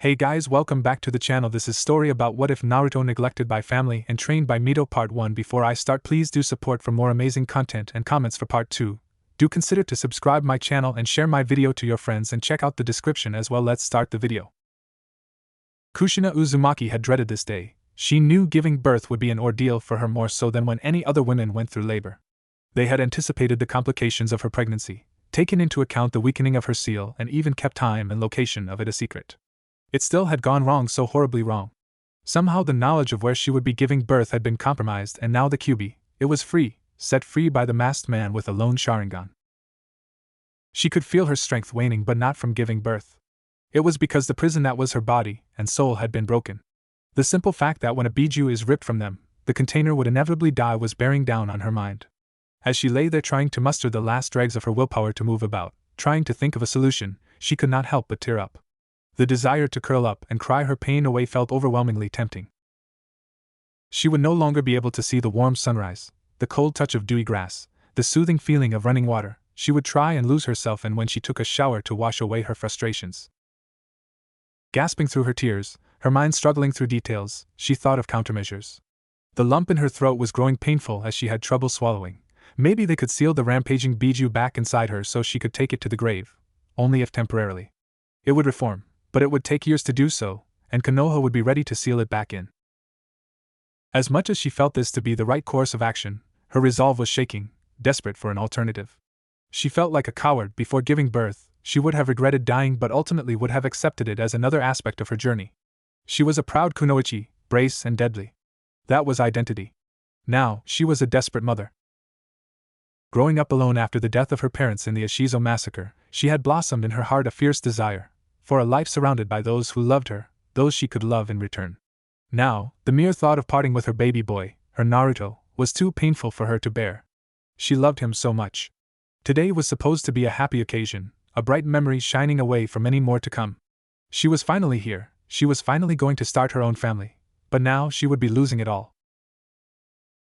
Hey guys, welcome back to the channel. This is story about what if Naruto neglected by family and trained by Mito part 1. Before I start, please do support for more amazing content and comments for part 2. Do consider to subscribe my channel and share my video to your friends and check out the description as well. Let's start the video. Kushina Uzumaki had dreaded this day. She knew giving birth would be an ordeal for her, more so than when any other women went through labor. They had anticipated the complications of her pregnancy, taken into account the weakening of her seal, and even kept time and location of it a secret. It still had gone wrong, so horribly wrong. Somehow the knowledge of where she would be giving birth had been compromised, and now the Kyuubi, it was free, set free by the masked man with a lone Sharingan. She could feel her strength waning, but not from giving birth. It was because the prison that was her body and soul had been broken. The simple fact that when a biju is ripped from them, the container would inevitably die was bearing down on her mind. As she lay there trying to muster the last dregs of her willpower to move about, trying to think of a solution, she could not help but tear up. The desire to curl up and cry her pain away felt overwhelmingly tempting. She would no longer be able to see the warm sunrise, the cold touch of dewy grass, the soothing feeling of running water. She would try and lose herself, and when she took a shower to wash away her frustrations. Gasping through her tears, her mind struggling through details, she thought of countermeasures. The lump in her throat was growing painful as she had trouble swallowing. Maybe they could seal the rampaging biju back inside her so she could take it to the grave, only if temporarily. It would reform. But it would take years to do so, and Konoha would be ready to seal it back in. As much as she felt this to be the right course of action, her resolve was shaking, desperate for an alternative. She felt like a coward before giving birth. She would have regretted dying, but ultimately would have accepted it as another aspect of her journey. She was a proud kunoichi, brave and deadly. That was identity. Now, she was a desperate mother. Growing up alone after the death of her parents in the Ashizo massacre, she had blossomed in her heart a fierce desire for a life surrounded by those who loved her, those she could love in return. Now, the mere thought of parting with her baby boy, her Naruto, was too painful for her to bear. She loved him so much. Today was supposed to be a happy occasion, a bright memory shining away for many more to come. She was finally here, she was finally going to start her own family, but now she would be losing it all.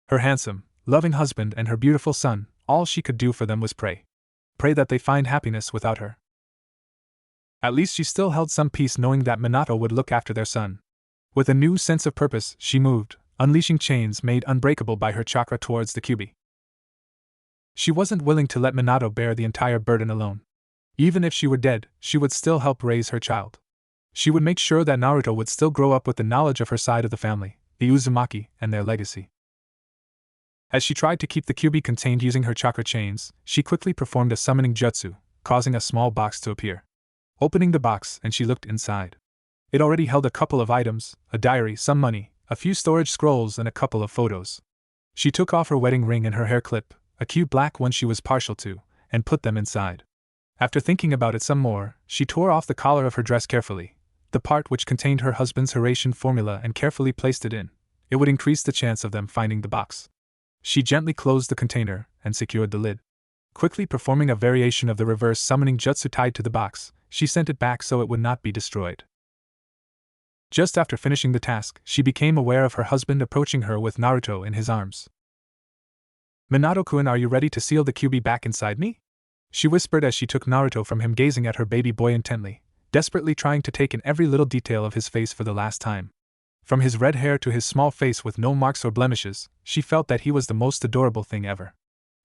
Her handsome, loving husband and her beautiful son, all she could do for them was pray. Pray that they find happiness without her. At least she still held some peace knowing that Minato would look after their son. With a new sense of purpose, she moved, unleashing chains made unbreakable by her chakra towards the Kyuubi. She wasn't willing to let Minato bear the entire burden alone. Even if she were dead, she would still help raise her child. She would make sure that Naruto would still grow up with the knowledge of her side of the family, the Uzumaki, and their legacy. As she tried to keep the Kyuubi contained using her chakra chains, she quickly performed a summoning jutsu, causing a small box to appear. Opening the box, and she looked inside. It already held a couple of items, a diary, some money, a few storage scrolls, and a couple of photos. She took off her wedding ring and her hair clip, a cute black one she was partial to, and put them inside. After thinking about it some more, she tore off the collar of her dress carefully, the part which contained her husband's Hiraishin formula, and carefully placed it in. It would increase the chance of them finding the box. She gently closed the container and secured the lid. Quickly performing a variation of the reverse summoning jutsu tied to the box, she sent it back so it would not be destroyed. Just after finishing the task, she became aware of her husband approaching her with Naruto in his arms. "Minato-kun, are you ready to seal the Kyuubi back inside me?" she whispered as she took Naruto from him, gazing at her baby boy intently, desperately trying to take in every little detail of his face for the last time. From his red hair to his small face with no marks or blemishes, she felt that he was the most adorable thing ever.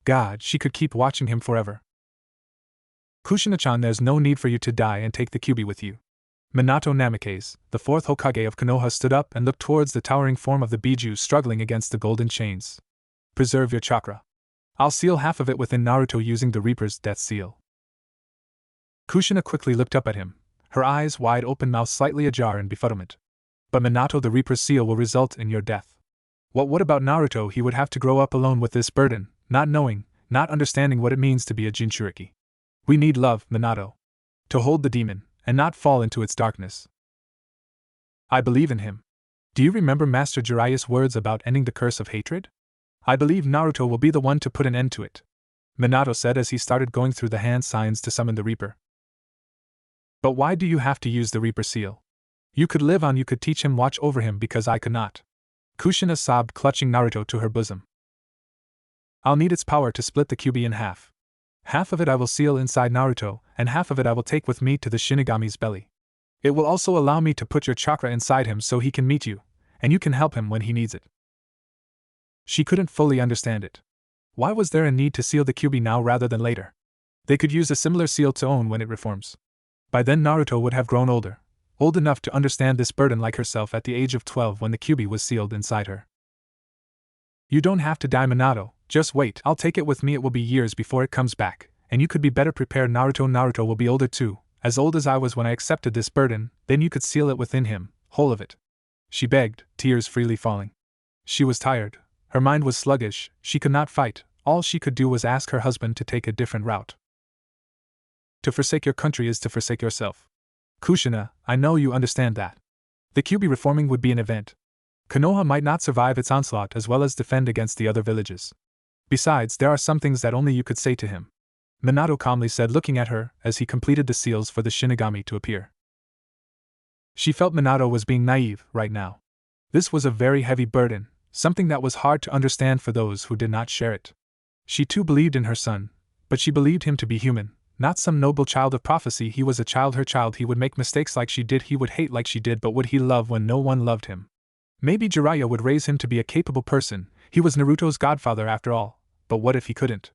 God, she could keep watching him forever. "Kushina-chan, there's no need for you to die and take the Kyuubi with you." Minato Namikaze, the fourth Hokage of Konoha, stood up and looked towards the towering form of the biju struggling against the golden chains. "Preserve your chakra. I'll seal half of it within Naruto using the Reaper's death seal." Kushina quickly looked up at him, her eyes wide open, mouth slightly ajar in befuddlement. "But Minato, the Reaper's seal will result in your death." What about Naruto? He would have to grow up alone with this burden, not knowing, not understanding what it means to be a Jinchuriki. "We need love, Minato. To hold the demon, and not fall into its darkness." "I believe in him. Do you remember Master Jiraiya's words about ending the curse of hatred? I believe Naruto will be the one to put an end to it," Minato said as he started going through the hand signs to summon the Reaper. "But why do you have to use the Reaper seal? You could live on, you could teach him, watch over him, because I could not." Kushina sobbed, clutching Naruto to her bosom. "I'll need its power to split the Kyuubi in half. Half of it I will seal inside Naruto, and half of it I will take with me to the Shinigami's belly. It will also allow me to put your chakra inside him so he can meet you, and you can help him when he needs it. She couldn't fully understand it. Why was there a need to seal the Kyuubi now rather than later? They could use a similar seal to own when it reforms. By then Naruto would have grown older, old enough to understand this burden like herself at the age of 12 when the Kyuubi was sealed inside her. You don't have to die, Minato, just wait, I'll take it with me. It will be years before it comes back, and you could be better prepared. Naruto will be older too, as old as I was when I accepted this burden, then you could seal it within him, whole of it. She begged, tears freely falling. She was tired, her mind was sluggish, she could not fight, all she could do was ask her husband to take a different route. To forsake your country is to forsake yourself. Kushina, I know you understand that. The Kyuubi reforming would be an event. Konoha might not survive its onslaught as well as defend against the other villages. Besides, there are some things that only you could say to him. Minato calmly said, looking at her as he completed the seals for the Shinigami to appear. She felt Minato was being naive right now. This was a very heavy burden, something that was hard to understand for those who did not share it. She too believed in her son, but she believed him to be human, not some noble child of prophecy. He was a child, her child. He would make mistakes like she did, he would hate like she did, but would he love when no one loved him? Maybe Jiraiya would raise him to be a capable person, he was Naruto's godfather after all, but what if he couldn't?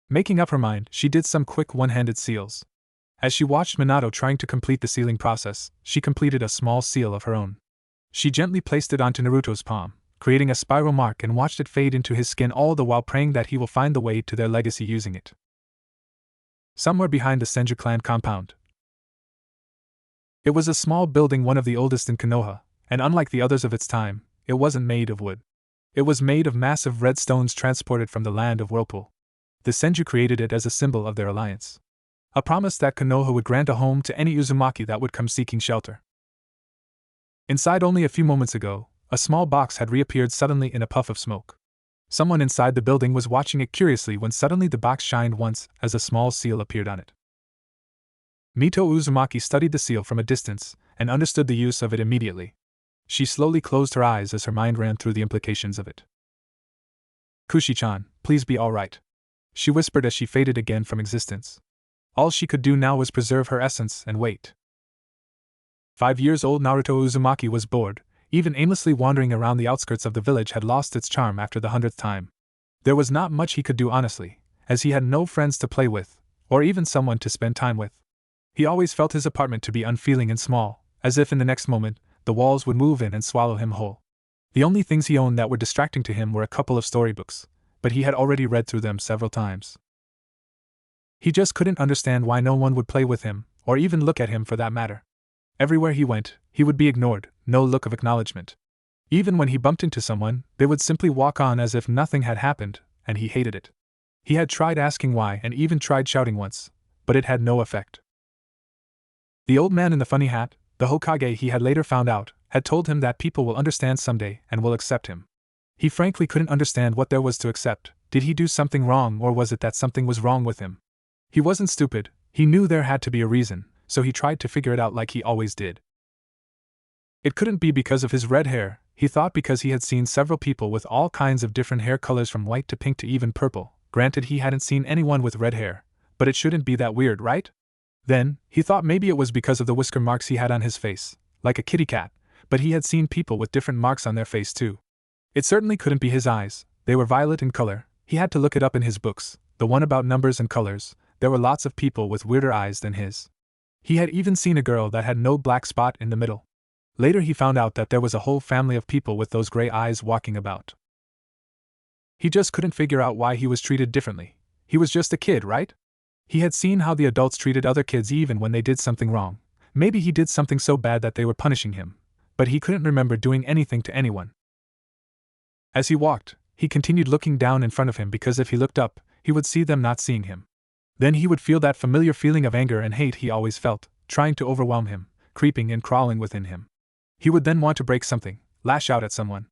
Making up her mind, she did some quick one-handed seals. As she watched Minato trying to complete the sealing process, she completed a small seal of her own. She gently placed it onto Naruto's palm, creating a spiral mark, and watched it fade into his skin, all the while praying that he will find the way to their legacy using it. Somewhere behind the Senju clan compound. It was a small building, one of the oldest in Konoha, and unlike the others of its time, it wasn't made of wood. It was made of massive red stones transported from the land of Whirlpool. The Senju created it as a symbol of their alliance. A promise that Konoha would grant a home to any Uzumaki that would come seeking shelter. Inside, only a few moments ago, a small box had reappeared suddenly in a puff of smoke. Someone inside the building was watching it curiously when suddenly the box shined once as a small seal appeared on it. Mito Uzumaki studied the seal from a distance and understood the use of it immediately. She slowly closed her eyes as her mind ran through the implications of it. Kushi-chan, please be all right, she whispered as she faded again from existence. All she could do now was preserve her essence and wait. 5 years old Naruto Uzumaki was bored. Even aimlessly wandering around the outskirts of the village had lost its charm after the 100th time. There was not much he could do honestly, as he had no friends to play with, or even someone to spend time with. He always felt his apartment to be unfeeling and small, as if in the next moment, the walls would move in and swallow him whole. The only things he owned that were distracting to him were a couple of storybooks, but he had already read through them several times. He just couldn't understand why no one would play with him, or even look at him for that matter. Everywhere he went, he would be ignored, no look of acknowledgement. Even when he bumped into someone, they would simply walk on as if nothing had happened, and he hated it. He had tried asking why and even tried shouting once, but it had no effect. The old man in the funny hat, the Hokage, he had later found out, had told him that people will understand someday and will accept him. He frankly couldn't understand what there was to accept. Did he do something wrong, or was it that something was wrong with him? He wasn't stupid, he knew there had to be a reason, so he tried to figure it out like he always did. It couldn't be because of his red hair, he thought, because he had seen several people with all kinds of different hair colors from white to pink to even purple. Granted, he hadn't seen anyone with red hair, but it shouldn't be that weird, right? Then, he thought maybe it was because of the whisker marks he had on his face, like a kitty cat, but he had seen people with different marks on their face too. It certainly couldn't be his eyes, they were violet in color. He had to look it up in his books, the one about numbers and colors. There were lots of people with weirder eyes than his. He had even seen a girl that had no black spot in the middle. Later he found out that there was a whole family of people with those gray eyes walking about. He just couldn't figure out why he was treated differently. He was just a kid, right? He had seen how the adults treated other kids even when they did something wrong. Maybe he did something so bad that they were punishing him, but he couldn't remember doing anything to anyone. As he walked, he continued looking down in front of him because if he looked up, he would see them not seeing him. Then he would feel that familiar feeling of anger and hate he always felt, trying to overwhelm him, creeping and crawling within him. He would then want to break something, lash out at someone.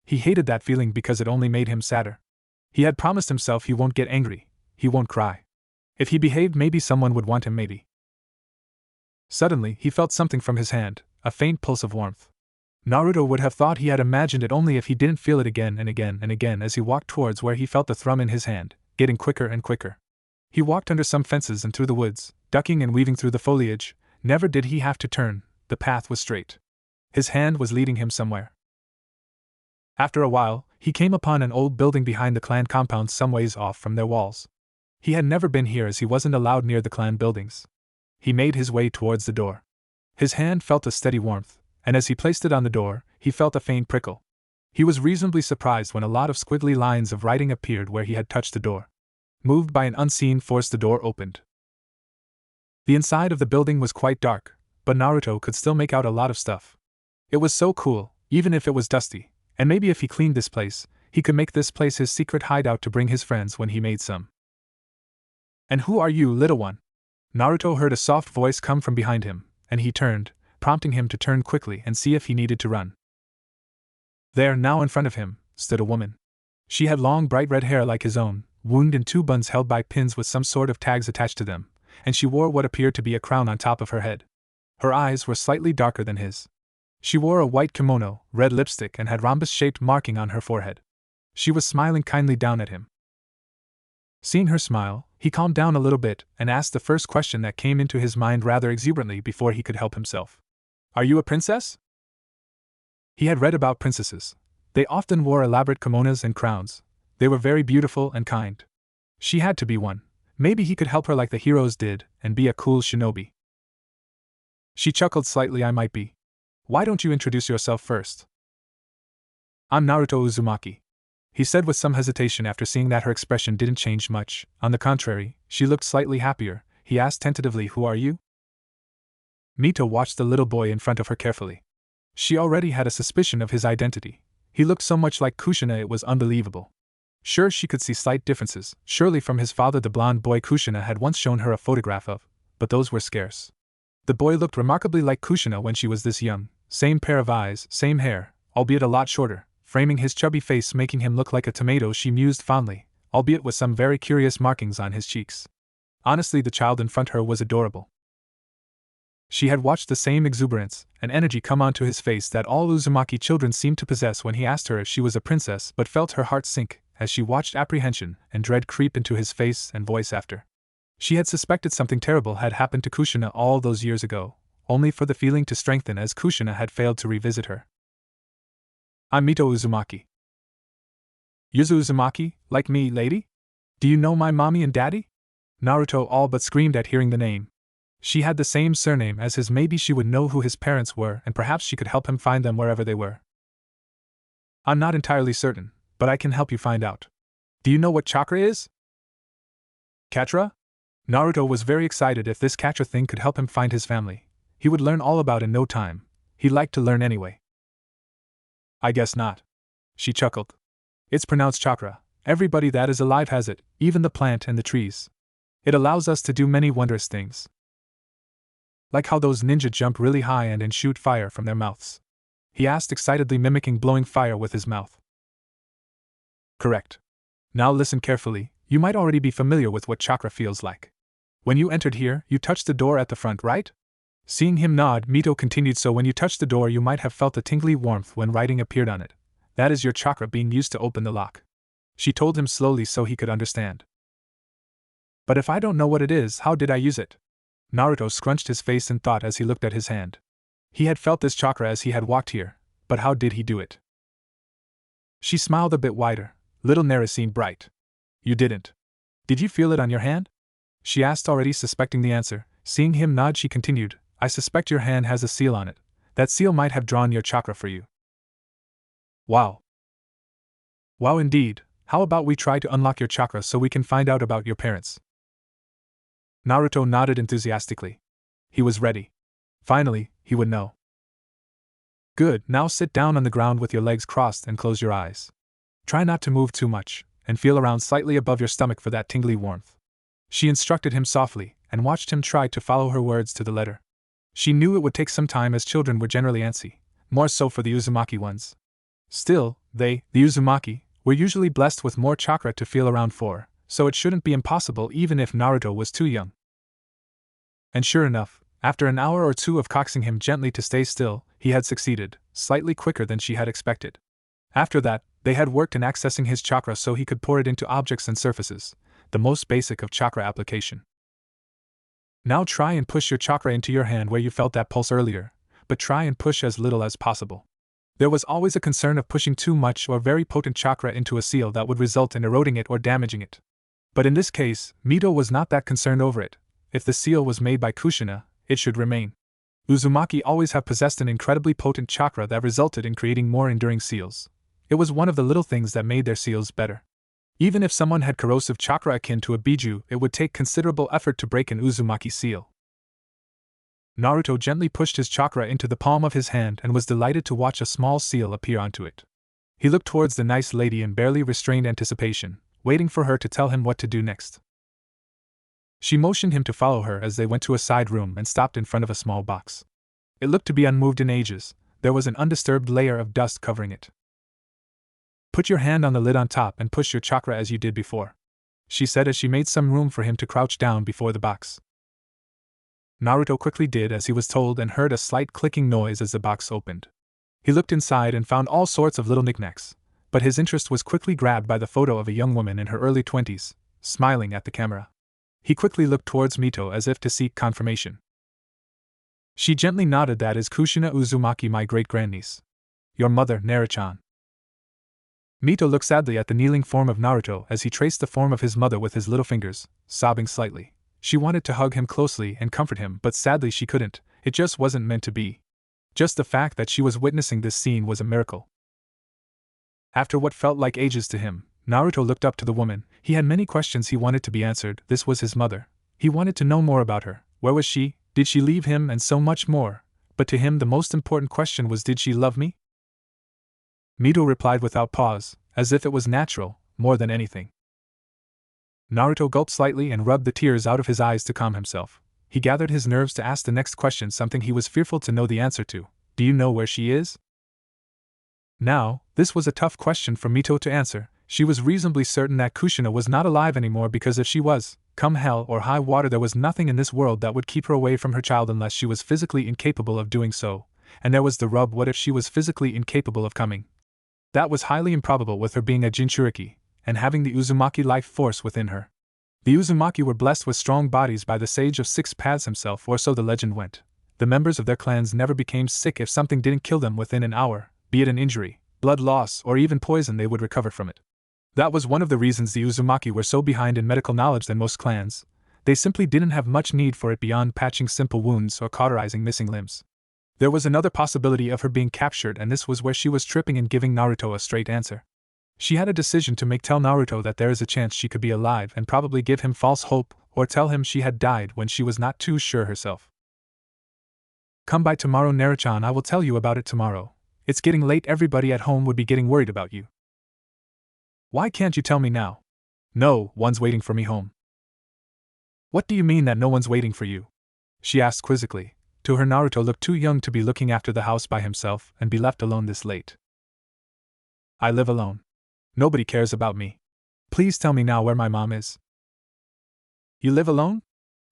He hated that feeling because it only made him sadder. He had promised himself he won't get angry, he won't cry. If he behaved, maybe someone would want him, maybe. Suddenly, he felt something from his hand, a faint pulse of warmth. Naruto would have thought he had imagined it only if he didn't feel it again and again and again as he walked towards where he felt the thrum in his hand, getting quicker and quicker. He walked under some fences and through the woods, ducking and weaving through the foliage, Never did he have to turn, the path was straight. His hand was leading him somewhere. After a while, he came upon an old building behind the clan compound some ways off from their walls. He had never been here as he wasn't allowed near the clan buildings. He made his way towards the door. His hand felt a steady warmth, and as he placed it on the door, he felt a faint prickle. He was reasonably surprised when a lot of squiggly lines of writing appeared where he had touched the door. Moved by an unseen force, the door opened. The inside of the building was quite dark, but Naruto could still make out a lot of stuff. It was so cool, even if it was dusty, and maybe if he cleaned this place, he could make this place his secret hideout to bring his friends when he made some. "And who are you, little one?" Naruto heard a soft voice come from behind him, and he turned, prompting him to turn quickly and see if he needed to run. There, now in front of him, stood a woman. She had long bright red hair like his own, wound in two buns held by pins with some sort of tags attached to them, and she wore what appeared to be a crown on top of her head. Her eyes were slightly darker than his. She wore a white kimono, red lipstick, and had rhombus-shaped marking on her forehead. She was smiling kindly down at him. Seeing her smile, he calmed down a little bit and asked the first question that came into his mind rather exuberantly before he could help himself. "Are you a princess?" He had read about princesses. They often wore elaborate kimonos and crowns. They were very beautiful and kind. She had to be one. Maybe he could help her like the heroes did and be a cool shinobi. She chuckled slightly. "I might be. Why don't you introduce yourself first?" "I'm Naruto Uzumaki," he said with some hesitation after seeing that her expression didn't change much. On the contrary, she looked slightly happier. He asked tentatively, "Who are you?" Mito watched the little boy in front of her carefully. She already had a suspicion of his identity. He looked so much like Kushina it was unbelievable. Sure, she could see slight differences. Surely from his father the blonde boy Kushina had once shown her a photograph of, but those were scarce. The boy looked remarkably like Kushina when she was this young. Same pair of eyes, same hair, albeit a lot shorter, framing his chubby face, making him look like a tomato, she mused fondly, albeit with some very curious markings on his cheeks. Honestly, the child in front of her was adorable. She had watched the same exuberance and energy come onto his face that all Uzumaki children seemed to possess when he asked her if she was a princess, but felt her heart sink as she watched apprehension and dread creep into his face and voice after. She had suspected something terrible had happened to Kushina all those years ago, only for the feeling to strengthen as Kushina had failed to revisit her. "I'm Mito Uzumaki." "Yuzu Uzumaki, like me, lady? Do you know my mommy and daddy?" Naruto all but screamed at hearing the name. She had the same surname as his. Maybe she would know who his parents were, and perhaps she could help him find them wherever they were. "I'm not entirely certain, but I can help you find out. Do you know what chakra is?" "Chakra?" Naruto was very excited. If this chakra thing could help him find his family, he would learn all about it in no time. He liked to learn anyway. "I guess not." She chuckled. "It's pronounced chakra. Everybody that is alive has it, even the plant and the trees. It allows us to do many wondrous things. Like how those ninja jump really high and shoot fire from their mouths?" he asked excitedly, mimicking blowing fire with his mouth. "Correct. Now listen carefully. You might already be familiar with what chakra feels like. When you entered here, you touched the door at the front, right?" Seeing him nod, Mito continued, "So when you touched the door you might have felt a tingly warmth when writing appeared on it. That is your chakra being used to open the lock." She told him slowly so he could understand. "But if I don't know what it is, how did I use it?" Naruto scrunched his face in thought as he looked at his hand. He had felt this chakra as he had walked here, but how did he do it? She smiled a bit wider. Little Nara seemed bright. "You didn't. Did you feel it on your hand?" she asked, already suspecting the answer. Seeing him nod, she continued, "I suspect your hand has a seal on it. That seal might have drawn your chakra for you." "Wow. Wow indeed. How about we try to unlock your chakra so we can find out about your parents?" Naruto nodded enthusiastically. He was ready. Finally, he would know. "Good, now sit down on the ground with your legs crossed and close your eyes. Try not to move too much, and feel around slightly above your stomach for that tingly warmth." She instructed him softly, and watched him try to follow her words to the letter. She knew it would take some time as children were generally antsy, more so for the Uzumaki ones. Still, the Uzumaki, were usually blessed with more chakra to feel around for, so it shouldn't be impossible even if Naruto was too young. And sure enough, after an hour or two of coaxing him gently to stay still, he had succeeded, slightly quicker than she had expected. After that, they had worked in accessing his chakra so he could pour it into objects and surfaces, the most basic of chakra application. Now try and push your chakra into your hand where you felt that pulse earlier, but try and push as little as possible. There was always a concern of pushing too much or very potent chakra into a seal that would result in eroding it or damaging it. But in this case, Mito was not that concerned over it. If the seal was made by Kushina, it should remain. Uzumaki always have possessed an incredibly potent chakra that resulted in creating more enduring seals. It was one of the little things that made their seals better. Even if someone had corrosive chakra akin to a biju, it would take considerable effort to break an Uzumaki seal. Naruto gently pushed his chakra into the palm of his hand and was delighted to watch a small seal appear onto it. He looked towards the nice lady in barely restrained anticipation, waiting for her to tell him what to do next. She motioned him to follow her as they went to a side room and stopped in front of a small box. It looked to be unmoved in ages. There was an undisturbed layer of dust covering it. Put your hand on the lid on top and push your chakra as you did before, she said as she made some room for him to crouch down before the box. Naruto quickly did as he was told and heard a slight clicking noise as the box opened. He looked inside and found all sorts of little knickknacks, but his interest was quickly grabbed by the photo of a young woman in her early 20s, smiling at the camera. He quickly looked towards Mito as if to seek confirmation. She gently nodded. That is Kushina Uzumaki, my great-grandniece. Your mother, Nara-chan. Mito looked sadly at the kneeling form of Naruto as he traced the form of his mother with his little fingers, sobbing slightly. She wanted to hug him closely and comfort him, but sadly she couldn't. It just wasn't meant to be. Just the fact that she was witnessing this scene was a miracle. After what felt like ages to him, Naruto looked up to the woman. He had many questions he wanted to be answered. This was his mother. He wanted to know more about her. Where was she? Did she leave him? And so much more. But to him the most important question was, did she love me? Mito replied without pause, as if it was natural, more than anything. Naruto gulped slightly and rubbed the tears out of his eyes to calm himself. He gathered his nerves to ask the next question, something he was fearful to know the answer to. Do you know where she is? Now, this was a tough question for Mito to answer. She was reasonably certain that Kushina was not alive anymore, because if she was, come hell or high water, there was nothing in this world that would keep her away from her child unless she was physically incapable of doing so. And there was the rub: what if she was physically incapable of coming? That was highly improbable with her being a Jinchuriki, and having the Uzumaki life force within her. The Uzumaki were blessed with strong bodies by the Sage of Six Paths himself, or so the legend went. The members of their clans never became sick. If something didn't kill them within an hour, be it an injury, blood loss, or even poison, they would recover from it. That was one of the reasons the Uzumaki were so behind in medical knowledge than most clans. They simply didn't have much need for it beyond patching simple wounds or cauterizing missing limbs. There was another possibility of her being captured, and this was where she was tripping and giving Naruto a straight answer. She had a decision to make: tell Naruto that there is a chance she could be alive and probably give him false hope, or tell him she had died when she was not too sure herself. Come by tomorrow, Nara-chan, I will tell you about it tomorrow. It's getting late, everybody at home would be getting worried about you. Why can't you tell me now? No, one's waiting for me home. What do you mean that no one's waiting for you? She asked quizzically. To her, Naruto looked too young to be looking after the house by himself and be left alone this late. I live alone. Nobody cares about me. Please tell me now where my mom is. You live alone?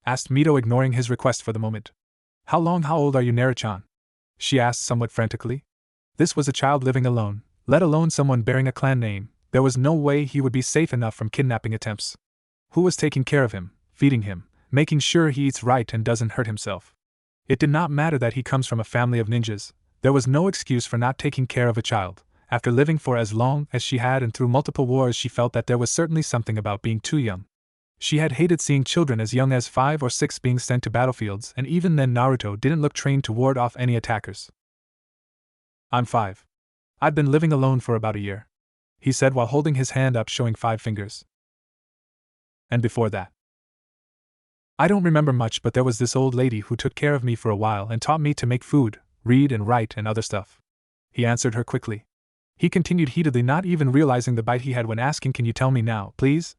Asked Mito, ignoring his request for the moment. How old are you, Nara-chan? She asked somewhat frantically. This was a child living alone, let alone someone bearing a clan name. There was no way he would be safe enough from kidnapping attempts. Who was taking care of him, feeding him, making sure he eats right and doesn't hurt himself? It did not matter that he comes from a family of ninjas. There was no excuse for not taking care of a child. After living for as long as she had and through multiple wars, she felt that there was certainly something about being too young. She had hated seeing children as young as 5 or 6 being sent to battlefields, and even then Naruto didn't look trained to ward off any attackers. I'm 5. I've been living alone for about a year, he said while holding his hand up, showing 5 fingers. And before that? I don't remember much, but there was this old lady who took care of me for a while and taught me to make food, read and write and other stuff. He answered her quickly. He continued heatedly, not even realizing the bite he had when asking, can you tell me now, please?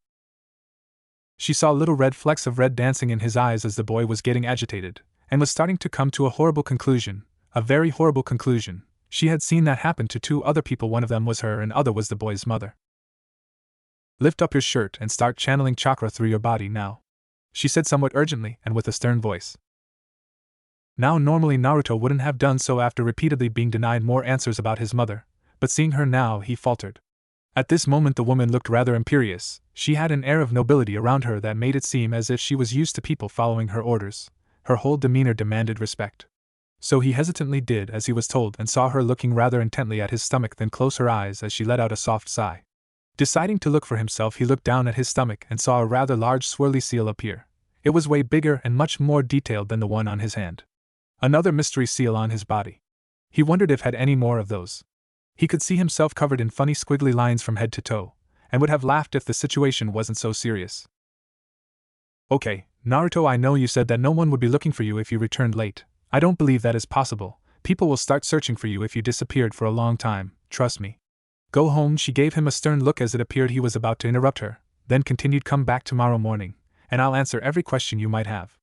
She saw little red flecks of red dancing in his eyes as the boy was getting agitated, and was starting to come to a horrible conclusion, a very horrible conclusion. She had seen that happen to 2 other people. One of them was her and other was the boy's mother. Lift up your shirt and start channeling chakra through your body now, she said somewhat urgently and with a stern voice. Now normally Naruto wouldn't have done so after repeatedly being denied more answers about his mother, but seeing her now he faltered. At this moment the woman looked rather imperious. She had an air of nobility around her that made it seem as if she was used to people following her orders. Her whole demeanor demanded respect. So he hesitantly did as he was told and saw her looking rather intently at his stomach, then close her eyes as she let out a soft sigh. Deciding to look for himself, he looked down at his stomach and saw a rather large swirly seal appear. It was way bigger and much more detailed than the one on his hand. Another mystery seal on his body. He wondered if had any more of those. He could see himself covered in funny squiggly lines from head to toe, and would have laughed if the situation wasn't so serious. Okay, Naruto, I know you said that no one would be looking for you if you returned late. I don't believe that is possible. People will start searching for you if you disappeared for a long time, trust me. Go home. She gave him a stern look as it appeared he was about to interrupt her, then continued, come back tomorrow morning, and I'll answer every question you might have.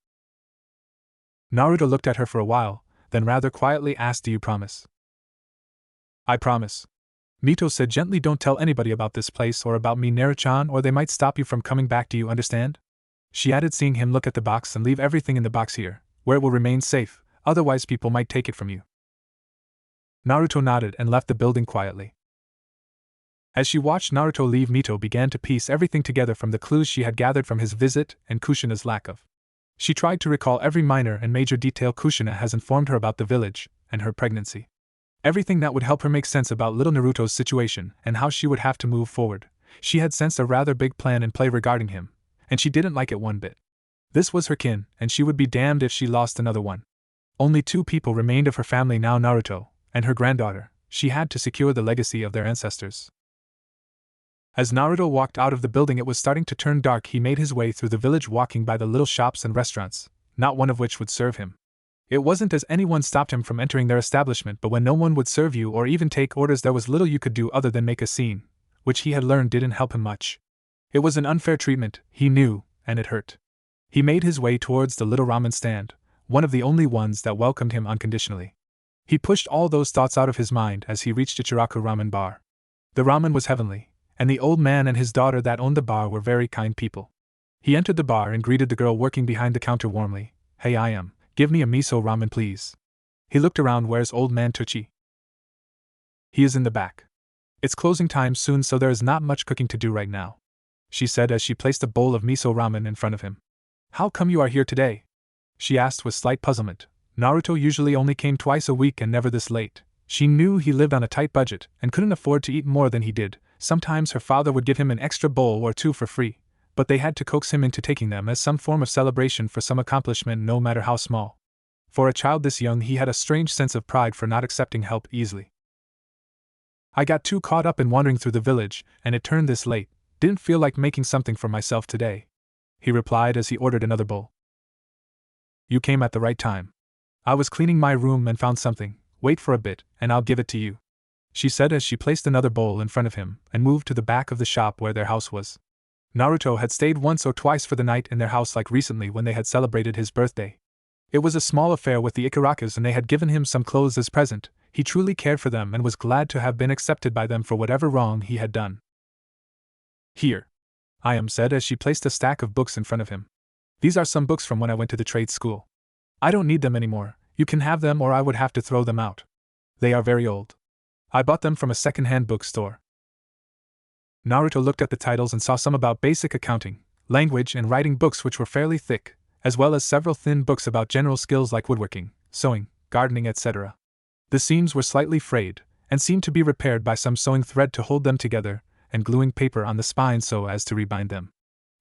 Naruto looked at her for a while, then rather quietly asked, do you promise? I promise. Mito said gently, don't tell anybody about this place or about me, Naruto-chan, or they might stop you from coming back, do you understand? She added, seeing him look at the box, and leave everything in the box here, where it will remain safe, otherwise people might take it from you. Naruto nodded and left the building quietly. As she watched Naruto leave, Mito began to piece everything together from the clues she had gathered from his visit and Kushina's lack of. She tried to recall every minor and major detail Kushina has informed her about the village and her pregnancy. Everything that would help her make sense about little Naruto's situation and how she would have to move forward. She had sensed a rather big plan in play regarding him, and she didn't like it one bit. This was her kin, and she would be damned if she lost another one. Only 2 people remained of her family now, Naruto and her granddaughter. She had to secure the legacy of their ancestors. As Naruto walked out of the building, it was starting to turn dark. He made his way through the village, walking by the little shops and restaurants, not one of which would serve him. It wasn't as anyone stopped him from entering their establishment, but when no one would serve you or even take orders, there was little you could do other than make a scene, which he had learned didn't help him much. It was an unfair treatment, he knew, and it hurt. He made his way towards the little ramen stand, one of the only ones that welcomed him unconditionally. He pushed all those thoughts out of his mind as he reached Ichiraku Ramen Bar. The ramen was heavenly, and the old man and his daughter that owned the bar were very kind people. He entered the bar and greeted the girl working behind the counter warmly. Hey, give me a miso ramen please. He looked around, where's old man Tucci? He is in the back. It's closing time soon, so there is not much cooking to do right now, she said as she placed a bowl of miso ramen in front of him. How come you are here today? She asked with slight puzzlement. Naruto usually only came twice a week and never this late. She knew he lived on a tight budget and couldn't afford to eat more than he did. Sometimes her father would give him an extra bowl or 2 for free, but they had to coax him into taking them as some form of celebration for some accomplishment, no matter how small. For a child this young, he had a strange sense of pride for not accepting help easily. I got too caught up in wandering through the village, and it turned this late. Didn't feel like making something for myself today, he replied as he ordered another bowl. You came at the right time. I was cleaning my room and found something. Wait for a bit, and I'll give it to you, she said as she placed another bowl in front of him and moved to the back of the shop where their house was. Naruto had stayed once or twice for the night in their house, like recently when they had celebrated his birthday. It was a small affair with the Ikarakas, and they had given him some clothes as present. He truly cared for them and was glad to have been accepted by them for whatever wrong he had done. Here, said as she placed a stack of books in front of him. These are some books from when I went to the trade school. I don't need them anymore. You can have them, or I would have to throw them out. They are very old. I bought them from a second-hand bookstore. Naruto looked at the titles and saw some about basic accounting, language, and writing books which were fairly thick, as well as several thin books about general skills like woodworking, sewing, gardening, etc. The seams were slightly frayed, and seemed to be repaired by some sewing thread to hold them together, and gluing paper on the spine so as to rebind them.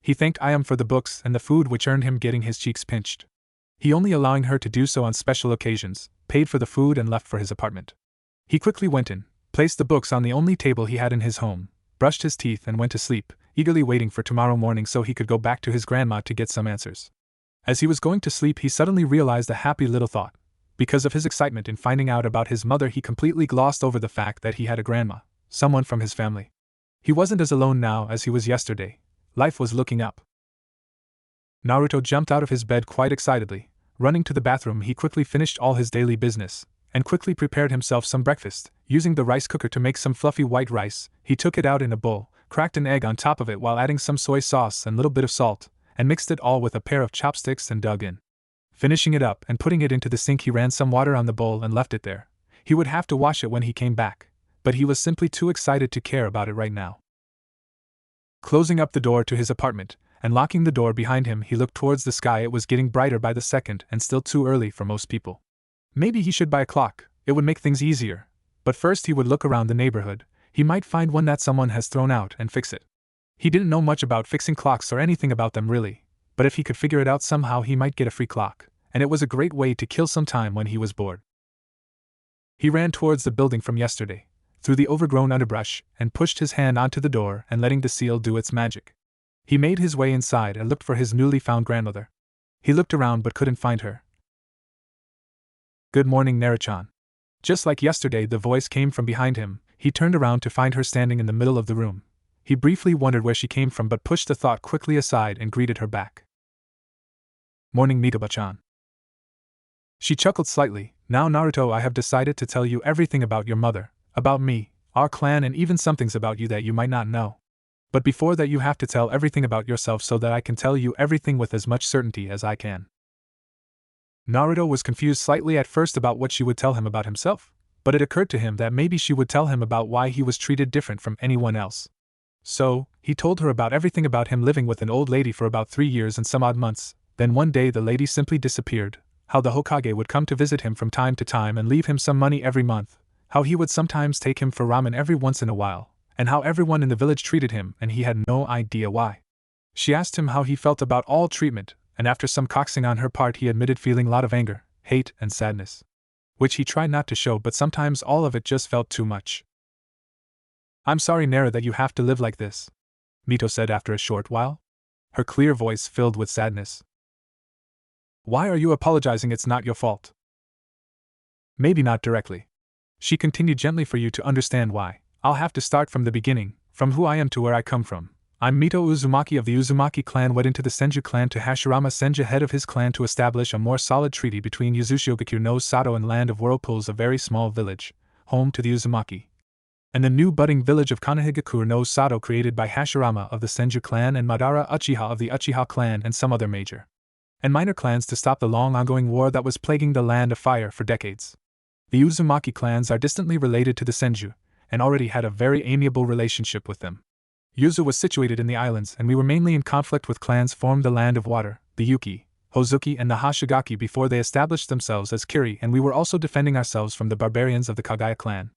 He thanked Ayam for the books and the food, which earned him getting his cheeks pinched. He only allowing her to do so on special occasions, paid for the food and left for his apartment. He quickly went in, placed the books on the only table he had in his home, brushed his teeth and went to sleep, eagerly waiting for tomorrow morning so he could go back to his grandma to get some answers. As he was going to sleep, he suddenly realized a happy little thought. Because of his excitement in finding out about his mother, he completely glossed over the fact that he had a grandma, someone from his family. He wasn't as alone now as he was yesterday. Life was looking up. Naruto jumped out of his bed quite excitedly. Running to the bathroom, he quickly finished all his daily business, and quickly prepared himself some breakfast. Using the rice cooker to make some fluffy white rice, he took it out in a bowl, cracked an egg on top of it while adding some soy sauce and little bit of salt, and mixed it all with a pair of chopsticks and dug in. Finishing it up and putting it into the sink, he ran some water on the bowl and left it there. He would have to wash it when he came back. but he was simply too excited to care about it right now. Closing up the door to his apartment, and locking the door behind him, he looked towards the sky. It was getting brighter by the second and still too early for most people. Maybe he should buy a clock, it would make things easier. But first he would look around the neighborhood. He might find one that someone has thrown out and fix it. He didn't know much about fixing clocks or anything about them really, but if he could figure it out somehow he might get a free clock, and it was a great way to kill some time when he was bored. He ran towards the building from yesterday, through the overgrown underbrush, and pushed his hand onto the door and letting the seal do its magic. He made his way inside and looked for his newly found grandmother. He looked around but couldn't find her. "Good morning, Naruto-chan." Just like yesterday, the voice came from behind him. He turned around to find her standing in the middle of the room. He briefly wondered where she came from but pushed the thought quickly aside and greeted her back. "Morning, Mito-chan." She chuckled slightly. "Now, Naruto, I have decided to tell you everything about your mother, about me, our clan, and even some things about you that you might not know. But before that, you have to tell everything about yourself so that I can tell you everything with as much certainty as I can." Naruto was confused slightly at first about what she would tell him about himself, but it occurred to him that maybe she would tell him about why he was treated different from anyone else. So, he told her about everything about him living with an old lady for about 3 years and some odd months. Then one day the lady simply disappeared, how the Hokage would come to visit him from time to time and leave him some money every month, how he would sometimes take him for ramen every once in a while, and how everyone in the village treated him and he had no idea why. She asked him how he felt about all treatment, and after some coaxing on her part he admitted feeling a lot of anger, hate, and sadness, which he tried not to show, but sometimes all of it just felt too much. "I'm sorry, Nara, that you have to live like this," Mito said after a short while, her clear voice filled with sadness. "Why are you apologizing? It's not your fault." "Maybe not directly," she continued gently, "for you to understand why, I'll have to start from the beginning, from who I am to where I come from. I'm Mito Uzumaki of the Uzumaki clan, went into the Senju clan to Hashirama Senju, head of his clan, to establish a more solid treaty between Yuzushiogakure no Sato and Land of Whirlpools, a very small village, home to the Uzumaki, and the new budding village of Kanehigakure no Sato, created by Hashirama of the Senju clan and Madara Uchiha of the Uchiha clan and some other major and minor clans, to stop the long ongoing war that was plaguing the Land of Fire for decades. The Uzumaki clans are distantly related to the Senju, and already had a very amiable relationship with them. Yuzu was situated in the islands, and we were mainly in conflict with clans formed the Land of Water, the Yuki, Hozuki, and the Hashigaki before they established themselves as Kiri, and we were also defending ourselves from the barbarians of the Kagaya clan.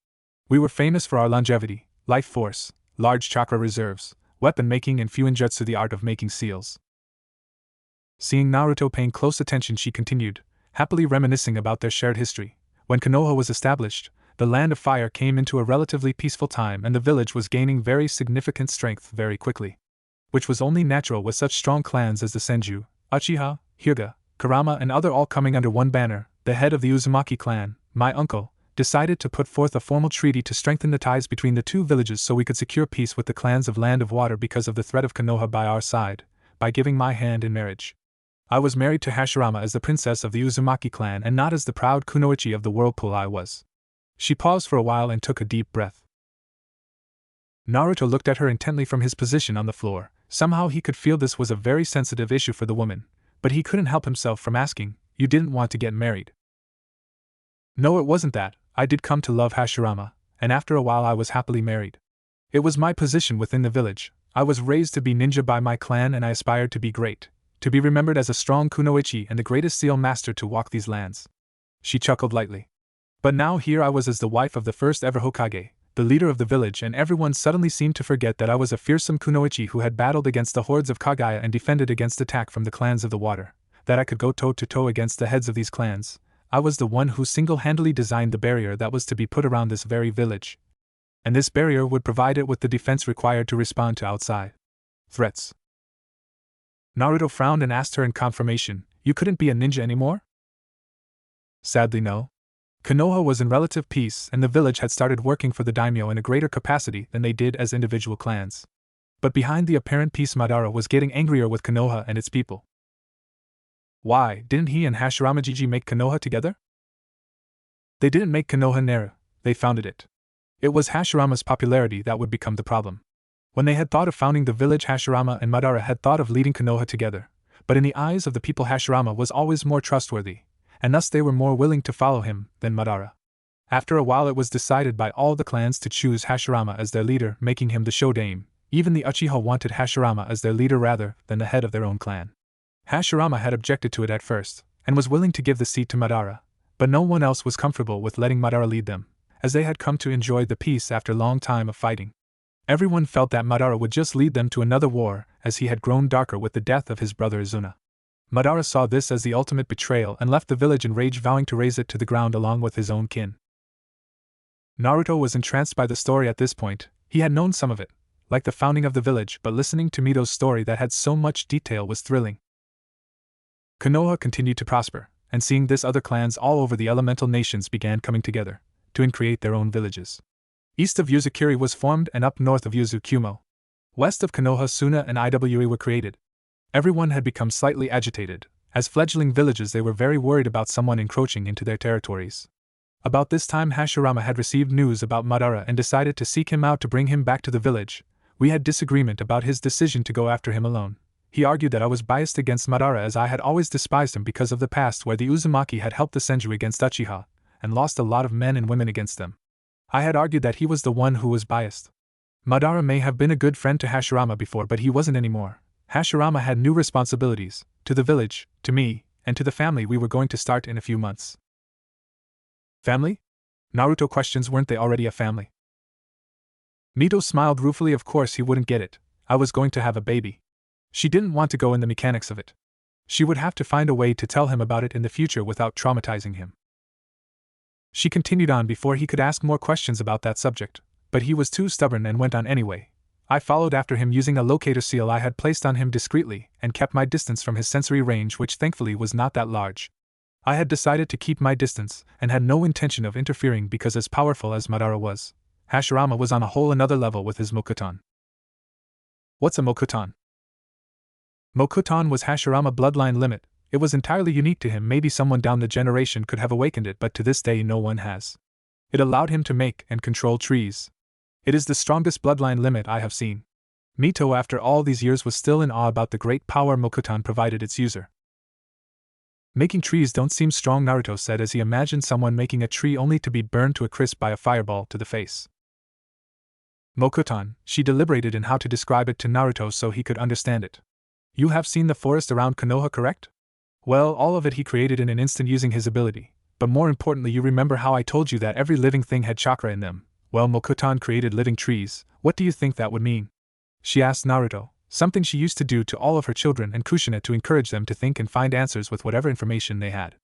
We were famous for our longevity, life force, large chakra reserves, weapon making, and fuinjutsu, the art of making seals. Seeing Naruto paying close attention, she continued, happily reminiscing about their shared history. When Konoha was established, the Land of Fire came into a relatively peaceful time, and the village was gaining very significant strength very quickly, which was only natural with such strong clans as the Senju, Uchiha, Hyuga, Kurama, and other all coming under one banner. The head of the Uzumaki clan, my uncle, decided to put forth a formal treaty to strengthen the ties between the two villages so we could secure peace with the clans of Land of Water because of the threat of Konoha by our side, by giving my hand in marriage. I was married to Hashirama as the princess of the Uzumaki clan and not as the proud kunoichi of the Whirlpool I was. She paused for a while and took a deep breath. Naruto looked at her intently from his position on the floor. Somehow he could feel this was a very sensitive issue for the woman, but he couldn't help himself from asking, "You didn't want to get married?" "No, it wasn't that. I did come to love Hashirama, and after a while I was happily married. It was my position within the village. I was raised to be ninja by my clan, and I aspired to be great, to be remembered as a strong kunoichi and the greatest seal master to walk these lands." She chuckled lightly. "But now here I was as the wife of the first ever Hokage, the leader of the village, and everyone suddenly seemed to forget that I was a fearsome kunoichi who had battled against the hordes of Kagaya and defended against attack from the clans of the water, that I could go toe-to-toe against the heads of these clans. I was the one who single-handedly designed the barrier that was to be put around this very village. And this barrier would provide it with the defense required to respond to outside threats." Naruto frowned and asked her in confirmation, "You couldn't be a ninja anymore?" "Sadly, no. Konoha was in relative peace, and the village had started working for the daimyo in a greater capacity than they did as individual clans. But behind the apparent peace, Madara was getting angrier with Konoha and its people." "Why, didn't he and Hashirama Jiji make Konoha together?" "They didn't make Konoha, Nara, they founded it. It was Hashirama's popularity that would become the problem. When they had thought of founding the village, Hashirama and Madara had thought of leading Konoha together, but in the eyes of the people Hashirama was always more trustworthy, and thus they were more willing to follow him than Madara. After a while it was decided by all the clans to choose Hashirama as their leader, making him the Shodaime. Even the Uchiha wanted Hashirama as their leader rather than the head of their own clan. Hashirama had objected to it at first, and was willing to give the seat to Madara, but no one else was comfortable with letting Madara lead them, as they had come to enjoy the peace after a long time of fighting. Everyone felt that Madara would just lead them to another war, as he had grown darker with the death of his brother Izuna. Madara saw this as the ultimate betrayal and left the village in rage, vowing to raze it to the ground along with his own kin. Naruto was entranced by the story at this point. He had known some of it, like the founding of the village, but listening to Mito's story that had so much detail was thrilling. Konoha continued to prosper, and seeing this other clans all over the elemental nations began coming together to create their own villages. East of Yuzukuri was formed and up north of Yuzukumo. West of Konoha Suna and Iwari were created. Everyone had become slightly agitated. As fledgling villages they were very worried about someone encroaching into their territories. About this time Hashirama had received news about Madara and decided to seek him out to bring him back to the village. We had disagreement about his decision to go after him alone. He argued that I was biased against Madara as I had always despised him because of the past where the Uzumaki had helped the Senju against Uchiha, and lost a lot of men and women against them. I had argued that he was the one who was biased. Madara may have been a good friend to Hashirama before, but he wasn't anymore. Hashirama had new responsibilities, to the village, to me, and to the family we were going to start in a few months. Family? Naruto questions, weren't they already a family? Mito smiled ruefully. Of course he wouldn't get it. I was going to have a baby. She didn't want to go in the mechanics of it. She would have to find a way to tell him about it in the future without traumatizing him. She continued on before he could ask more questions about that subject, but he was too stubborn and went on anyway. I followed after him using a locator seal I had placed on him discreetly and kept my distance from his sensory range, which thankfully was not that large. I had decided to keep my distance and had no intention of interfering because as powerful as Madara was, Hashirama was on a whole another level with his Mokuton. What's a Mokuton? Mokuton was Hashirama bloodline limit. It was entirely unique to him. Maybe someone down the generation could have awakened it, but to this day no one has. It allowed him to make and control trees. It is the strongest bloodline limit I have seen. Mito after all these years was still in awe about the great power Mokuton provided its user. Making trees don't seem strong, Naruto said as he imagined someone making a tree only to be burned to a crisp by a fireball to the face. Mokuton, she deliberated in how to describe it to Naruto so he could understand it. You have seen the forest around Konoha, correct? Well, all of it he created in an instant using his ability, but more importantly you remember how I told you that every living thing had chakra in them. Well, Mokuton created living trees. What do you think that would mean? She asked Naruto, something she used to do to all of her children and Kushina to encourage them to think and find answers with whatever information they had.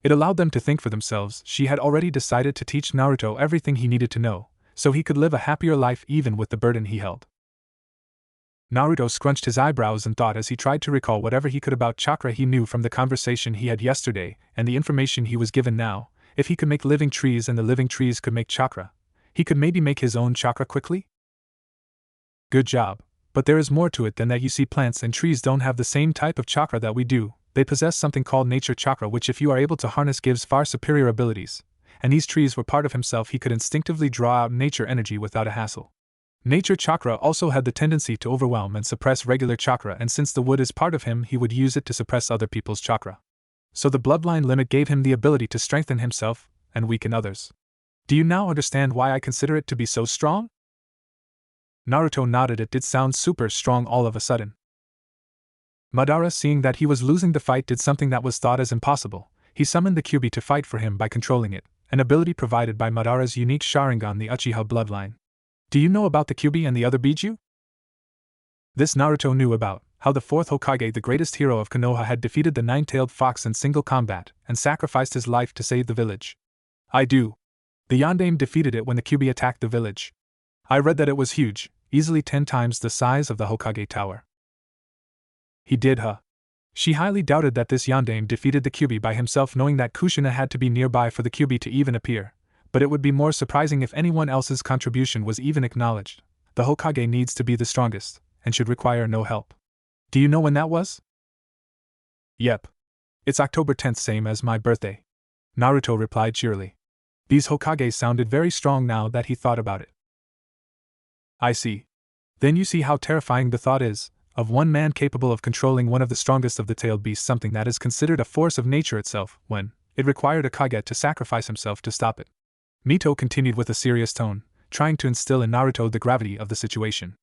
It allowed them to think for themselves. She had already decided to teach Naruto everything he needed to know, so he could live a happier life even with the burden he held. Naruto scrunched his eyebrows and thought as he tried to recall whatever he could about chakra he knew from the conversation he had yesterday and the information he was given now. If he could make living trees and the living trees could make chakra, he could maybe make his own chakra quickly? Good job, but there is more to it than that. You see, plants and trees don't have the same type of chakra that we do. They possess something called nature chakra, which if you are able to harness gives far superior abilities, and these trees were part of himself. He could instinctively draw out nature energy without a hassle. Nature chakra also had the tendency to overwhelm and suppress regular chakra, and since the wood is part of him, he would use it to suppress other people's chakra. So the bloodline limit gave him the ability to strengthen himself and weaken others. Do you now understand why I consider it to be so strong? Naruto nodded. It did sound super strong all of a sudden. Madara, seeing that he was losing the fight, did something that was thought as impossible. He summoned the Kyuubi to fight for him by controlling it, an ability provided by Madara's unique Sharingan, the Uchiha bloodline. Do you know about the Kyuubi and the other Biju? This Naruto knew about, how the fourth Hokage, the greatest hero of Konoha, had defeated the nine-tailed fox in single combat and sacrificed his life to save the village. I do. The Yondaime defeated it when the Kyuubi attacked the village. I read that it was huge, easily 10 times the size of the Hokage Tower. He did, huh? She highly doubted that this Yondaime defeated the Kyuubi by himself, knowing that Kushina had to be nearby for the Kyuubi to even appear, but it would be more surprising if anyone else's contribution was even acknowledged. The Hokage needs to be the strongest, and should require no help. Do you know when that was? Yep. It's October 10th, same as my birthday. Naruto replied cheerily. These Hokage sounded very strong now that he thought about it. I see. Then you see how terrifying the thought is, of one man capable of controlling one of the strongest of the tailed beasts, something that is considered a force of nature itself, when it required a Kage to sacrifice himself to stop it. Mito continued with a serious tone, trying to instill in Naruto the gravity of the situation.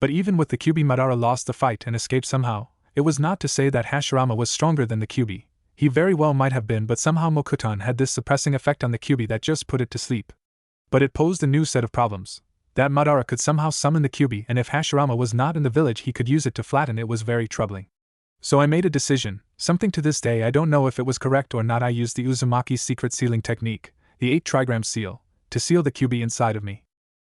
But even with the Kyuubi, Madara lost the fight and escaped somehow. It was not to say that Hashirama was stronger than the Kyuubi. He very well might have been, but somehow Mokutan had this suppressing effect on the Kyuubi that just put it to sleep. But it posed a new set of problems. That Madara could somehow summon the Kyuubi, and if Hashirama was not in the village he could use it to flatten it, was very troubling. So I made a decision, something to this day I don't know if it was correct or not. I used the Uzumaki's secret sealing technique, the 8 trigram seal, to seal the Kyuubi inside of me.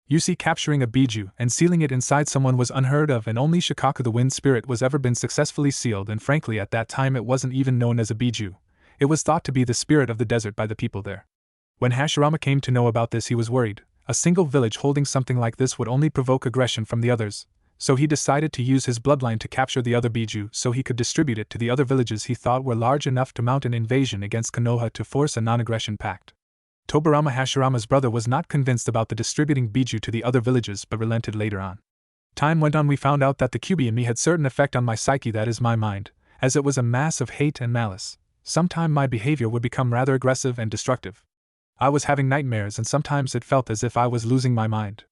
You see, capturing a Biju and sealing it inside someone was unheard of, and only Shikaku the wind spirit was ever been successfully sealed, and frankly at that time it wasn't even known as a Biju. It was thought to be the spirit of the desert by the people there. When Hashirama came to know about this he was worried. A single village holding something like this would only provoke aggression from the others, so he decided to use his bloodline to capture the other Biju so he could distribute it to the other villages he thought were large enough to mount an invasion against Konoha to force a non-aggression pact. Tobirama, Hashirama's brother, was not convinced about the distributing Biju to the other villages but relented later on. Time went on. We found out that the Kyuubi in me had certain effect on my psyche, that is my mind, as it was a mass of hate and malice. Sometime my behavior would become rather aggressive and destructive. I was having nightmares and sometimes it felt as if I was losing my mind.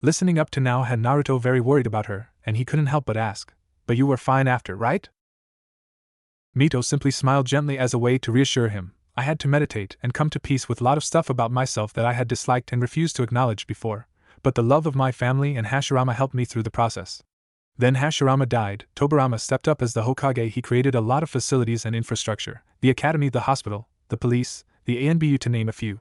Listening up to now had Naruto very worried about her, and he couldn't help but ask, "But you were fine after, right?" Mito simply smiled gently as a way to reassure him. I had to meditate and come to peace with a lot of stuff about myself that I had disliked and refused to acknowledge before, but the love of my family and Hashirama helped me through the process. Then Hashirama died. Tobirama stepped up as the Hokage. He created a lot of facilities and infrastructure, the academy, the hospital, the police, the ANBU, to name a few.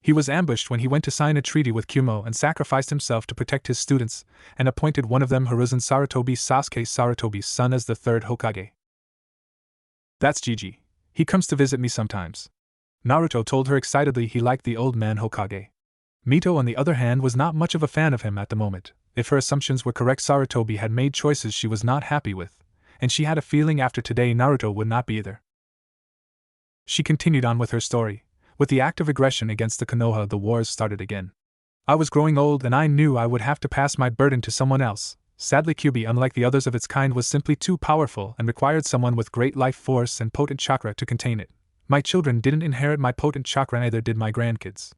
He was ambushed when he went to sign a treaty with Kumo and sacrificed himself to protect his students, and appointed one of them, Hiruzen Sarutobi, Sasuke Sarutobi's son, as the 3rd Hokage. That's Gigi. He comes to visit me sometimes. Naruto told her excitedly. He liked the old man Hokage. Mito, on the other hand, was not much of a fan of him at the moment. If her assumptions were correct, Sarutobi had made choices she was not happy with, and she had a feeling after today Naruto would not be either. She continued on with her story. With the act of aggression against the Konoha, the wars started again. I was growing old and I knew I would have to pass my burden to someone else. Sadly, Kyuubi, unlike the others of its kind, was simply too powerful and required someone with great life force and potent chakra to contain it. My children didn't inherit my potent chakra, neither did my grandkids.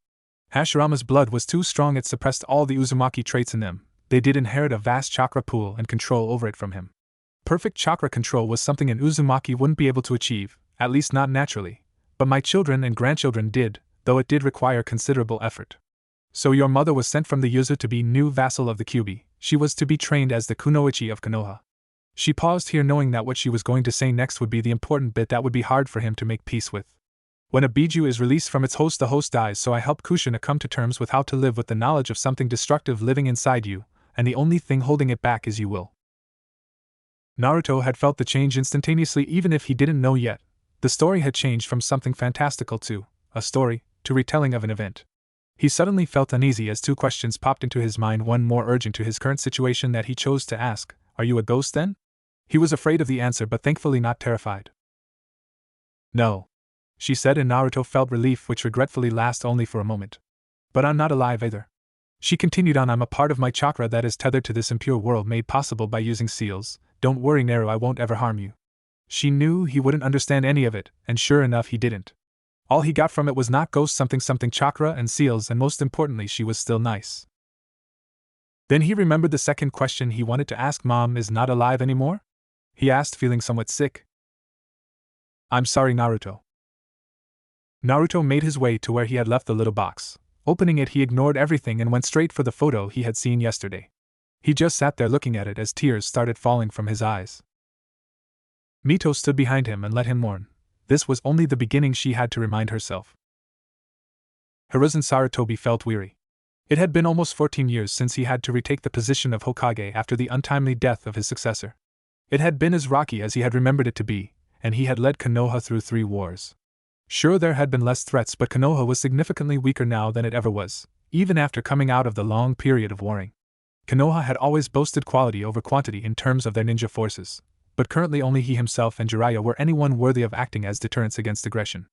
Hashirama's blood was too strong, it suppressed all the Uzumaki traits in them. They did inherit a vast chakra pool and control over it from him. Perfect chakra control was something an Uzumaki wouldn't be able to achieve, at least not naturally. But my children and grandchildren did, though it did require considerable effort. So your mother was sent from the Yuzu to be new vassal of the Kyuubi. She was to be trained as the Kunoichi of Konoha. She paused here, knowing that what she was going to say next would be the important bit that would be hard for him to make peace with. When a Biju is released from its host, the host dies, so I helped Kushina come to terms with how to live with the knowledge of something destructive living inside you, and the only thing holding it back is you will. Naruto had felt the change instantaneously, even if he didn't know yet. The story had changed from something fantastical to a story, to retelling of an event. He suddenly felt uneasy as 2 questions popped into his mind, one more urgent to his current situation that he chose to ask. Are you a ghost then? He was afraid of the answer, but thankfully not terrified. No, she said, and Naruto felt relief, which regretfully lasted only for a moment. But I'm not alive either. She continued on. I'm a part of my chakra that is tethered to this impure world, made possible by using seals. Don't worry, Naru, I won't ever harm you. She knew he wouldn't understand any of it, and sure enough he didn't. All he got from it was not ghost something chakra and seals, and most importantly she was still nice. Then he remembered the second question he wanted to ask. Mom is not alive anymore? He asked, feeling somewhat sick. I'm sorry, Naruto. Naruto made his way to where he had left the little box. Opening it, he ignored everything and went straight for the photo he had seen yesterday. He just sat there looking at it as tears started falling from his eyes. Mito stood behind him and let him mourn. This was only the beginning, she had to remind herself. Hiruzen Sarutobi felt weary. It had been almost 14 years since he had to retake the position of Hokage after the untimely death of his successor. It had been as rocky as he had remembered it to be, and he had led Konoha through 3 wars. Sure, there had been less threats, but Konoha was significantly weaker now than it ever was, even after coming out of the long period of warring. Konoha had always boasted quality over quantity in terms of their ninja forces, but currently only he himself and Jiraiya were anyone worthy of acting as deterrents against aggression.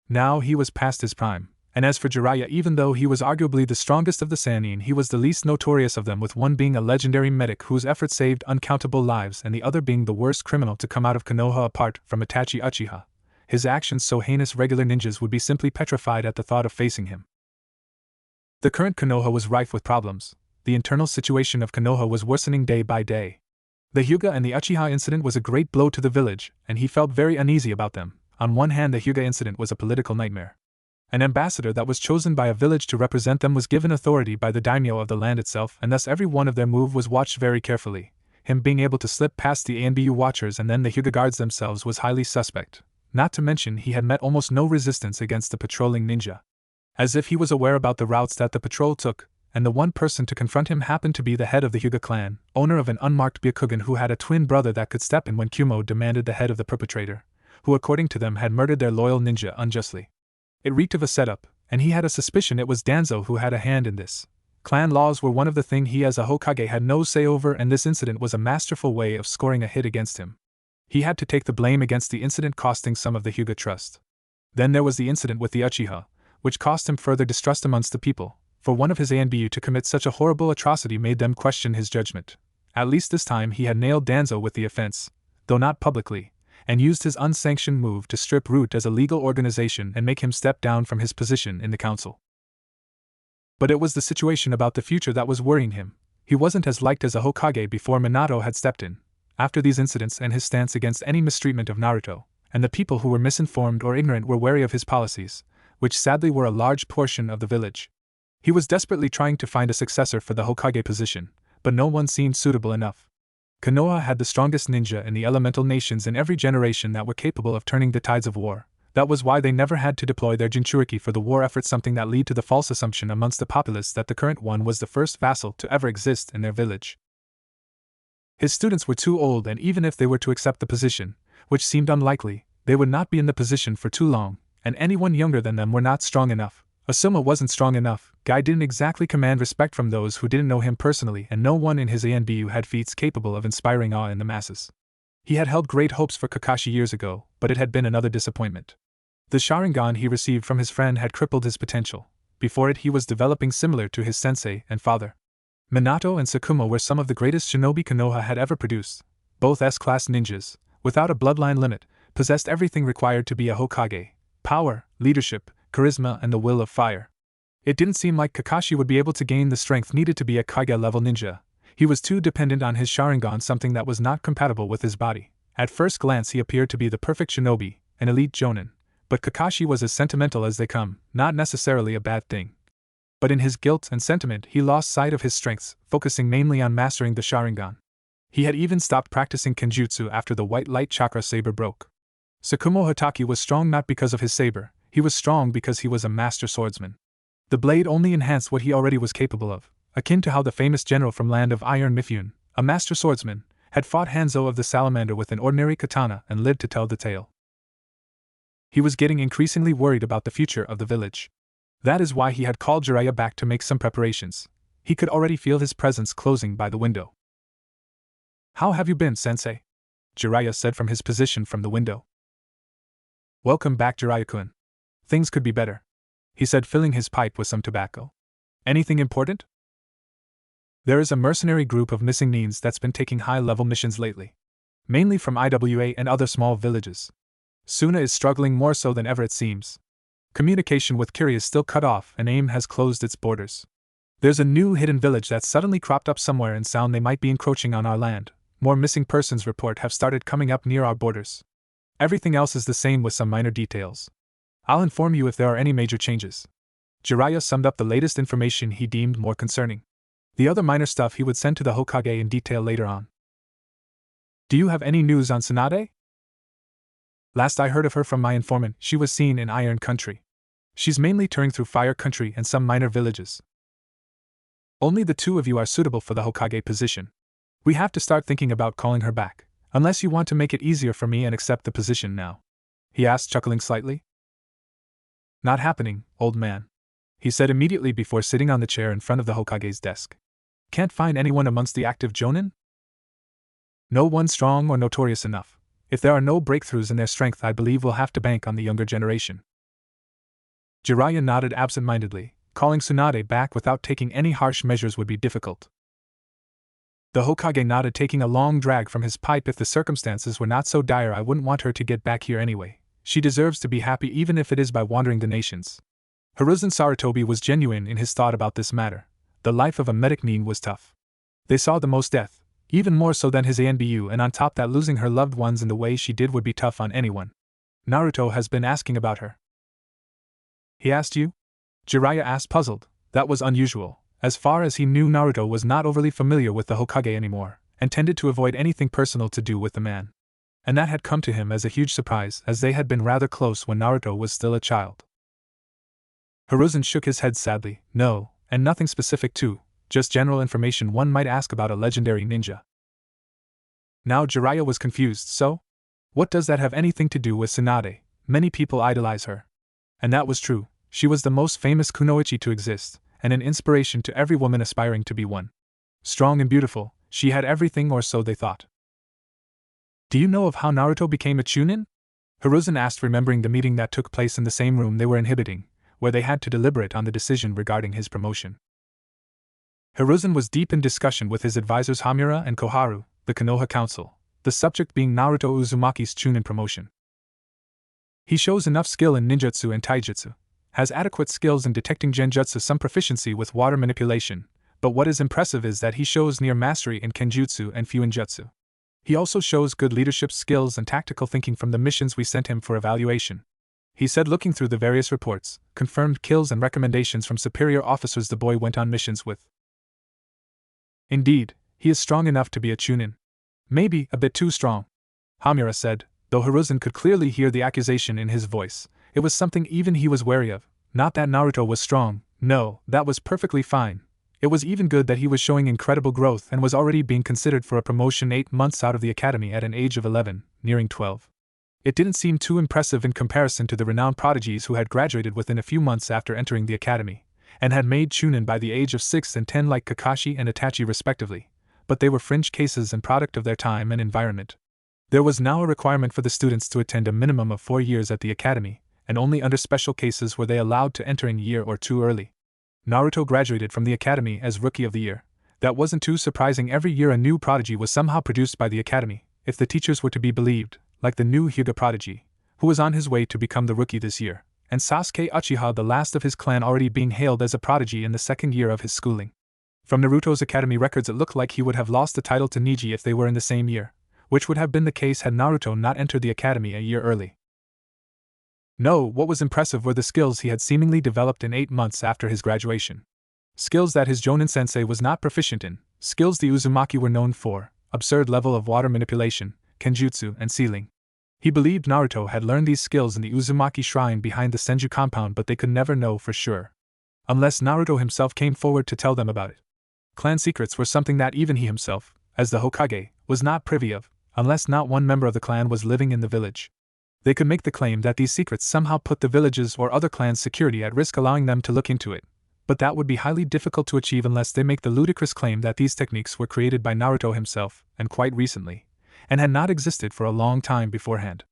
Now he was past his prime, and as for Jiraiya, even though he was arguably the strongest of the Sannin, he was the least notorious of them, with one being a legendary medic whose efforts saved uncountable lives and the other being the worst criminal to come out of Konoha apart from Itachi Uchiha. His actions so heinous regular ninjas would be simply petrified at the thought of facing him. The current Konoha was rife with problems. The internal situation of Konoha was worsening day by day. The Hyuga and the Uchiha incident was a great blow to the village, and he felt very uneasy about them. On one hand, the Hyuga incident was a political nightmare. An ambassador that was chosen by a village to represent them was given authority by the daimyo of the land itself, and thus every one of their move was watched very carefully. Him being able to slip past the ANBU watchers and then the Hyuga guards themselves was highly suspect. Not to mention he had met almost no resistance against the patrolling ninja. As if he was aware about the routes that the patrol took, and the one person to confront him happened to be the head of the Hyuga clan, owner of an unmarked Byakugan who had a twin brother that could step in when Kumo demanded the head of the perpetrator, who according to them had murdered their loyal ninja unjustly. It reeked of a setup, and he had a suspicion it was Danzo who had a hand in this. Clan laws were one of the things he as a Hokage had no say over, and this incident was a masterful way of scoring a hit against him. He had to take the blame against the incident, costing some of the Hyuga trust. Then there was the incident with the Uchiha, which cost him further distrust amongst the people, for one of his ANBU to commit such a horrible atrocity made them question his judgment. At least this time he had nailed Danzo with the offense, though not publicly, and used his unsanctioned move to strip Root as a legal organization and make him step down from his position in the council. But it was the situation about the future that was worrying him. He wasn't as liked as a Hokage before Minato had stepped in, after these incidents and his stance against any mistreatment of Naruto, and the people who were misinformed or ignorant were wary of his policies, which sadly were a large portion of the village. He was desperately trying to find a successor for the Hokage position, but no one seemed suitable enough. Konoha had the strongest ninja in the elemental nations in every generation that were capable of turning the tides of war. That was why they never had to deploy their Jinchuriki for the war effort, something that led to the false assumption amongst the populace that the current one was the first vassal to ever exist in their village. His students were too old, and even if they were to accept the position, which seemed unlikely, they would not be in the position for too long, and anyone younger than them were not strong enough. Asuma wasn't strong enough. Guy didn't exactly command respect from those who didn't know him personally, and no one in his ANBU had feats capable of inspiring awe in the masses. He had held great hopes for Kakashi years ago, but it had been another disappointment. The Sharingan he received from his friend had crippled his potential. Before it he was developing similar to his sensei and father. Minato and Sakuma were some of the greatest shinobi Konoha had ever produced. Both S-class ninjas, without a bloodline limit, possessed everything required to be a Hokage: power, leadership, charisma, and the will of fire. It didn't seem like Kakashi would be able to gain the strength needed to be a Kage-level ninja. He was too dependent on his Sharingan, something that was not compatible with his body. At first glance he appeared to be the perfect shinobi, an elite jonin, but Kakashi was as sentimental as they come, not necessarily a bad thing. But in his guilt and sentiment he lost sight of his strengths, focusing mainly on mastering the Sharingan. He had even stopped practicing Kenjutsu after the white light chakra saber broke. Sakumo Hatake was strong not because of his saber, he was strong because he was a master swordsman. The blade only enhanced what he already was capable of, akin to how the famous general from Land of Iron Mifune, a master swordsman, had fought Hanzo of the Salamander with an ordinary katana and lived to tell the tale. He was getting increasingly worried about the future of the village. That is why he had called Jiraiya back to make some preparations. He could already feel his presence closing by the window. "How have you been, sensei?" Jiraiya said from his position from the window. "Welcome back, Jiraiya-kun. Things could be better," he said, filling his pipe with some tobacco. "Anything important?" "There is a mercenary group of missing Nins that's been taking high-level missions lately. Mainly from IWA and other small villages. Suna is struggling more so than ever, it seems. Communication with Kiri is still cut off and AIM has closed its borders. There's a new hidden village that's suddenly cropped up somewhere and sound they might be encroaching on our land. More missing persons report have started coming up near our borders. Everything else is the same with some minor details. I'll inform you if there are any major changes." Jiraiya summed up the latest information he deemed more concerning. The other minor stuff he would send to the Hokage in detail later on. "Do you have any news on Tsunade?" "Last I heard of her from my informant, she was seen in Iron Country. She's mainly touring through Fire Country and some minor villages. Only the two of you are suitable for the Hokage position. We have to start thinking about calling her back, unless you want to make it easier for me and accept the position now," he asked, chuckling slightly. "Not happening, old man," he said immediately before sitting on the chair in front of the Hokage's desk. "Can't find anyone amongst the active Jonin? No one strong or notorious enough. If there are no breakthroughs in their strength, I believe we'll have to bank on the younger generation." Jiraiya nodded absent-mindedly. Calling Tsunade back without taking any harsh measures would be difficult. The Hokage nodded, taking a long drag from his pipe. "If the circumstances were not so dire, I wouldn't want her to get back here anyway. She deserves to be happy even if it is by wandering the nations. Hiruzen Sarutobi was genuine in his thought about this matter. The life of a medic nin was tough. They saw the most death, even more so than his ANBU, and on top that losing her loved ones in the way she did would be tough on anyone. Naruto has been asking about her. He asked you? Jiraiya asked, puzzled. That was unusual. As far as he knew, Naruto was not overly familiar with the Hokage anymore, and tended to avoid anything personal to do with the man. And that had come to him as a huge surprise, as they had been rather close when Naruto was still a child. Hiruzen shook his head sadly. No, and nothing specific too, just general information one might ask about a legendary ninja. Now Jiraiya was confused. So? What does that have anything to do with Tsunade? Many people idolize her. And that was true. She was the most famous kunoichi to exist, and an inspiration to every woman aspiring to be one. Strong and beautiful, she had everything, or so they thought. Do you know of how Naruto became a Chunin? Hiruzen asked, remembering the meeting that took place in the same room they were inhibiting, where they had to deliberate on the decision regarding his promotion. Hiruzen was deep in discussion with his advisors Hamura and Koharu, the Konoha Council, the subject being Naruto Uzumaki's Chunin promotion. He shows enough skill in ninjutsu and taijutsu, has adequate skills in detecting genjutsu, some proficiency with water manipulation, but what is impressive is that he shows near mastery in kenjutsu and fuinjutsu. He also shows good leadership skills and tactical thinking from the missions we sent him for evaluation. He said, looking through the various reports, confirmed kills and recommendations from superior officers the boy went on missions with. Indeed, he is strong enough to be a Chunin. Maybe a bit too strong, Hamura said, though Hiruzen could clearly hear the accusation in his voice. It was something even he was wary of. Not that Naruto was strong, no, that was perfectly fine. It was even good that he was showing incredible growth and was already being considered for a promotion 8 months out of the academy at an age of 11, nearing 12. It didn't seem too impressive in comparison to the renowned prodigies who had graduated within a few months after entering the academy, and had made Chunin by the age of 6 and 10 like Kakashi and Itachi respectively, but they were fringe cases and product of their time and environment. There was now a requirement for the students to attend a minimum of 4 years at the academy, and only under special cases were they allowed to enter in a year or two early. Naruto graduated from the academy as Rookie of the Year. That wasn't too surprising. Every year a new prodigy was somehow produced by the academy, if the teachers were to be believed, like the new Hyuga prodigy, who was on his way to become the Rookie this year, and Sasuke Uchiha, the last of his clan, already being hailed as a prodigy in the 2nd year of his schooling. From Naruto's academy records it looked like he would have lost the title to Neji if they were in the same year, which would have been the case had Naruto not entered the academy a year early. No, what was impressive were the skills he had seemingly developed in 8 months after his graduation. Skills that his Jonin sensei was not proficient in, skills the Uzumaki were known for, absurd level of water manipulation, kenjutsu, and sealing. He believed Naruto had learned these skills in the Uzumaki shrine behind the Senju compound, but they could never know for sure, unless Naruto himself came forward to tell them about it. Clan secrets were something that even he himself, as the Hokage, was not privy of, unless not one member of the clan was living in the village. They could make the claim that these secrets somehow put the village's or other clans' security at risk, allowing them to look into it, but that would be highly difficult to achieve unless they make the ludicrous claim that these techniques were created by Naruto himself, and quite recently, and had not existed for a long time beforehand.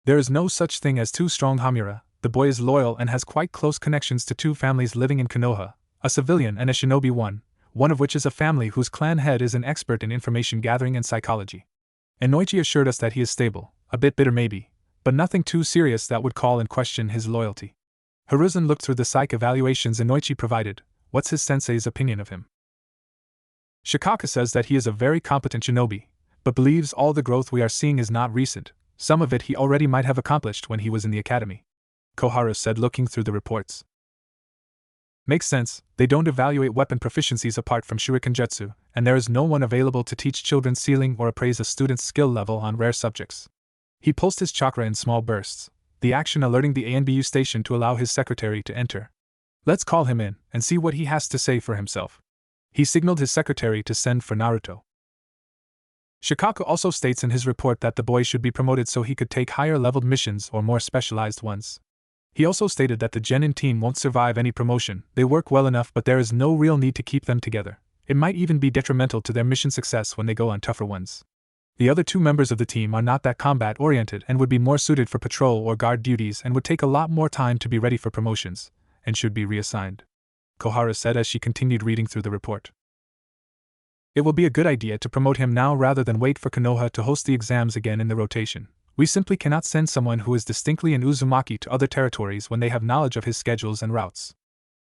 There is no such thing as too strong. Hamura, the boy is loyal and has quite close connections to 2 families living in Konoha, a civilian and a shinobi one of which is a family whose clan head is an expert in information gathering and psychology. Inoichi assured us that he is stable, a bit bitter maybe, but nothing too serious that would call in question his loyalty. Hiruzen looked through the psych evaluations Inoichi provided. What's his sensei's opinion of him? Shikaka says that he is a very competent shinobi, but believes all the growth we are seeing is not recent. Some of it he already might have accomplished when he was in the academy, Koharu said, looking through the reports. Makes sense, they don't evaluate weapon proficiencies apart from shuriken jutsu, and there is no one available to teach children sealing or appraise a student's skill level on rare subjects. He pulsed his chakra in small bursts, the action alerting the ANBU station to allow his secretary to enter. Let's call him in and see what he has to say for himself. He signaled his secretary to send for Naruto. Shikaku also states in his report that the boy should be promoted so he could take higher-leveled missions or more specialized ones. He also stated that the Genin team won't survive any promotion. They work well enough, but there is no real need to keep them together. It might even be detrimental to their mission success when they go on tougher ones. The other 2 members of the team are not that combat-oriented and would be more suited for patrol or guard duties and would take a lot more time to be ready for promotions, and should be reassigned, Koharu said as she continued reading through the report. It will be a good idea to promote him now rather than wait for Konoha to host the exams again in the rotation. We simply cannot send someone who is distinctly an Uzumaki to other territories when they have knowledge of his schedules and routes.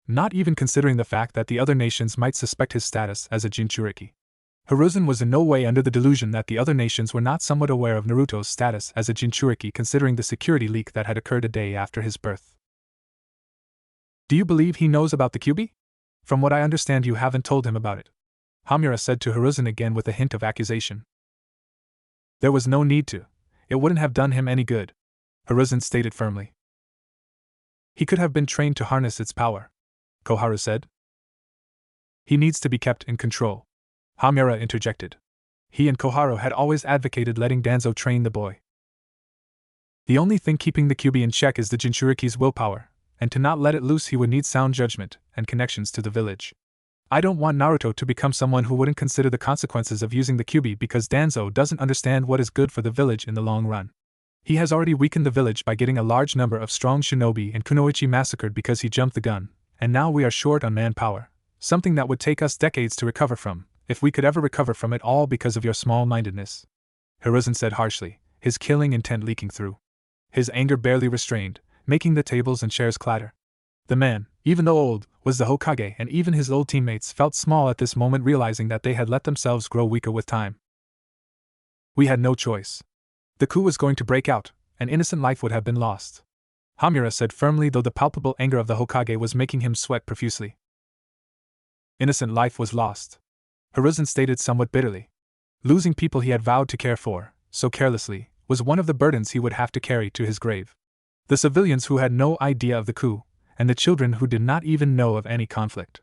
Not even considering the fact that the other nations might suspect his status as a Jinchuriki. Hiruzen was in no way under the delusion that the other nations were not somewhat aware of Naruto's status as a Jinchuriki considering the security leak that had occurred a day after his birth. Do you believe he knows about the Kyuubi? From what I understand, you haven't told him about it. Hamura said to Hiruzen again with a hint of accusation. There was no need to. It wouldn't have done him any good, Hiruzen stated firmly. He could have been trained to harness its power, Koharu said. He needs to be kept in control, Hamura interjected. He and Koharu had always advocated letting Danzo train the boy. The only thing keeping the Kyuubi in check is the Jinchuriki's willpower, and to not let it loose he would need sound judgment and connections to the village. I don't want Naruto to become someone who wouldn't consider the consequences of using the Kyuubi because Danzo doesn't understand what is good for the village in the long run. He has already weakened the village by getting a large number of strong shinobi and kunoichi massacred because he jumped the gun, and now we are short on manpower, something that would take us decades to recover from, if we could ever recover from it all because of your small-mindedness. Hiruzen said harshly, his killing intent leaking through. His anger barely restrained, making the tables and chairs clatter. The man, even though old, was the Hokage, and even his old teammates felt small at this moment, realizing that they had let themselves grow weaker with time. We had no choice. The coup was going to break out, an innocent life would have been lost, Hamura said firmly, though the palpable anger of the Hokage was making him sweat profusely. Innocent life was lost, Hiruzen stated somewhat bitterly. Losing people he had vowed to care for, so carelessly, was one of the burdens he would have to carry to his grave. The civilians who had no idea of the coup, and the children who did not even know of any conflict.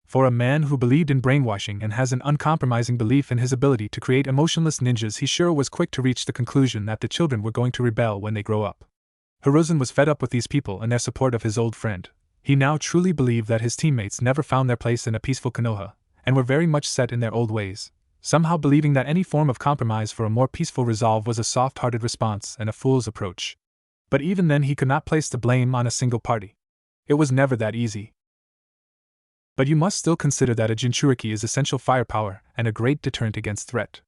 For a man who believed in brainwashing and has an uncompromising belief in his ability to create emotionless ninjas, he sure was quick to reach the conclusion that the children were going to rebel when they grow up. Hiruzen was fed up with these people and their support of his old friend. He now truly believed that his teammates never found their place in a peaceful Konoha, and were very much set in their old ways, somehow believing that any form of compromise for a more peaceful resolve was a soft-hearted response and a fool's approach. But even then he could not place the blame on a single party. It was never that easy. But you must still consider that a Jinchuriki is essential firepower and a great deterrent against threat,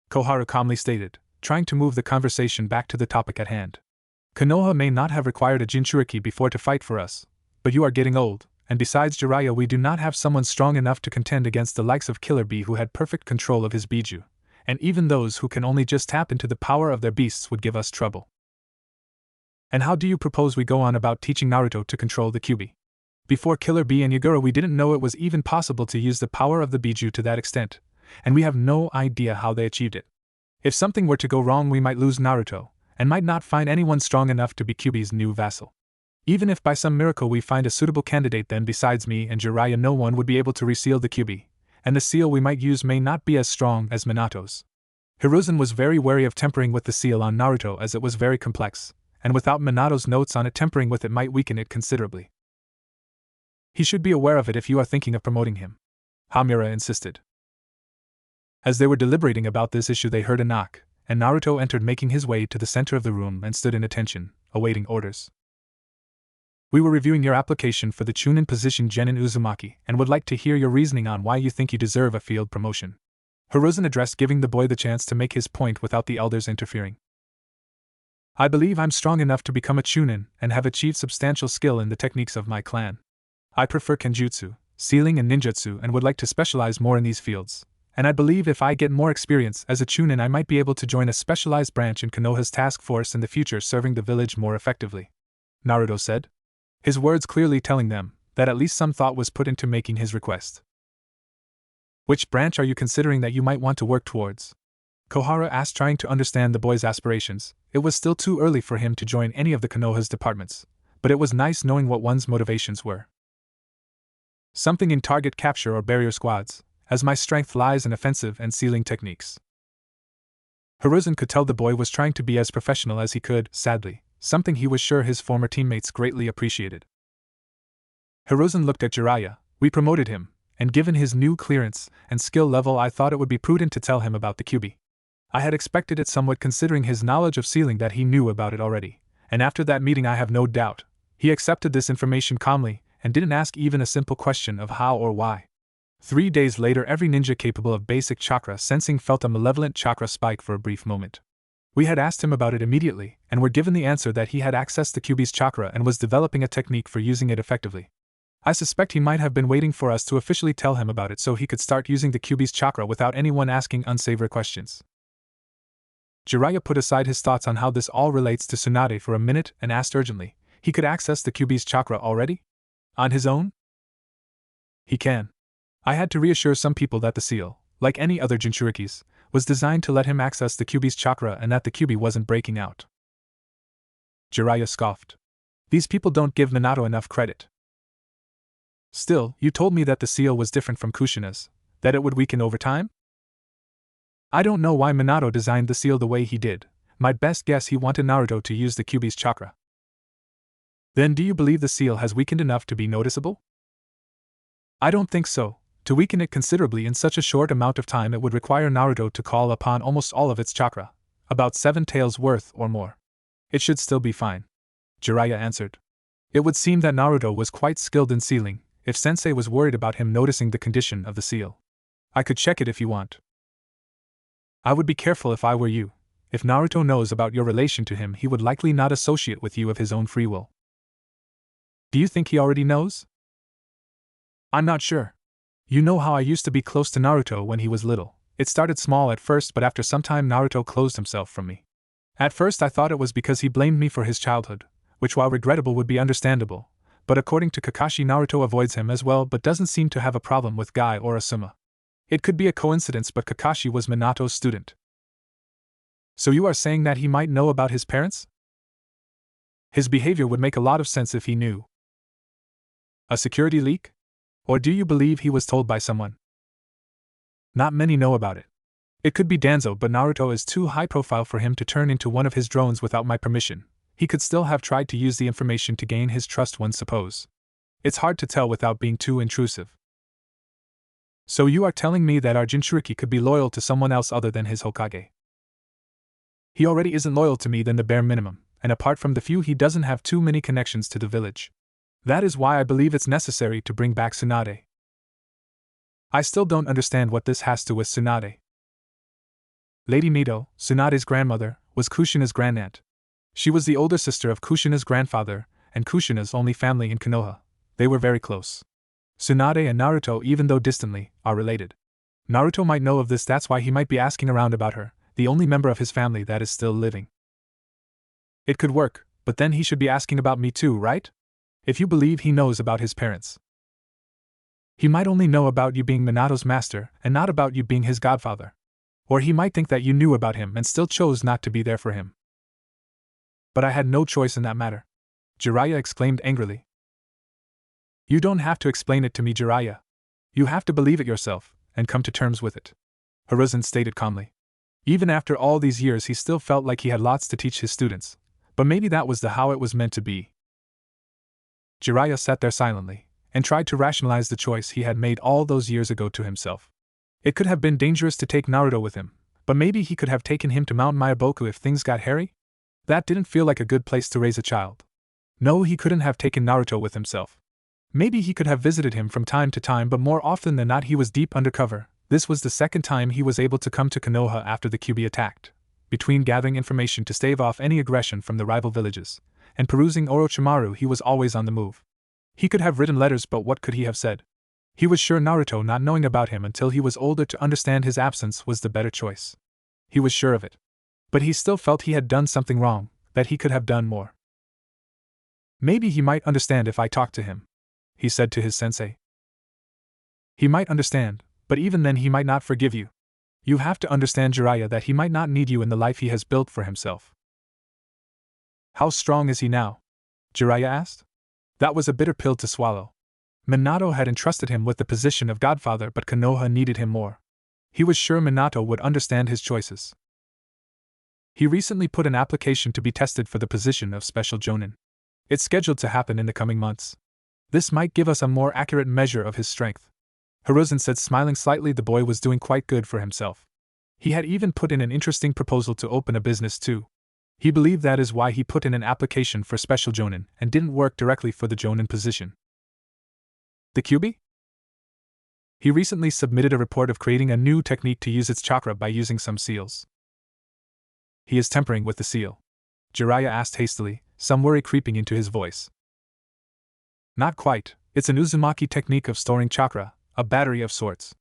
Koharu calmly stated, trying to move the conversation back to the topic at hand. Konoha may not have required a Jinchuriki before to fight for us, but you are getting old, and besides Jiraiya we do not have someone strong enough to contend against the likes of Killer Bee who had perfect control of his Biju, and even those who can only just tap into the power of their beasts would give us trouble. And how do you propose we go on about teaching Naruto to control the Kyuubi? Before Killer Bee and Yagura we didn't know it was even possible to use the power of the Biju to that extent, and we have no idea how they achieved it. If something were to go wrong we might lose Naruto, and might not find anyone strong enough to be Kyuubi's new vassal. Even if by some miracle we find a suitable candidate, then besides me and Jiraiya no one would be able to reseal the Kyuubi, and the seal we might use may not be as strong as Minato's. Hiruzen was very wary of tempering with the seal on Naruto as it was very complex, and without Minato's notes on it, tempering with it might weaken it considerably. He should be aware of it if you are thinking of promoting him, Hamura insisted. As they were deliberating about this issue they heard a knock, and Naruto entered, making his way to the center of the room and stood in attention, awaiting orders. We were reviewing your application for the Chunin position Genin Uzumaki and would like to hear your reasoning on why you think you deserve a field promotion, Hiruzen addressed, giving the boy the chance to make his point without the elders interfering. I believe I'm strong enough to become a Chunin and have achieved substantial skill in the techniques of my clan. I prefer Kenjutsu, sealing and ninjutsu and would like to specialize more in these fields, and I believe if I get more experience as a Chunin I might be able to join a specialized branch in Konoha's task force in the future, serving the village more effectively, Naruto said, his words clearly telling them that at least some thought was put into making his request. Which branch are you considering that you might want to work towards? Koharu asked, trying to understand the boy's aspirations. It was still too early for him to join any of the Konoha's departments, but it was nice knowing what one's motivations were. Something in target capture or barrier squads, as my strength lies in offensive and sealing techniques. Hiruzen could tell the boy was trying to be as professional as he could, sadly, something he was sure his former teammates greatly appreciated. Hiruzen looked at Jiraiya. We promoted him, and given his new clearance and skill level I thought it would be prudent to tell him about the Kyuubi. I had expected it somewhat considering his knowledge of sealing that he knew about it already, and after that meeting I have no doubt he accepted this information calmly and didn't ask even a simple question of how or why. 3 days later every ninja capable of basic chakra sensing felt a malevolent chakra spike for a brief moment. We had asked him about it immediately, and were given the answer that he had accessed the Kyuubi's chakra and was developing a technique for using it effectively. I suspect he might have been waiting for us to officially tell him about it so he could start using the Kyuubi's chakra without anyone asking unsavory questions. Jiraiya put aside his thoughts on how this all relates to Tsunade for a minute and asked urgently, he could access the Kyuubi's chakra already? On his own? He can. I had to reassure some people that the seal, like any other Jinchuriki's, was designed to let him access the Kyuubi's chakra and that the Kyuubi wasn't breaking out. Jiraiya scoffed. These people don't give Minato enough credit. Still, you told me that the seal was different from Kushina's, that it would weaken over time? I don't know why Minato designed the seal the way he did. My best guess he wanted Naruto to use the Kyuubi's chakra. Then do you believe the seal has weakened enough to be noticeable? I don't think so. To weaken it considerably in such a short amount of time it would require Naruto to call upon almost all of its chakra, about 7 taels worth or more. It should still be fine. Jiraiya answered. It would seem that Naruto was quite skilled in sealing, if Sensei was worried about him noticing the condition of the seal. I could check it if you want. I would be careful if I were you. If Naruto knows about your relation to him he would likely not associate with you of his own free will. Do you think he already knows? I'm not sure. You know how I used to be close to Naruto when he was little. It started small at first but after some time Naruto closed himself from me. At first I thought it was because he blamed me for his childhood, which while regrettable would be understandable, but according to Kakashi Naruto avoids him as well but doesn't seem to have a problem with Guy or Asuma. It could be a coincidence but Kakashi was Minato's student. So you are saying that he might know about his parents? His behavior would make a lot of sense if he knew. A security leak? Or do you believe he was told by someone? Not many know about it. It could be Danzo but Naruto is too high profile for him to turn into one of his drones without my permission. He could still have tried to use the information to gain his trust one suppose. It's hard to tell without being too intrusive. So you are telling me that our Jinchuriki could be loyal to someone else other than his Hokage? He already isn't loyal to me than the bare minimum, and apart from the few he doesn't have too many connections to the village. That is why I believe it's necessary to bring back Tsunade. I still don't understand what this has to do with Tsunade. Lady Mito, Tsunade's grandmother, was Kushina's grandaunt. She was the older sister of Kushina's grandfather, and Kushina's only family in Konoha. They were very close. Tsunade and Naruto, even though distantly, are related. Naruto might know of this, that's why he might be asking around about her, the only member of his family that is still living. It could work, but then he should be asking about me too, right? If you believe he knows about his parents. He might only know about you being Minato's master and not about you being his godfather. Or he might think that you knew about him and still chose not to be there for him. But I had no choice in that matter. Jiraiya exclaimed angrily. You don't have to explain it to me, Jiraiya. You have to believe it yourself, and come to terms with it. Hiruzen stated calmly. Even after all these years he still felt like he had lots to teach his students, but maybe that was how it was meant to be. Jiraiya sat there silently, and tried to rationalize the choice he had made all those years ago to himself. It could have been dangerous to take Naruto with him, but maybe he could have taken him to Mount Myoboku if things got hairy? That didn't feel like a good place to raise a child. No, he couldn't have taken Naruto with himself. Maybe he could have visited him from time to time, but more often than not he was deep undercover. This was the second time he was able to come to Konoha after the Kyuubi attacked. Between gathering information to stave off any aggression from the rival villages, and perusing Orochimaru, he was always on the move. He could have written letters, but what could he have said? He was sure Naruto not knowing about him until he was older to understand his absence was the better choice. He was sure of it. But he still felt he had done something wrong, that he could have done more. Maybe he might understand if I talked to him, he said to his sensei. He might understand, but even then he might not forgive you. You have to understand, Jiraiya, that he might not need you in the life he has built for himself. How strong is he now? Jiraiya asked. That was a bitter pill to swallow. Minato had entrusted him with the position of godfather, but Konoha needed him more. He was sure Minato would understand his choices. He recently put an application to be tested for the position of Special Jonin. It's scheduled to happen in the coming months. This might give us a more accurate measure of his strength. Hiruzen said, smiling slightly. The boy was doing quite good for himself. He had even put in an interesting proposal to open a business too. He believed that is why he put in an application for Special Jonin and didn't work directly for the Jonin position. The Kyuubi? He recently submitted a report of creating a new technique to use its chakra by using some seals. He is tampering with the seal? Jiraiya asked hastily, some worry creeping into his voice. Not quite, it's an Uzumaki technique of storing chakra, a battery of sorts.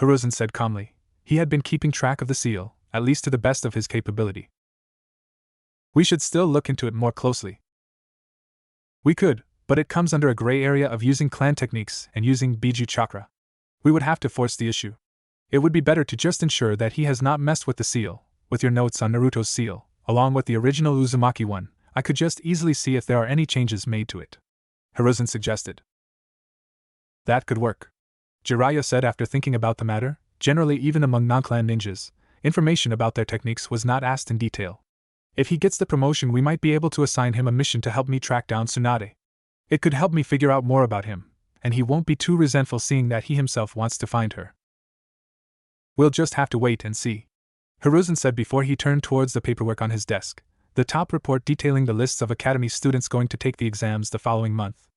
Hiruzen said calmly. He had been keeping track of the seal, at least to the best of his capability. We should still look into it more closely. We could, but it comes under a gray area of using clan techniques and using Biju chakra. We would have to force the issue. It would be better to just ensure that he has not messed with the seal. With your notes on Naruto's seal, along with the original Uzumaki one, I could just easily see if there are any changes made to it. Hiruzen suggested. That could work. Jiraiya said after thinking about the matter. Generally, even among non-clan ninjas, information about their techniques was not asked in detail. If he gets the promotion, we might be able to assign him a mission to help me track down Tsunade. It could help me figure out more about him, and he won't be too resentful seeing that he himself wants to find her. We'll just have to wait and see. Hiruzen said before he turned towards the paperwork on his desk, the top report detailing the lists of academy students going to take the exams the following month.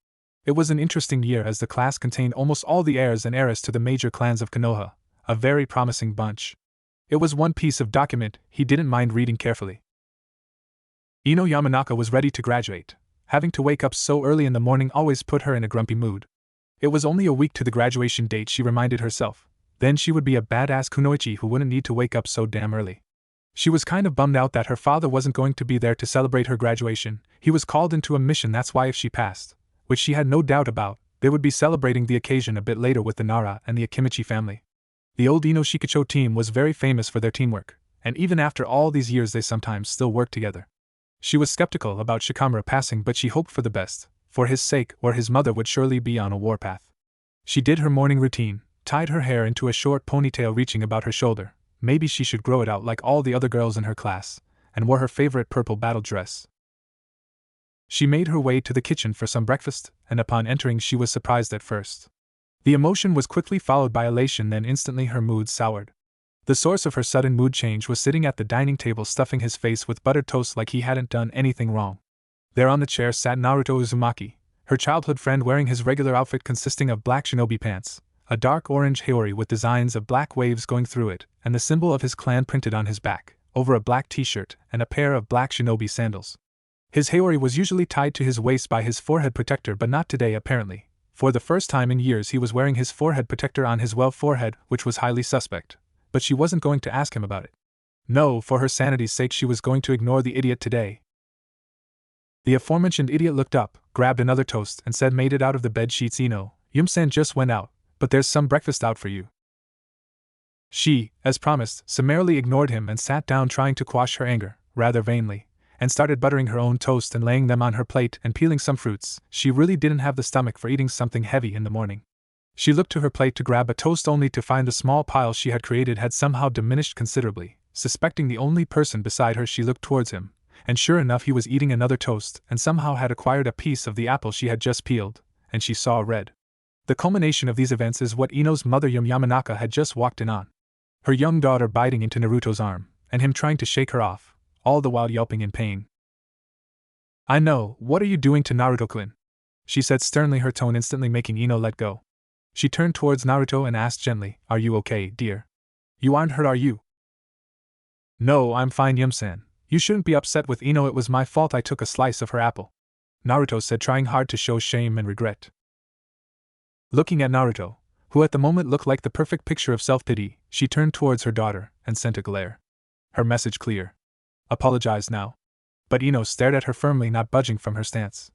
It was an interesting year as the class contained almost all the heirs and heiress to the major clans of Konoha, a very promising bunch. It was one piece of document he didn't mind reading carefully. Ino Yamanaka was ready to graduate. Having to wake up so early in the morning always put her in a grumpy mood. It was only a week to the graduation date, she reminded herself. Then she would be a badass kunoichi who wouldn't need to wake up so damn early. She was kind of bummed out that her father wasn't going to be there to celebrate her graduation. He was called into a mission, that's why if she passed, which she had no doubt about, they would be celebrating the occasion a bit later with the Nara and the Akimichi family. The old Ino Shikacho team was very famous for their teamwork, and even after all these years they sometimes still worked together. She was skeptical about Shikamura passing, but she hoped for the best, for his sake, or his mother would surely be on a warpath. She did her morning routine, tied her hair into a short ponytail reaching about her shoulder, maybe she should grow it out like all the other girls in her class, and wore her favorite purple battle dress. She made her way to the kitchen for some breakfast, and upon entering she was surprised at first. The emotion was quickly followed by elation, then instantly her mood soured. The source of her sudden mood change was sitting at the dining table stuffing his face with buttered toast like he hadn't done anything wrong. There on the chair sat Naruto Uzumaki, her childhood friend, wearing his regular outfit consisting of black shinobi pants, a dark orange haori with designs of black waves going through it, and the symbol of his clan printed on his back, over a black t-shirt and a pair of black shinobi sandals. His haori was usually tied to his waist by his forehead protector, but not today apparently. For the first time in years he was wearing his forehead protector on his forehead, which was highly suspect. But she wasn't going to ask him about it. No, for her sanity's sake she was going to ignore the idiot today. The aforementioned idiot looked up, grabbed another toast, and said, "Made it out of the bed sheets, Ino. Yum-san just went out, but there's some breakfast out for you." She, as promised, summarily ignored him and sat down, trying to quash her anger, rather vainly, and started buttering her own toast and laying them on her plate and peeling some fruits. She really didn't have the stomach for eating something heavy in the morning. She looked to her plate to grab a toast only to find the small pile she had created had somehow diminished considerably. Suspecting the only person beside her, she looked towards him, and sure enough he was eating another toast and somehow had acquired a piece of the apple she had just peeled, and she saw red. The culmination of these events is what Ino's mother Yamanaka had just walked in on. Her young daughter biting into Naruto's arm, and him trying to shake her off, all the while yelping in pain. "I know, what are you doing to Naruto-kun?" she said sternly, her tone instantly making Ino let go. She turned towards Naruto and asked gently, "Are you okay, dear? You aren't hurt, are you?" "No, I'm fine, Yum-san. You shouldn't be upset with Ino, it was my fault I took a slice of her apple," Naruto said, trying hard to show shame and regret. Looking at Naruto, who at the moment looked like the perfect picture of self-pity, she turned towards her daughter and sent a glare. Her message clear. Apologize now. But Ino stared at her firmly, not budging from her stance.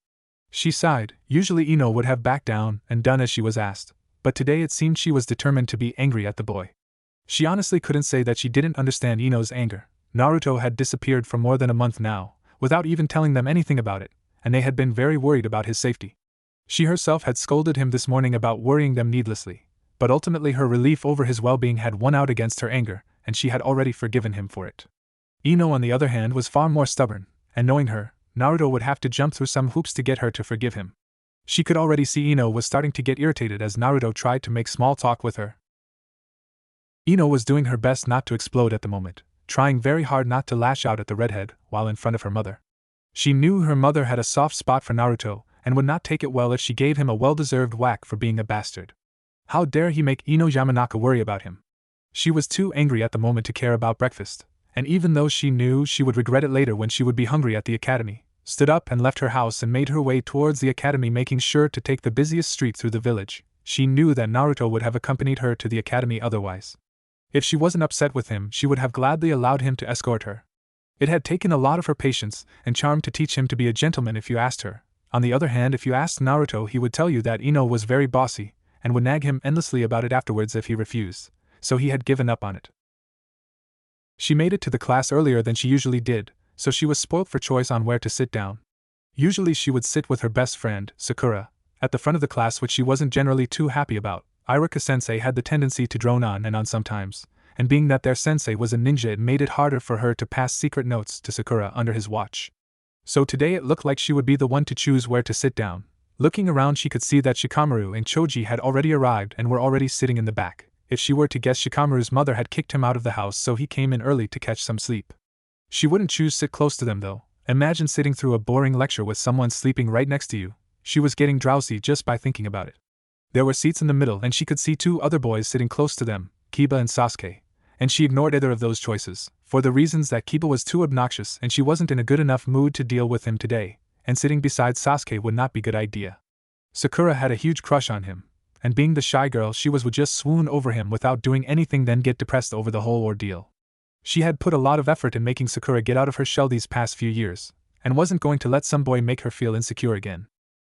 She sighed. Usually Ino would have backed down and done as she was asked, but today it seemed she was determined to be angry at the boy. She honestly couldn't say that she didn't understand Ino's anger. Naruto had disappeared for more than a month now, without even telling them anything about it, and they had been very worried about his safety. She herself had scolded him this morning about worrying them needlessly, but ultimately her relief over his well-being had won out against her anger, and she had already forgiven him for it. Ino, on the other hand, was far more stubborn, and knowing her, Naruto would have to jump through some hoops to get her to forgive him. She could already see Ino was starting to get irritated as Naruto tried to make small talk with her. Ino was doing her best not to explode at the moment, trying very hard not to lash out at the redhead while in front of her mother. She knew her mother had a soft spot for Naruto and would not take it well if she gave him a well-deserved whack for being a bastard. How dare he make Ino Yamanaka worry about him? She was too angry at the moment to care about breakfast, and even though she knew she would regret it later when she would be hungry at the academy, stood up and left her house and made her way towards the academy, making sure to take the busiest street through the village. She knew that Naruto would have accompanied her to the academy otherwise. If she wasn't upset with him, she would have gladly allowed him to escort her. It had taken a lot of her patience and charm to teach him to be a gentleman if you asked her. On the other hand, if you asked Naruto, he would tell you that Ino was very bossy, and would nag him endlessly about it afterwards if he refused, so he had given up on it. She made it to the class earlier than she usually did, so she was spoilt for choice on where to sit down. Usually she would sit with her best friend, Sakura, at the front of the class, which she wasn't generally too happy about. Iruka-sensei had the tendency to drone on and on sometimes, and being that their sensei was a ninja, it made it harder for her to pass secret notes to Sakura under his watch. So today it looked like she would be the one to choose where to sit down. Looking around, she could see that Shikamaru and Choji had already arrived and were already sitting in the back. If she were to guess, Shikamaru's mother had kicked him out of the house, so he came in early to catch some sleep. She wouldn't choose sit close to them though. Imagine sitting through a boring lecture with someone sleeping right next to you. She was getting drowsy just by thinking about it. There were seats in the middle, and she could see two other boys sitting close to them, Kiba and Sasuke, and she ignored either of those choices, for the reasons that Kiba was too obnoxious and she wasn't in a good enough mood to deal with him today, and sitting beside Sasuke would not be a good idea. Sakura had a huge crush on him, and being the shy girl she was, would just swoon over him without doing anything, then get depressed over the whole ordeal. She had put a lot of effort in making Sakura get out of her shell these past few years, and wasn't going to let some boy make her feel insecure again.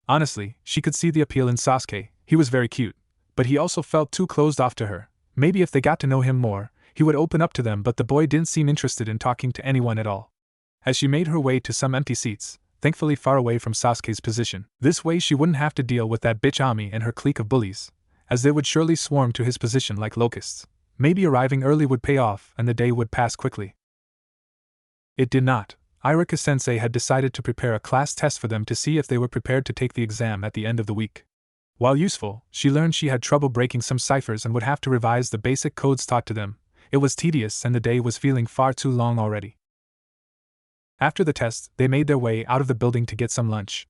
Honestly, she could see the appeal in Sasuke. He was very cute, but he also felt too closed off to her. Maybe if they got to know him more, he would open up to them, but the boy didn't seem interested in talking to anyone at all. As she made her way to some empty seats, thankfully far away from Sasuke's position, this way she wouldn't have to deal with that bitch Ami and her clique of bullies, as they would surely swarm to his position like locusts. Maybe arriving early would pay off and the day would pass quickly. It did not. Iruka-sensei had decided to prepare a class test for them to see if they were prepared to take the exam at the end of the week. While useful, she learned she had trouble breaking some ciphers and would have to revise the basic codes taught to them. It was tedious and the day was feeling far too long already. After the test, they made their way out of the building to get some lunch.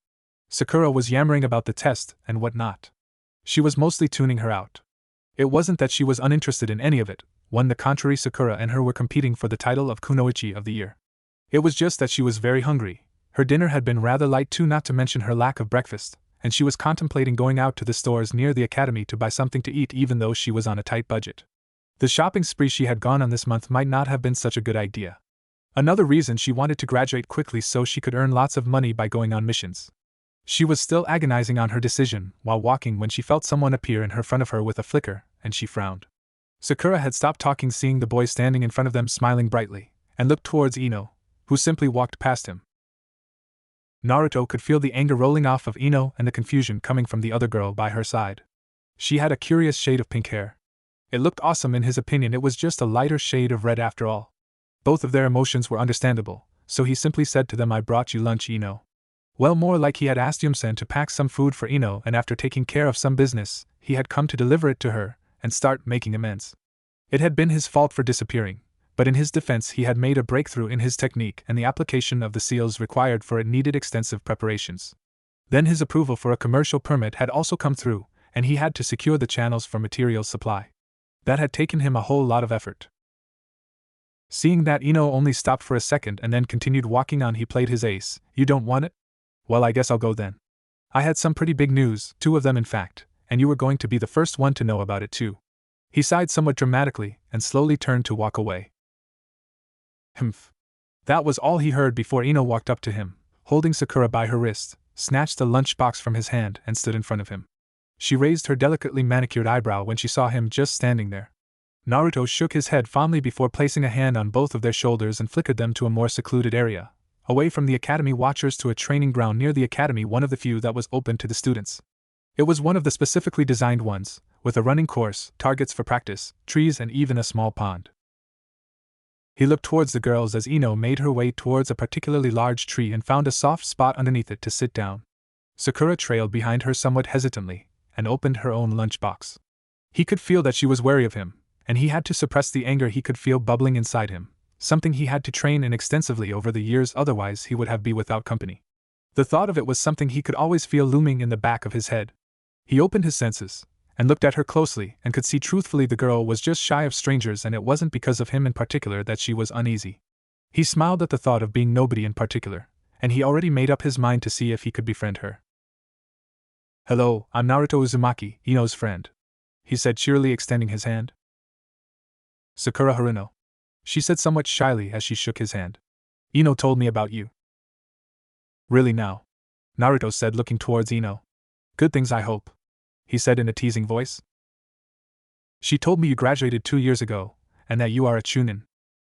Sakura was yammering about the test and whatnot. She was mostly tuning her out. It wasn't that she was uninterested in any of it. On the contrary, Sakura and her were competing for the title of Kunoichi of the year. It was just that she was very hungry. Her dinner had been rather light too, not to mention her lack of breakfast, and she was contemplating going out to the stores near the academy to buy something to eat even though she was on a tight budget. The shopping spree she had gone on this month might not have been such a good idea. Another reason, she wanted to graduate quickly so she could earn lots of money by going on missions. She was still agonizing on her decision while walking when she felt someone appear in her front of her with a flicker, and she frowned. Sakura had stopped talking, seeing the boy standing in front of them smiling brightly, and looked towards Ino, who simply walked past him. Naruto could feel the anger rolling off of Ino and the confusion coming from the other girl by her side. She had a curious shade of pink hair. It looked awesome in his opinion. It was just a lighter shade of red after all. Both of their emotions were understandable, so he simply said to them, "I brought you lunch, Ino." Well, more like he had asked Yum-sen to pack some food for Ino, and after taking care of some business, he had come to deliver it to her and start making amends. It had been his fault for disappearing, but in his defense he had made a breakthrough in his technique, and the application of the seals required for it needed extensive preparations. Then his approval for a commercial permit had also come through, and he had to secure the channels for material supply. That had taken him a whole lot of effort. Seeing that Ino only stopped for a second and then continued walking on, he played his ace. "You don't want it? Well, I guess I'll go then. I had some pretty big news, 2 of them in fact, and you were going to be the first one to know about it too." He sighed somewhat dramatically and slowly turned to walk away. Humph. That was all he heard before Ino walked up to him, holding Sakura by her wrist, snatched the lunchbox from his hand and stood in front of him. She raised her delicately manicured eyebrow when she saw him just standing there. Naruto shook his head fondly before placing a hand on both of their shoulders and flickered them to a more secluded area, away from the academy watchers, to a training ground near the academy, one of the few that was open to the students. It was one of the specifically designed ones, with a running course, targets for practice, trees, and even a small pond. He looked towards the girls as Ino made her way towards a particularly large tree and found a soft spot underneath it to sit down. Sakura trailed behind her somewhat hesitantly and opened her own lunchbox. He could feel that she was wary of him, and he had to suppress the anger he could feel bubbling inside him, something he had to train in extensively over the years, otherwise he would have been without company. The thought of it was something he could always feel looming in the back of his head. He opened his senses and looked at her closely and could see truthfully the girl was just shy of strangers, and it wasn't because of him in particular that she was uneasy. He smiled at the thought of being nobody in particular, and he already made up his mind to see if he could befriend her. "Hello, I'm Naruto Uzumaki, Ino's friend," he said cheerily, extending his hand. "Sakura Haruno," she said somewhat shyly as she shook his hand. "Ino told me about you." "Really now?" Naruto said, looking towards Ino. "Good things, I hope," he said in a teasing voice. "She told me you graduated 2 years ago, and that you are a chunin,"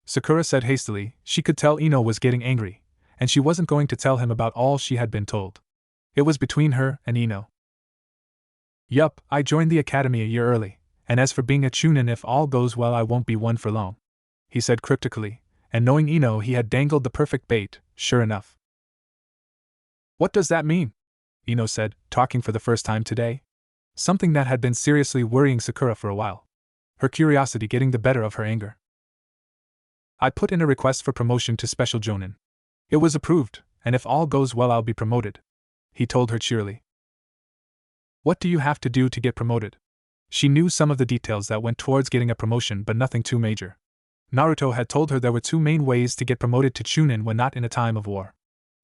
Sakura said hastily. She could tell Ino was getting angry, and she wasn't going to tell him about all she had been told. It was between her and Ino. "Yup, I joined the academy a year early, and as for being a chunin, if all goes well I won't be one for long," he said cryptically, and knowing Ino he had dangled the perfect bait, sure enough. "What does that mean?" Ino said, talking for the first time today. Something that had been seriously worrying Sakura for a while. Her curiosity getting the better of her anger. "I put in a request for promotion to Special Jonin. It was approved, and if all goes well I'll be promoted," he told her cheerily. "What do you have to do to get promoted?" She knew some of the details that went towards getting a promotion, but nothing too major. Naruto had told her there were 2 main ways to get promoted to Chunin when not in a time of war.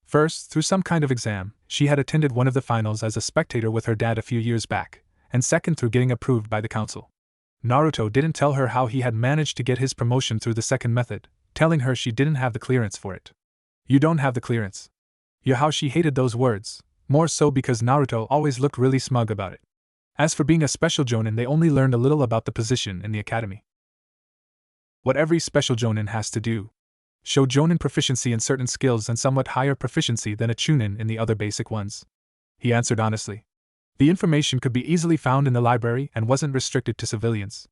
First, through some kind of exam. She had attended one of the finals as a spectator with her dad a few years back, and second, through getting approved by the council. Naruto didn't tell her how he had managed to get his promotion through the second method, telling her she didn't have the clearance for it. "You don't have the clearance." How she hated those words, more so because Naruto always looked really smug about it. As for being a special jonin, they only learned a little about the position in the academy. What every special jonin has to do: show jonin proficiency in certain skills and somewhat higher proficiency than a chunin in the other basic ones, he answered honestly. The information could be easily found in the library and wasn't restricted to civilians.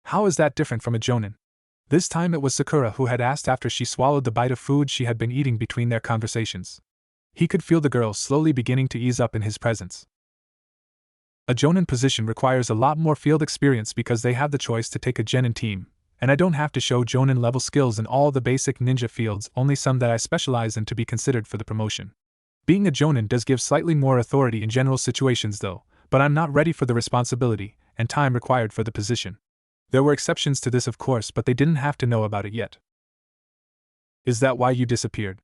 "How is that different from a jonin?" This time it was Sakura who had asked after she swallowed the bite of food she had been eating between their conversations. He could feel the girl slowly beginning to ease up in his presence. "A jonin position requires a lot more field experience because they have the choice to take a genin team, and I don't have to show jonin level skills in all the basic ninja fields, only some that I specialize in to be considered for the promotion. Being a jonin does give slightly more authority in general situations though, but I'm not ready for the responsibility and time required for the position. There were exceptions to this of course, but they didn't have to know about it yet." "Is that why you disappeared?"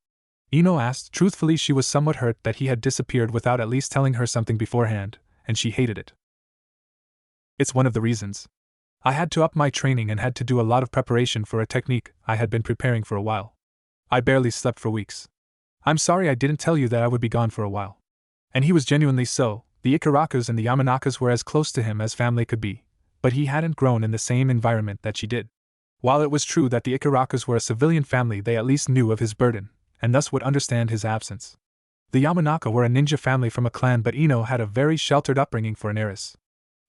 Ino asked. Truthfully, she was somewhat hurt that he had disappeared without at least telling her something beforehand, and she hated it. "It's one of the reasons. I had to up my training and had to do a lot of preparation for a technique I had been preparing for a while. I barely slept for weeks. I'm sorry I didn't tell you that I would be gone for a while." And he was genuinely so. The Ikarakas and the Yamanakas were as close to him as family could be, but he hadn't grown in the same environment that she did. While it was true that the Ikarakas were a civilian family, they at least knew of his burden, and thus would understand his absence. The Yamanaka were a ninja family from a clan, but Ino had a very sheltered upbringing for an heiress.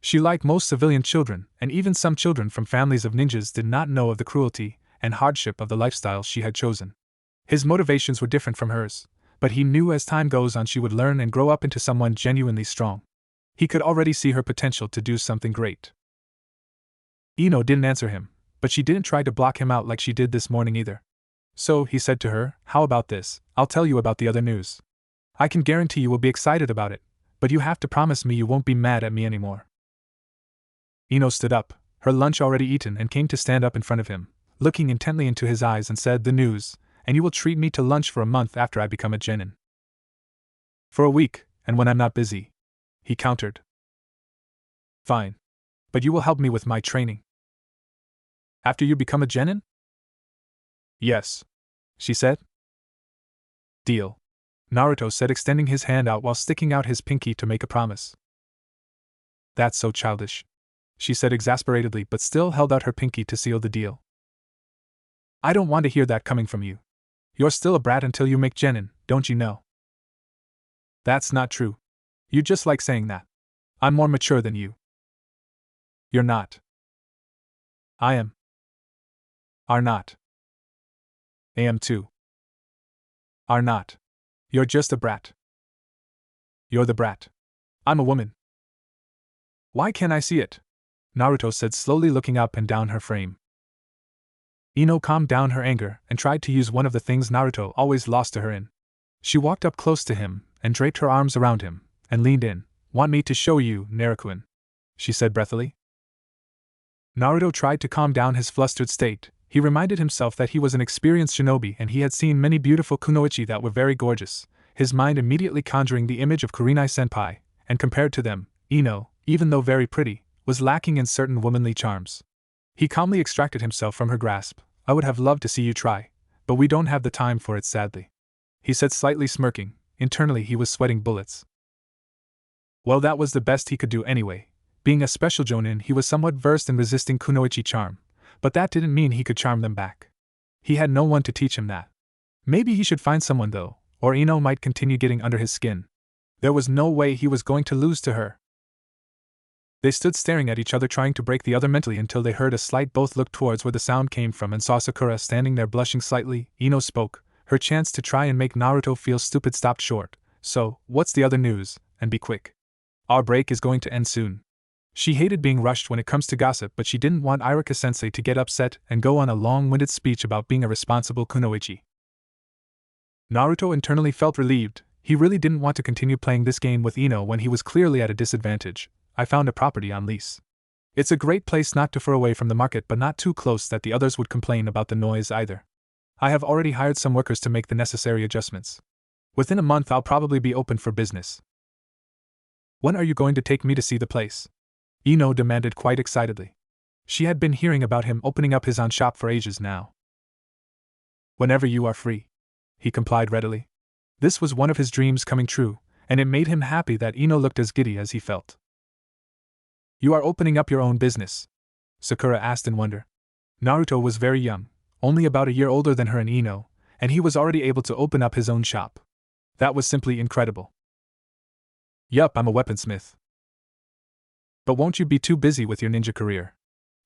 She, like most civilian children, and even some children from families of ninjas, did not know of the cruelty and hardship of the lifestyle she had chosen. His motivations were different from hers, but he knew as time goes on she would learn and grow up into someone genuinely strong. He could already see her potential to do something great. Ino didn't answer him, but she didn't try to block him out like she did this morning either. So he said to her, "How about this? I'll tell you about the other news. I can guarantee you will be excited about it, but you have to promise me you won't be mad at me anymore." Ino stood up, her lunch already eaten, and came to stand up in front of him, looking intently into his eyes, and said, "The news, and you will treat me to lunch for a month after I become a genin." "For a week, and when I'm not busy," he countered. "Fine. But you will help me with my training." "After you become a genin?" "Yes," she said. "Deal," Naruto said, extending his hand out while sticking out his pinky to make a promise. "That's so childish," she said exasperatedly, but still held out her pinky to seal the deal. "I don't want to hear that coming from you. You're still a brat until you make genin, don't you know?" "That's not true. You just like saying that. I'm more mature than you." "You're not." "I am." "Are not." "I am too." "Are not." "You're just a brat." "You're the brat. I'm a woman." "Why can't I see it?" Naruto said, slowly looking up and down her frame. Ino calmed down her anger and tried to use one of the things Naruto always lost to her in. She walked up close to him and draped her arms around him and leaned in. "Want me to show you, Naruto-kun?" she said breathily. Naruto tried to calm down his flustered state He reminded himself that he was an experienced shinobi and he had seen many beautiful kunoichi that were very gorgeous, his mind immediately conjuring the image of Kurenai-senpai, and compared to them, Ino, even though very pretty, was lacking in certain womanly charms. He calmly extracted himself from her grasp. I would have loved to see you try, but we don't have the time for it sadly, he said slightly smirking. Internally he was sweating bullets. Well, that was the best he could do anyway. Being a special jonin, he was somewhat versed in resisting kunoichi charm, but that didn't mean he could charm them back. He had no one to teach him that. Maybe he should find someone though, or Ino might continue getting under his skin. There was no way he was going to lose to her. They stood staring at each other, trying to break the other mentally, until they heard a slight. Both looked towards where the sound came from and saw Sakura standing there blushing slightly. Ino spoke. Her chance to try and make Naruto feel stupid stopped short. So, what's the other news? And be quick. Our break is going to end soon. She hated being rushed when it comes to gossip, but she didn't want Irika-sensei to get upset and go on a long-winded speech about being a responsible kunoichi. Naruto internally felt relieved. He really didn't want to continue playing this game with Ino when he was clearly at a disadvantage. I found a property on lease. It's a great place not too far away from the market, but not too close that the others would complain about the noise either. I have already hired some workers to make the necessary adjustments. Within a month I'll probably be open for business. When are you going to take me to see the place? Ino demanded quite excitedly. She had been hearing about him opening up his own shop for ages now. Whenever you are free, he complied readily. This was one of his dreams coming true, and it made him happy that Ino looked as giddy as he felt. You are opening up your own business? Sakura asked in wonder. Naruto was very young, only about a year older than her and Ino, and he was already able to open up his own shop. That was simply incredible. Yup, I'm a weaponsmith. But won't you be too busy with your ninja career?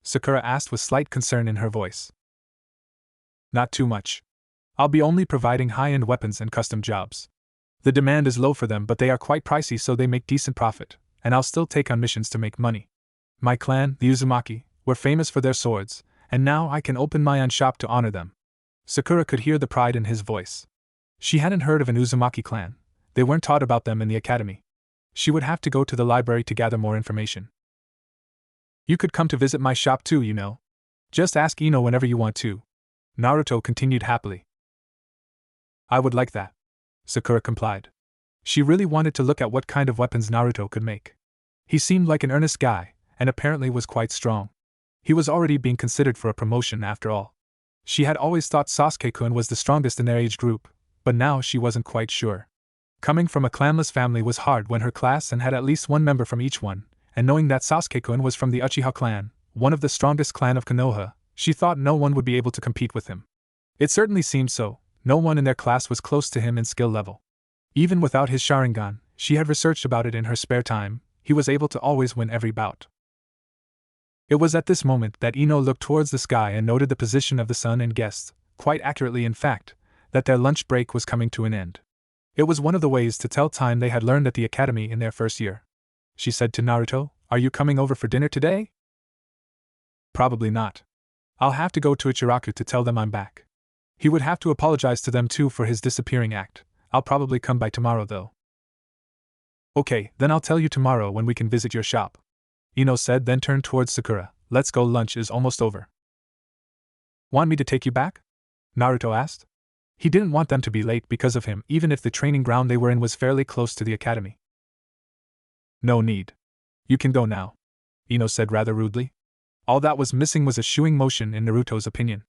Sakura asked with slight concern in her voice. Not too much. I'll be only providing high-end weapons and custom jobs. The demand is low for them, but they are quite pricey, so they make decent profit, and I'll still take on missions to make money. My clan, the Uzumaki, were famous for their swords, and now I can open my own shop to honor them. Sakura could hear the pride in his voice. She hadn't heard of an Uzumaki clan. They weren't taught about them in the academy. She would have to go to the library to gather more information. You could come to visit my shop too, you know. Just ask Ino whenever you want to. Naruto continued happily. I would like that, Sakura complied. She really wanted to look at what kind of weapons Naruto could make. He seemed like an earnest guy, and apparently was quite strong. He was already being considered for a promotion after all. She had always thought Sasuke-kun was the strongest in their age group, but now she wasn't quite sure. Coming from a clanless family was hard when her class and had at least one member from each one, and knowing that Sasuke-kun was from the Uchiha clan, one of the strongest clan of Konoha, she thought no one would be able to compete with him. It certainly seemed so. No one in their class was close to him in skill level. Even without his Sharingan, she had researched about it in her spare time, he was able to always win every bout. It was at this moment that Ino looked towards the sky and noted the position of the sun and guessed, quite accurately in fact, that their lunch break was coming to an end. It was one of the ways to tell time they had learned at the academy in their first year. She said to Naruto, "Are you coming over for dinner today?" Probably not. I'll have to go to Ichiraku to tell them I'm back. He would have to apologize to them too for his disappearing act. I'll probably come by tomorrow though. Okay, then I'll tell you tomorrow when we can visit your shop, Ino said, then turned towards Sakura. Let's go, lunch is almost over. Want me to take you back? Naruto asked. He didn't want them to be late because of him, even if the training ground they were in was fairly close to the academy. No need. You can go now, Ino said rather rudely. All that was missing was a shooing motion in Naruto's opinion.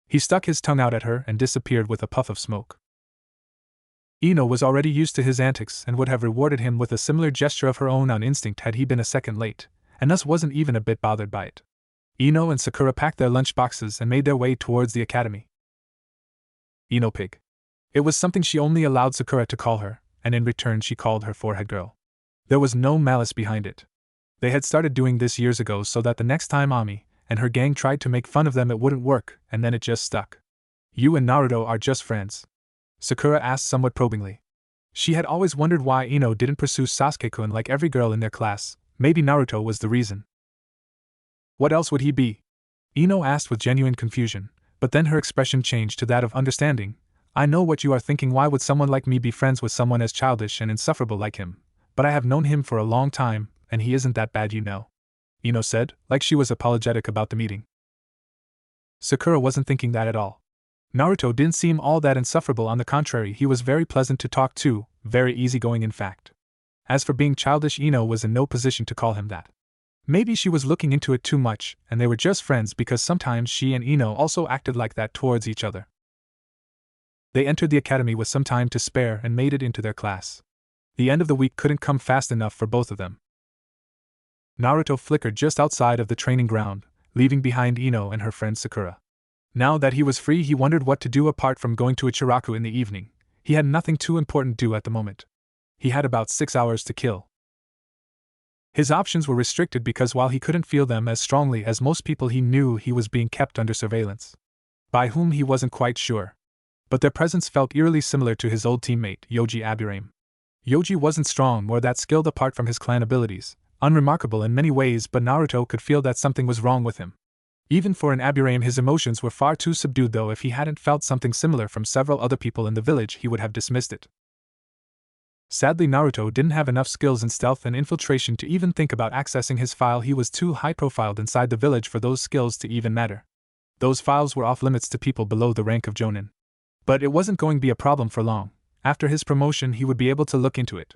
He stuck his tongue out at her and disappeared with a puff of smoke. Ino was already used to his antics and would have rewarded him with a similar gesture of her own on instinct had he been a second late, and thus wasn't even a bit bothered by it. Ino and Sakura packed their lunch boxes and made their way towards the academy. Ino pig. It was something she only allowed Sakura to call her, and in return she called her forehead girl. There was no malice behind it. They had started doing this years ago so that the next time Ami and her gang tried to make fun of them it wouldn't work, and then it just stuck. You and Naruto are just friends? Sakura asked somewhat probingly. She had always wondered why Ino didn't pursue Sasuke-kun like every girl in their class. Maybe Naruto was the reason. What else would he be? Ino asked with genuine confusion, but then her expression changed to that of understanding. I know what you are thinking, why would someone like me be friends with someone as childish and insufferable like him? But I have known him for a long time, and he isn't that bad, you know, Ino said, like she was apologetic about the meeting. Sakura wasn't thinking that at all. Naruto didn't seem all that insufferable, on the contrary, he was very pleasant to talk to, very easygoing in fact. As for being childish, Ino was in no position to call him that. Maybe she was looking into it too much, and they were just friends because sometimes she and Ino also acted like that towards each other. They entered the academy with some time to spare and made it into their class. The end of the week couldn't come fast enough for both of them. Naruto flickered just outside of the training ground, leaving behind Ino and her friend Sakura. Now that he was free, he wondered what to do apart from going to Ichiraku in the evening. He had nothing too important to do at the moment. He had about 6 hours to kill. His options were restricted because while he couldn't feel them as strongly as most people, he knew he was being kept under surveillance. By whom he wasn't quite sure. But their presence felt eerily similar to his old teammate, Yoji Aburame. Yoji wasn't strong or that skilled apart from his clan abilities, unremarkable in many ways, but Naruto could feel that something was wrong with him. Even for an Aburame, his emotions were far too subdued, though if he hadn't felt something similar from several other people in the village, he would have dismissed it. Sadly, Naruto didn't have enough skills in stealth and infiltration to even think about accessing his file. He was too high-profiled inside the village for those skills to even matter. Those files were off-limits to people below the rank of Jonin. But it wasn't going to be a problem for long. After his promotion, he would be able to look into it.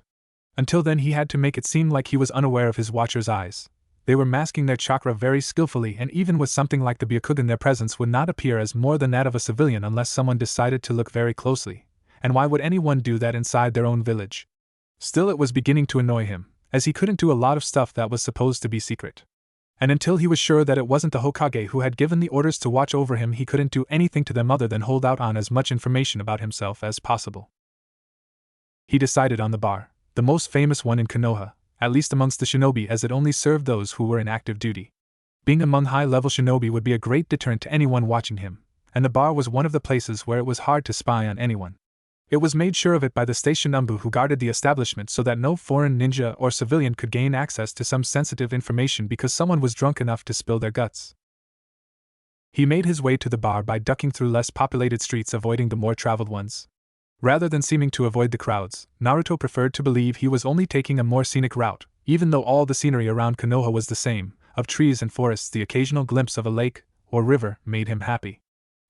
Until then, he had to make it seem like he was unaware of his watchers' eyes. They were masking their chakra very skillfully, and even with something like the Byakugan, their presence would not appear as more than that of a civilian unless someone decided to look very closely. And why would anyone do that inside their own village? Still, it was beginning to annoy him, as he couldn't do a lot of stuff that was supposed to be secret. And until he was sure that it wasn't the Hokage who had given the orders to watch over him, he couldn't do anything to them other than hold out on as much information about himself as possible. He decided on the bar, the most famous one in Konoha, at least amongst the shinobi, as it only served those who were in active duty. Being among high-level shinobi would be a great deterrent to anyone watching him, and the bar was one of the places where it was hard to spy on anyone. It was made sure of it by the station Umbu who guarded the establishment so that no foreign ninja or civilian could gain access to some sensitive information because someone was drunk enough to spill their guts. He made his way to the bar by ducking through less populated streets, avoiding the more traveled ones. Rather than seeming to avoid the crowds, Naruto preferred to believe he was only taking a more scenic route, even though all the scenery around Konoha was the same, of trees and forests. The occasional glimpse of a lake or river made him happy.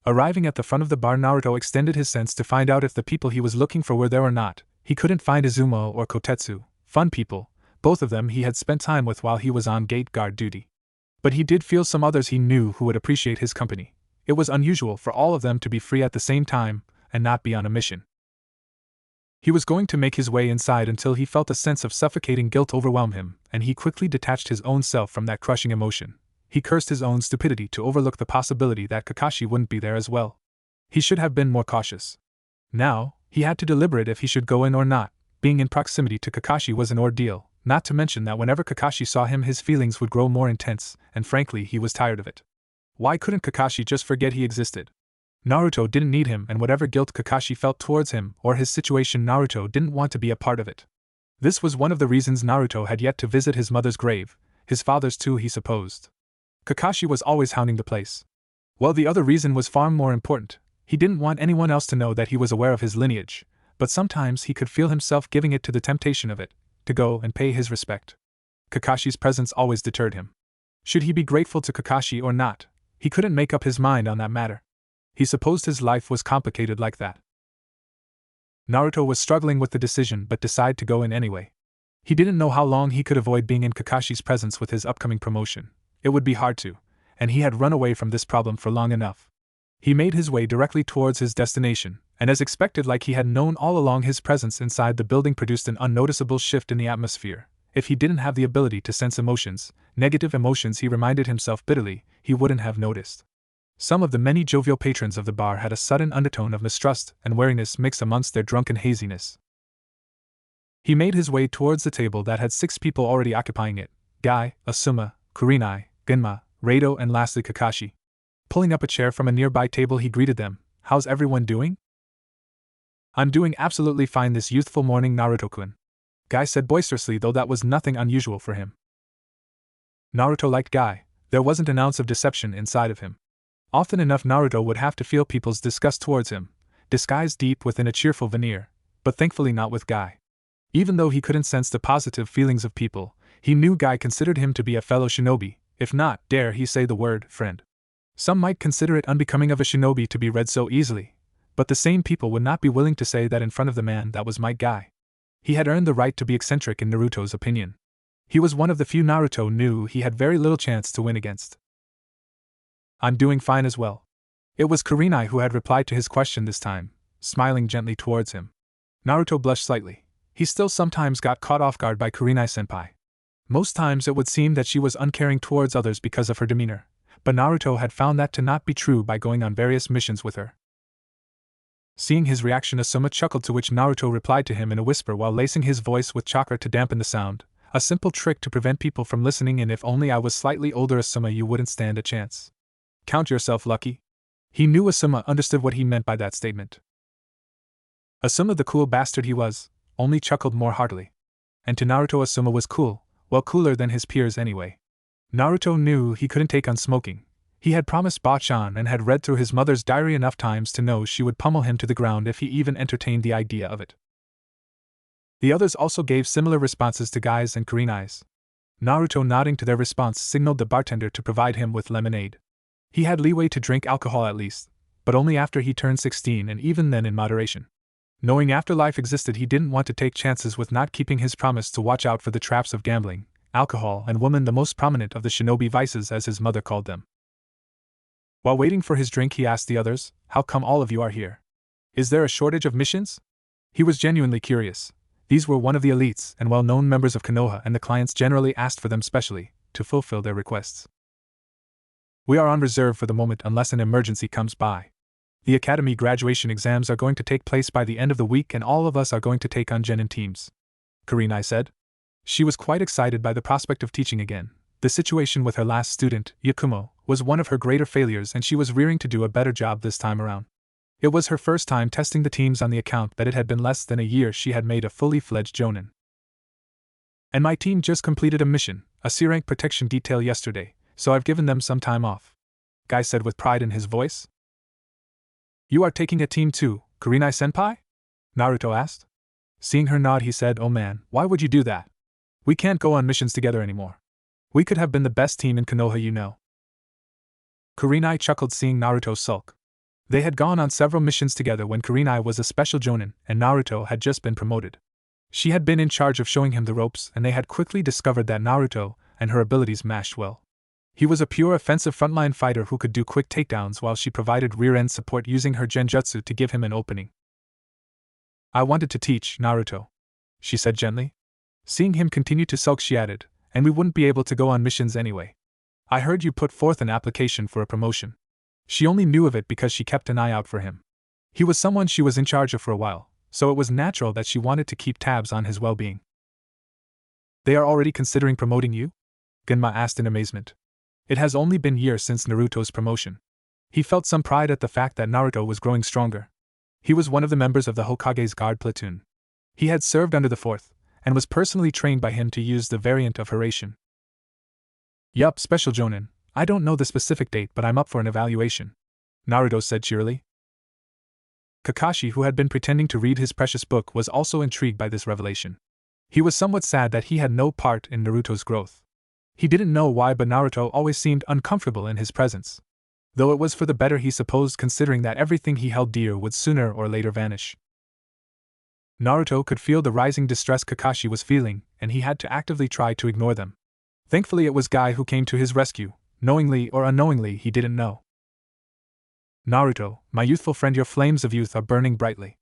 Arriving at the front of the bar, Naruto extended his sense to find out if the people he was looking for were there or not. He couldn't find Izumo or Kotetsu, fun people, both of them he had spent time with while he was on gate guard duty. But he did feel some others he knew who would appreciate his company. It was unusual for all of them to be free at the same time and not be on a mission. He was going to make his way inside until he felt a sense of suffocating guilt overwhelm him, and he quickly detached his own self from that crushing emotion. He cursed his own stupidity to overlook the possibility that Kakashi wouldn't be there as well. He should have been more cautious. Now, he had to deliberate if he should go in or not. Being in proximity to Kakashi was an ordeal, not to mention that whenever Kakashi saw him, his feelings would grow more intense, and frankly, he was tired of it. Why couldn't Kakashi just forget he existed? Naruto didn't need him, and whatever guilt Kakashi felt towards him or his situation, Naruto didn't want to be a part of it. This was one of the reasons Naruto had yet to visit his mother's grave, his father's too, he supposed. Kakashi was always hounding the place. Well, the other reason was far more important. He didn't want anyone else to know that he was aware of his lineage, but sometimes he could feel himself giving it to the temptation of it, to go and pay his respect. Kakashi's presence always deterred him. Should he be grateful to Kakashi or not? He couldn't make up his mind on that matter. He supposed his life was complicated like that. Naruto was struggling with the decision but decided to go in anyway. He didn't know how long he could avoid being in Kakashi's presence with his upcoming promotion. It would be hard to, and he had run away from this problem for long enough. He made his way directly towards his destination, and as expected, like he had known all along, his presence inside the building produced an unnoticeable shift in the atmosphere. If he didn't have the ability to sense emotions, negative emotions, he reminded himself bitterly, he wouldn't have noticed. Some of the many jovial patrons of the bar had a sudden undertone of mistrust and wariness mixed amongst their drunken haziness. He made his way towards the table that had 6 people already occupying it: Guy, Asuma, Kurenai, Genma, Rado, and lastly Kakashi. Pulling up a chair from a nearby table, he greeted them. "How's everyone doing?" "I'm doing absolutely fine this youthful morning, Naruto-kun," Guy said boisterously, though that was nothing unusual for him. Naruto liked Guy. There wasn't an ounce of deception inside of him. Often enough, Naruto would have to feel people's disgust towards him, disguised deep within a cheerful veneer, but thankfully not with Guy. Even though he couldn't sense the positive feelings of people, he knew Guy considered him to be a fellow shinobi, if not, dare he say the word, friend. Some might consider it unbecoming of a shinobi to be read so easily, but the same people would not be willing to say that in front of the man that was Might Guy. He had earned the right to be eccentric in Naruto's opinion. He was one of the few Naruto knew he had very little chance to win against. I'm doing fine as well. It was Kurenai who had replied to his question this time, smiling gently towards him. Naruto blushed slightly. He still sometimes got caught off guard by Kurenai-senpai. Most times it would seem that she was uncaring towards others because of her demeanor, but Naruto had found that to not be true by going on various missions with her. Seeing his reaction, Asuma chuckled, to which Naruto replied to him in a whisper while lacing his voice with chakra to dampen the sound, a simple trick to prevent people from listening in. If only I was slightly older, Asuma, you wouldn't stand a chance. Count yourself lucky. He knew Asuma understood what he meant by that statement. Asuma, the cool bastard he was, only chuckled more heartily. And to Naruto, Asuma was cool, well cooler than his peers anyway. Naruto knew he couldn't take on smoking. He had promised Bachan and had read through his mother's diary enough times to know she would pummel him to the ground if he even entertained the idea of it. The others also gave similar responses to Guy's and Kurenai's. Naruto, nodding to their response, signaled the bartender to provide him with lemonade. He had leeway to drink alcohol at least, but only after he turned 16, and even then in moderation. Knowing afterlife existed, he didn't want to take chances with not keeping his promise to watch out for the traps of gambling, alcohol, and women, the most prominent of the shinobi vices as his mother called them. While waiting for his drink, he asked the others, "How come all of you are here? Is there a shortage of missions?" He was genuinely curious. These were one of the elites and well-known members of Konoha, and the clients generally asked for them specially, to fulfill their requests. "We are on reserve for the moment unless an emergency comes by. The academy graduation exams are going to take place by the end of the week, and all of us are going to take on genin teams," Kurenai said. She was quite excited by the prospect of teaching again. The situation with her last student, Yakumo, was one of her greater failures, and she was rearing to do a better job this time around. It was her first time testing the teams on the account that it had been less than a year she had made a fully fledged jonin. "And my team just completed a mission, a C-rank protection detail yesterday, so I've given them some time off," Guy said with pride in his voice. "You are taking a team too, Kurenai-senpai?" Naruto asked. Seeing her nod, he said, "Oh man, why would you do that? We can't go on missions together anymore. We could have been the best team in Konoha, you know." Kurenai chuckled, seeing Naruto sulk. They had gone on several missions together when Kurenai was a special jonin and Naruto had just been promoted. She had been in charge of showing him the ropes, and they had quickly discovered that Naruto and her abilities matched well. He was a pure offensive frontline fighter who could do quick takedowns, while she provided rear-end support using her genjutsu to give him an opening. "I wanted to teach Naruto," she said gently. Seeing him continue to sulk, she added, "and we wouldn't be able to go on missions anyway. I heard you put forth an application for a promotion." She only knew of it because she kept an eye out for him. He was someone she was in charge of for a while, so it was natural that she wanted to keep tabs on his well-being. "They are already considering promoting you?" Genma asked in amazement. It has only been years since Naruto's promotion. He felt some pride at the fact that Naruto was growing stronger. He was one of the members of the Hokage's guard platoon. He had served under the 4th, and was personally trained by him to use the variant of Hiraishin. "Yup, special jonin. I don't know the specific date, but I'm up for an evaluation," Naruto said cheerily. Kakashi, who had been pretending to read his precious book, was also intrigued by this revelation. He was somewhat sad that he had no part in Naruto's growth. He didn't know why, but Naruto always seemed uncomfortable in his presence. Though it was for the better, he supposed, considering that everything he held dear would sooner or later vanish. Naruto could feel the rising distress Kakashi was feeling, and he had to actively try to ignore them. Thankfully, it was Guy who came to his rescue. Knowingly or unknowingly, he didn't know. "Naruto, my youthful friend, your flames of youth are burning brightly.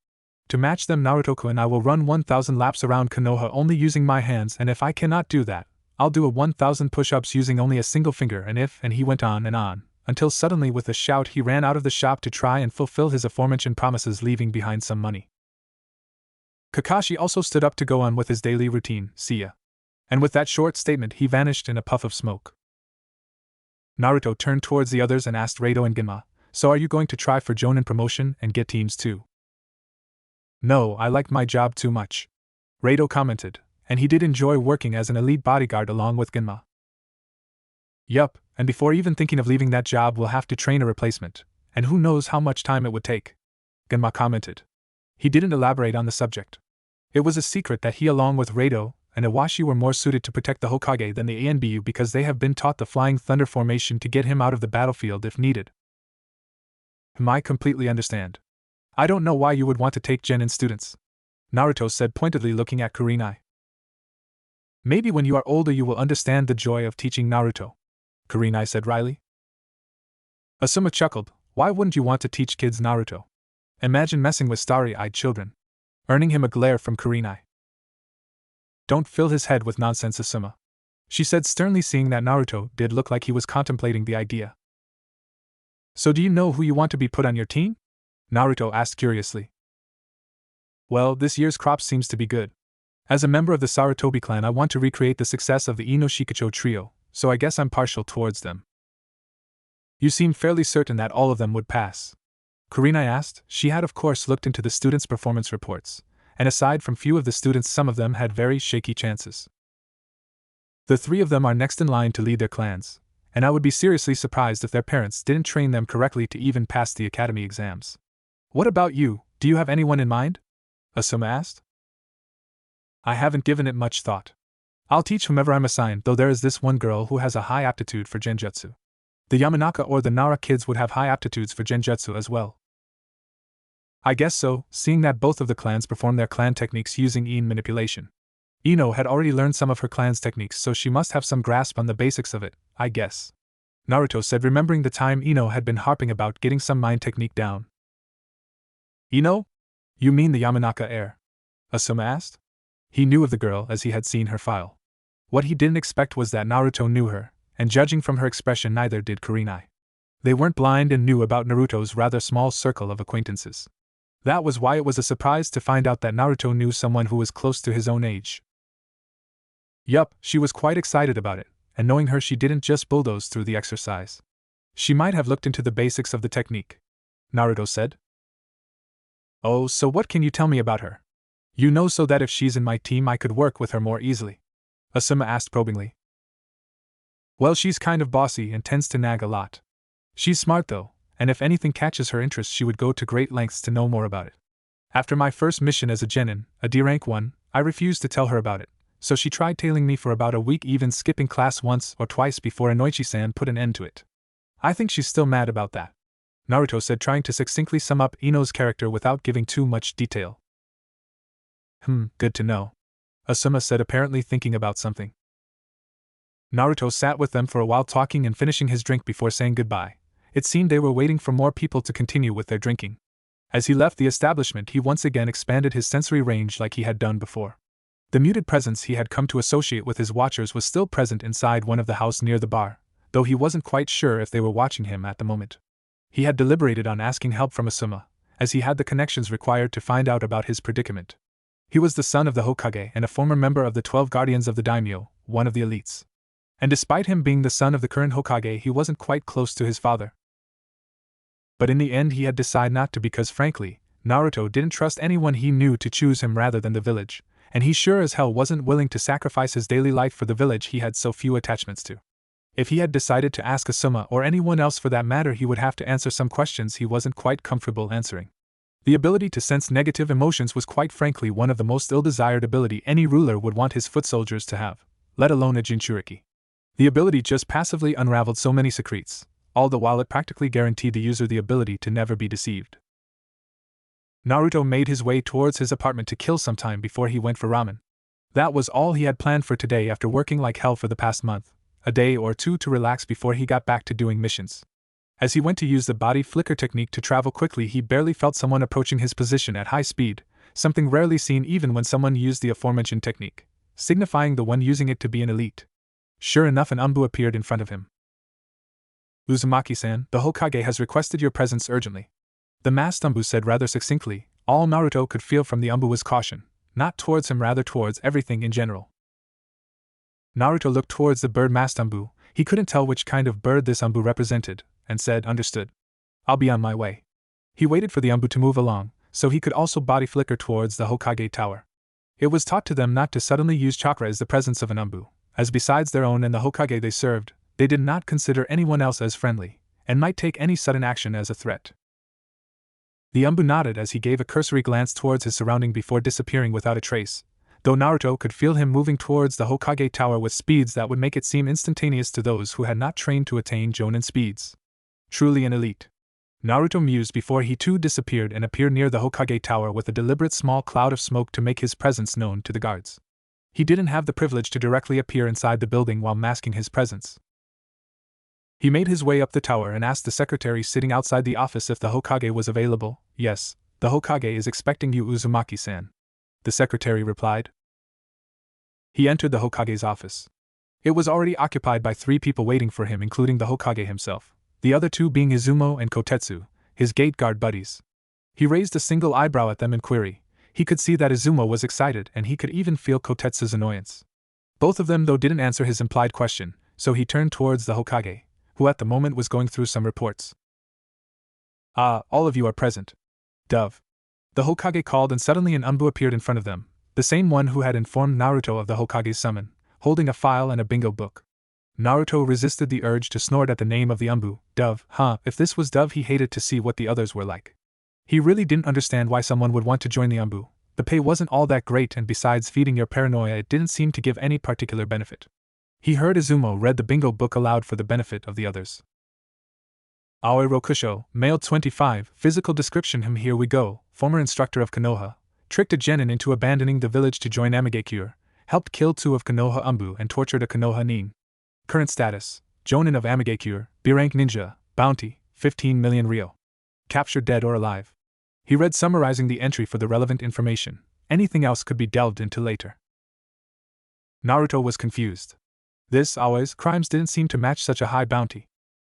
To match them, Naruto-kun, I will run 1,000 laps around Konoha only using my hands, and if I cannot do that, I'll do a 1,000 push-ups using only a single finger, and he went on, until suddenly with a shout he ran out of the shop to try and fulfill his aforementioned promises, leaving behind some money. Kakashi also stood up to go on with his daily routine, "See ya." And with that short statement he vanished in a puff of smoke. Naruto turned towards the others and asked Rado and Genma, "So are you going to try for jonin promotion and get teams too?" "No, I liked my job too much," Rado commented, and he did enjoy working as an elite bodyguard along with Genma. "Yup, and before even thinking of leaving that job we'll have to train a replacement, and who knows how much time it would take," Genma commented. He didn't elaborate on the subject. It was a secret that he, along with Rado, and Iwashi were more suited to protect the Hokage than the ANBU because they have been taught the Flying Thunder formation to get him out of the battlefield if needed. I completely understand. I don't know why you would want to take Genin students, Naruto said pointedly, looking at Kurenai. Maybe when you are older you will understand the joy of teaching Naruto, Kurenai said wryly. Asuma chuckled. Why wouldn't you want to teach kids Naruto? Imagine messing with starry-eyed children. Earning him a glare from Kurenai. Don't fill his head with nonsense, Asuma, she said sternly, seeing that Naruto did look like he was contemplating the idea. So do you know who you want to be put on your team? Naruto asked curiously. Well, this year's crop seems to be good. As a member of the Sarutobi clan, I want to recreate the success of the Ino Shikacho trio, so I guess I'm partial towards them. You seem fairly certain that all of them would pass? Kurenai asked. She had of course looked into the students' performance reports, and aside from few of the students, some of them had very shaky chances. The 3 of them are next in line to lead their clans, and I would be seriously surprised if their parents didn't train them correctly to even pass the academy exams. What about you, do you have anyone in mind? Asuma asked. I haven't given it much thought. I'll teach whomever I'm assigned, though there is this one girl who has a high aptitude for genjutsu. The Yamanaka or the Nara kids would have high aptitudes for genjutsu as well. I guess so, seeing that both of the clans perform their clan techniques using Yin manipulation. Ino had already learned some of her clan's techniques, so she must have some grasp on the basics of it, I guess, Naruto said, remembering the time Ino had been harping about getting some mind technique down. Ino? You mean the Yamanaka heir? Asuma asked. He knew of the girl as he had seen her file. What he didn't expect was that Naruto knew her, and judging from her expression, neither did Kurenai. They weren't blind and knew about Naruto's rather small circle of acquaintances. That was why it was a surprise to find out that Naruto knew someone who was close to his own age. Yup, she was quite excited about it, and knowing her, she didn't just bulldoze through the exercise. She might have looked into the basics of the technique, Naruto said. Oh, so what can you tell me about her? You know, so that if she's in my team I could work with her more easily, Asuma asked probingly. Well, she's kind of bossy and tends to nag a lot. She's smart though, and if anything catches her interest she would go to great lengths to know more about it. After my first mission as a genin, a D-rank 1, I refused to tell her about it, so she tried tailing me for about a week, even skipping class once or twice before Inoichi-san put an end to it. I think she's still mad about that, Naruto said, trying to succinctly sum up Ino's character without giving too much detail. Good to know, Asuma said, apparently thinking about something. Naruto sat with them for a while, talking and finishing his drink before saying goodbye. It seemed they were waiting for more people to continue with their drinking. As he left the establishment, he once again expanded his sensory range like he had done before. The muted presence he had come to associate with his watchers was still present inside one of the houses near the bar, though he wasn't quite sure if they were watching him at the moment. He had deliberated on asking help from Asuma, as he had the connections required to find out about his predicament. He was the son of the Hokage and a former member of the 12 Guardians of the Daimyo, one of the elites. And despite him being the son of the current Hokage, he wasn't quite close to his father. But in the end he had decided not to, because frankly, Naruto didn't trust anyone he knew to choose him rather than the village, and he sure as hell wasn't willing to sacrifice his daily life for the village he had so few attachments to. If he had decided to ask Asuma, or anyone else for that matter, he would have to answer some questions he wasn't quite comfortable answering. The ability to sense negative emotions was quite frankly one of the most ill-desired ability any ruler would want his foot soldiers to have, let alone a Jinchuriki. The ability just passively unraveled so many secrets, all the while it practically guaranteed the user the ability to never be deceived. Naruto made his way towards his apartment to kill some time before he went for ramen. That was all he had planned for today after working like hell for the past month, a day or two to relax before he got back to doing missions. As he went to use the body flicker technique to travel quickly, he barely felt someone approaching his position at high speed, something rarely seen even when someone used the aforementioned technique, signifying the one using it to be an elite. Sure enough, an Umbu appeared in front of him. Uzumaki-san, the Hokage has requested your presence urgently, the masked Umbu said rather succinctly. All Naruto could feel from the Umbu was caution, not towards him, rather towards everything in general. Naruto looked towards the bird masked Umbu. He couldn't tell which kind of bird this Umbu represented, and said, "Understood. I'll be on my way." He waited for the Umbu to move along, so he could also body flicker towards the Hokage tower. It was taught to them not to suddenly use chakra as the presence of an Umbu, as besides their own and the Hokage they served, they did not consider anyone else as friendly, and might take any sudden action as a threat. The Umbu nodded as he gave a cursory glance towards his surrounding before disappearing without a trace, though Naruto could feel him moving towards the Hokage Tower with speeds that would make it seem instantaneous to those who had not trained to attain Jonin speeds. Truly an elite. Naruto mused before he too disappeared and appeared near the Hokage Tower with a deliberate small cloud of smoke to make his presence known to the guards. He didn't have the privilege to directly appear inside the building while masking his presence. He made his way up the tower and asked the secretary sitting outside the office if the Hokage was available. Yes, the Hokage is expecting you, Uzumaki-san, the secretary replied. He entered the Hokage's office. It was already occupied by 3 people waiting for him, including the Hokage himself, the other 2 being Izumo and Kotetsu, his gate guard buddies. He raised a single eyebrow at them in query. He could see that Izumo was excited and he could even feel Kotetsu's annoyance. Both of them, though, didn't answer his implied question, so he turned towards the Hokage, who at the moment was going through some reports. Ah, all of you are present. Dove. The Hokage called, and suddenly an Umbu appeared in front of them, the same one who had informed Naruto of the Hokage's summon, holding a file and a bingo book. Naruto resisted the urge to snort at the name of the Umbu. Dove, if this was Dove, he hated to see what the others were like. He really didn't understand why someone would want to join the Umbu. The pay wasn't all that great, and besides feeding your paranoia, it didn't seem to give any particular benefit. He heard Izumo read the bingo book aloud for the benefit of the others. Aoi Rokusho, male 25, physical description: him. Here we go, former instructor of Konoha, tricked a genin into abandoning the village to join Amigekure, helped kill 2 of Konoha Umbu and tortured a Konoha nin. Current status: Jonin of Amigekure, B-rank ninja, bounty, 15 million ryo. Captured dead or alive. He read, summarizing the entry for the relevant information. Anything else could be delved into later. Naruto was confused. This Aoi's crimes didn't seem to match such a high bounty.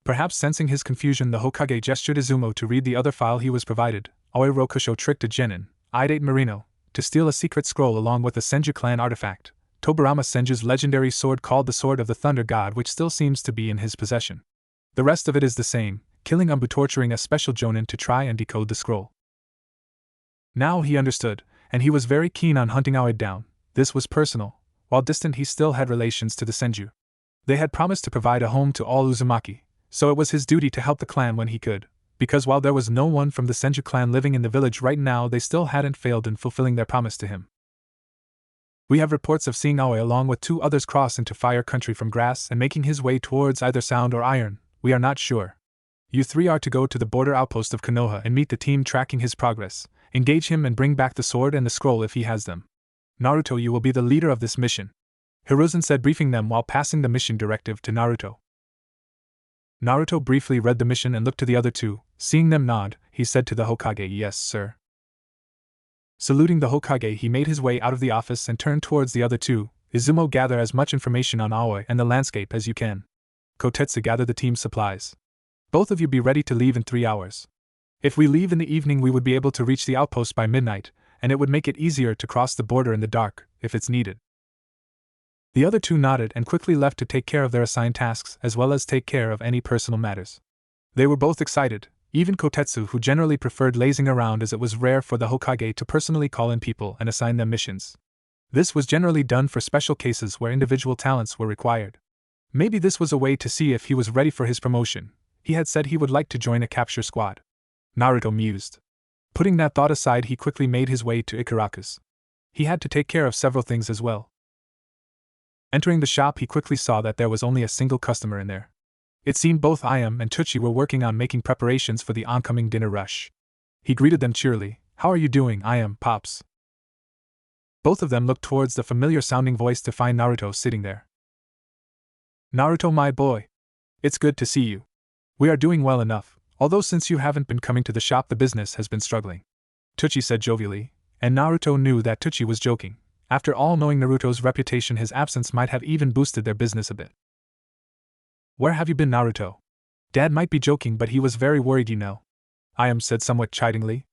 Perhaps sensing his confusion, the Hokage gestured Izumo to read the other file he was provided. Aoi Rokusho tricked a genin, Idate Marino, to steal a secret scroll along with a Senju clan artifact, Tobarama Senju's legendary sword called the Sword of the Thunder God, which still seems to be in his possession. The rest of it is the same, killing Umbu, torturing a special jonin to try and decode the scroll. Now he understood, and he was very keen on hunting Aoi down. This was personal. While distant, he still had relations to the Senju. They had promised to provide a home to all Uzumaki, so it was his duty to help the clan when he could, because while there was no one from the Senju clan living in the village right now, they still hadn't failed in fulfilling their promise to him. We have reports of seeing Aoi along with 2 others cross into Fire Country from grass and making his way towards either Sound or Iron. We are not sure. You 3 are to go to the border outpost of Konoha and meet the team tracking his progress, engage him and bring back the sword and the scroll if he has them. Naruto, you will be the leader of this mission, Hiruzen said, briefing them while passing the mission directive to Naruto. Naruto briefly read the mission and looked to the other 2. Seeing them nod, he said to the Hokage, "Yes, sir." Saluting the Hokage, he made his way out of the office and turned towards the other 2. Izumo, gather as much information on Aoi and the landscape as you can. Kotetsu, gather the team's supplies. Both of you be ready to leave in 3 hours. If we leave in the evening, we would be able to reach the outpost by midnight, and it would make it easier to cross the border in the dark, if it's needed. The other 2 nodded and quickly left to take care of their assigned tasks as well as take care of any personal matters. They were both excited, even Kotetsu, who generally preferred lazing around as it was rare for the Hokage to personally call in people and assign them missions. This was generally done for special cases where individual talents were required. Maybe this was a way to see if he was ready for his promotion. He had said he would like to join a capture squad. Naruto mused. Putting that thought aside, he quickly made his way to Ikaraku's. He had to take care of several things as well. Entering the shop, he quickly saw that there was only a single customer in there. It seemed both Ayam and Tucci were working on making preparations for the oncoming dinner rush. He greeted them cheerily. "How are you doing, Ayam, Pops?" Both of them looked towards the familiar-sounding voice to find Naruto sitting there. "Naruto, my boy. It's good to see you. We are doing well enough, although since you haven't been coming to the shop, the business has been struggling," Tucci said jovially, and Naruto knew that Tucci was joking. After all, knowing Naruto's reputation, his absence might have even boosted their business a bit. "Where have you been, Naruto? Dad might be joking, but he was very worried, you know," Ayam said somewhat chidingly.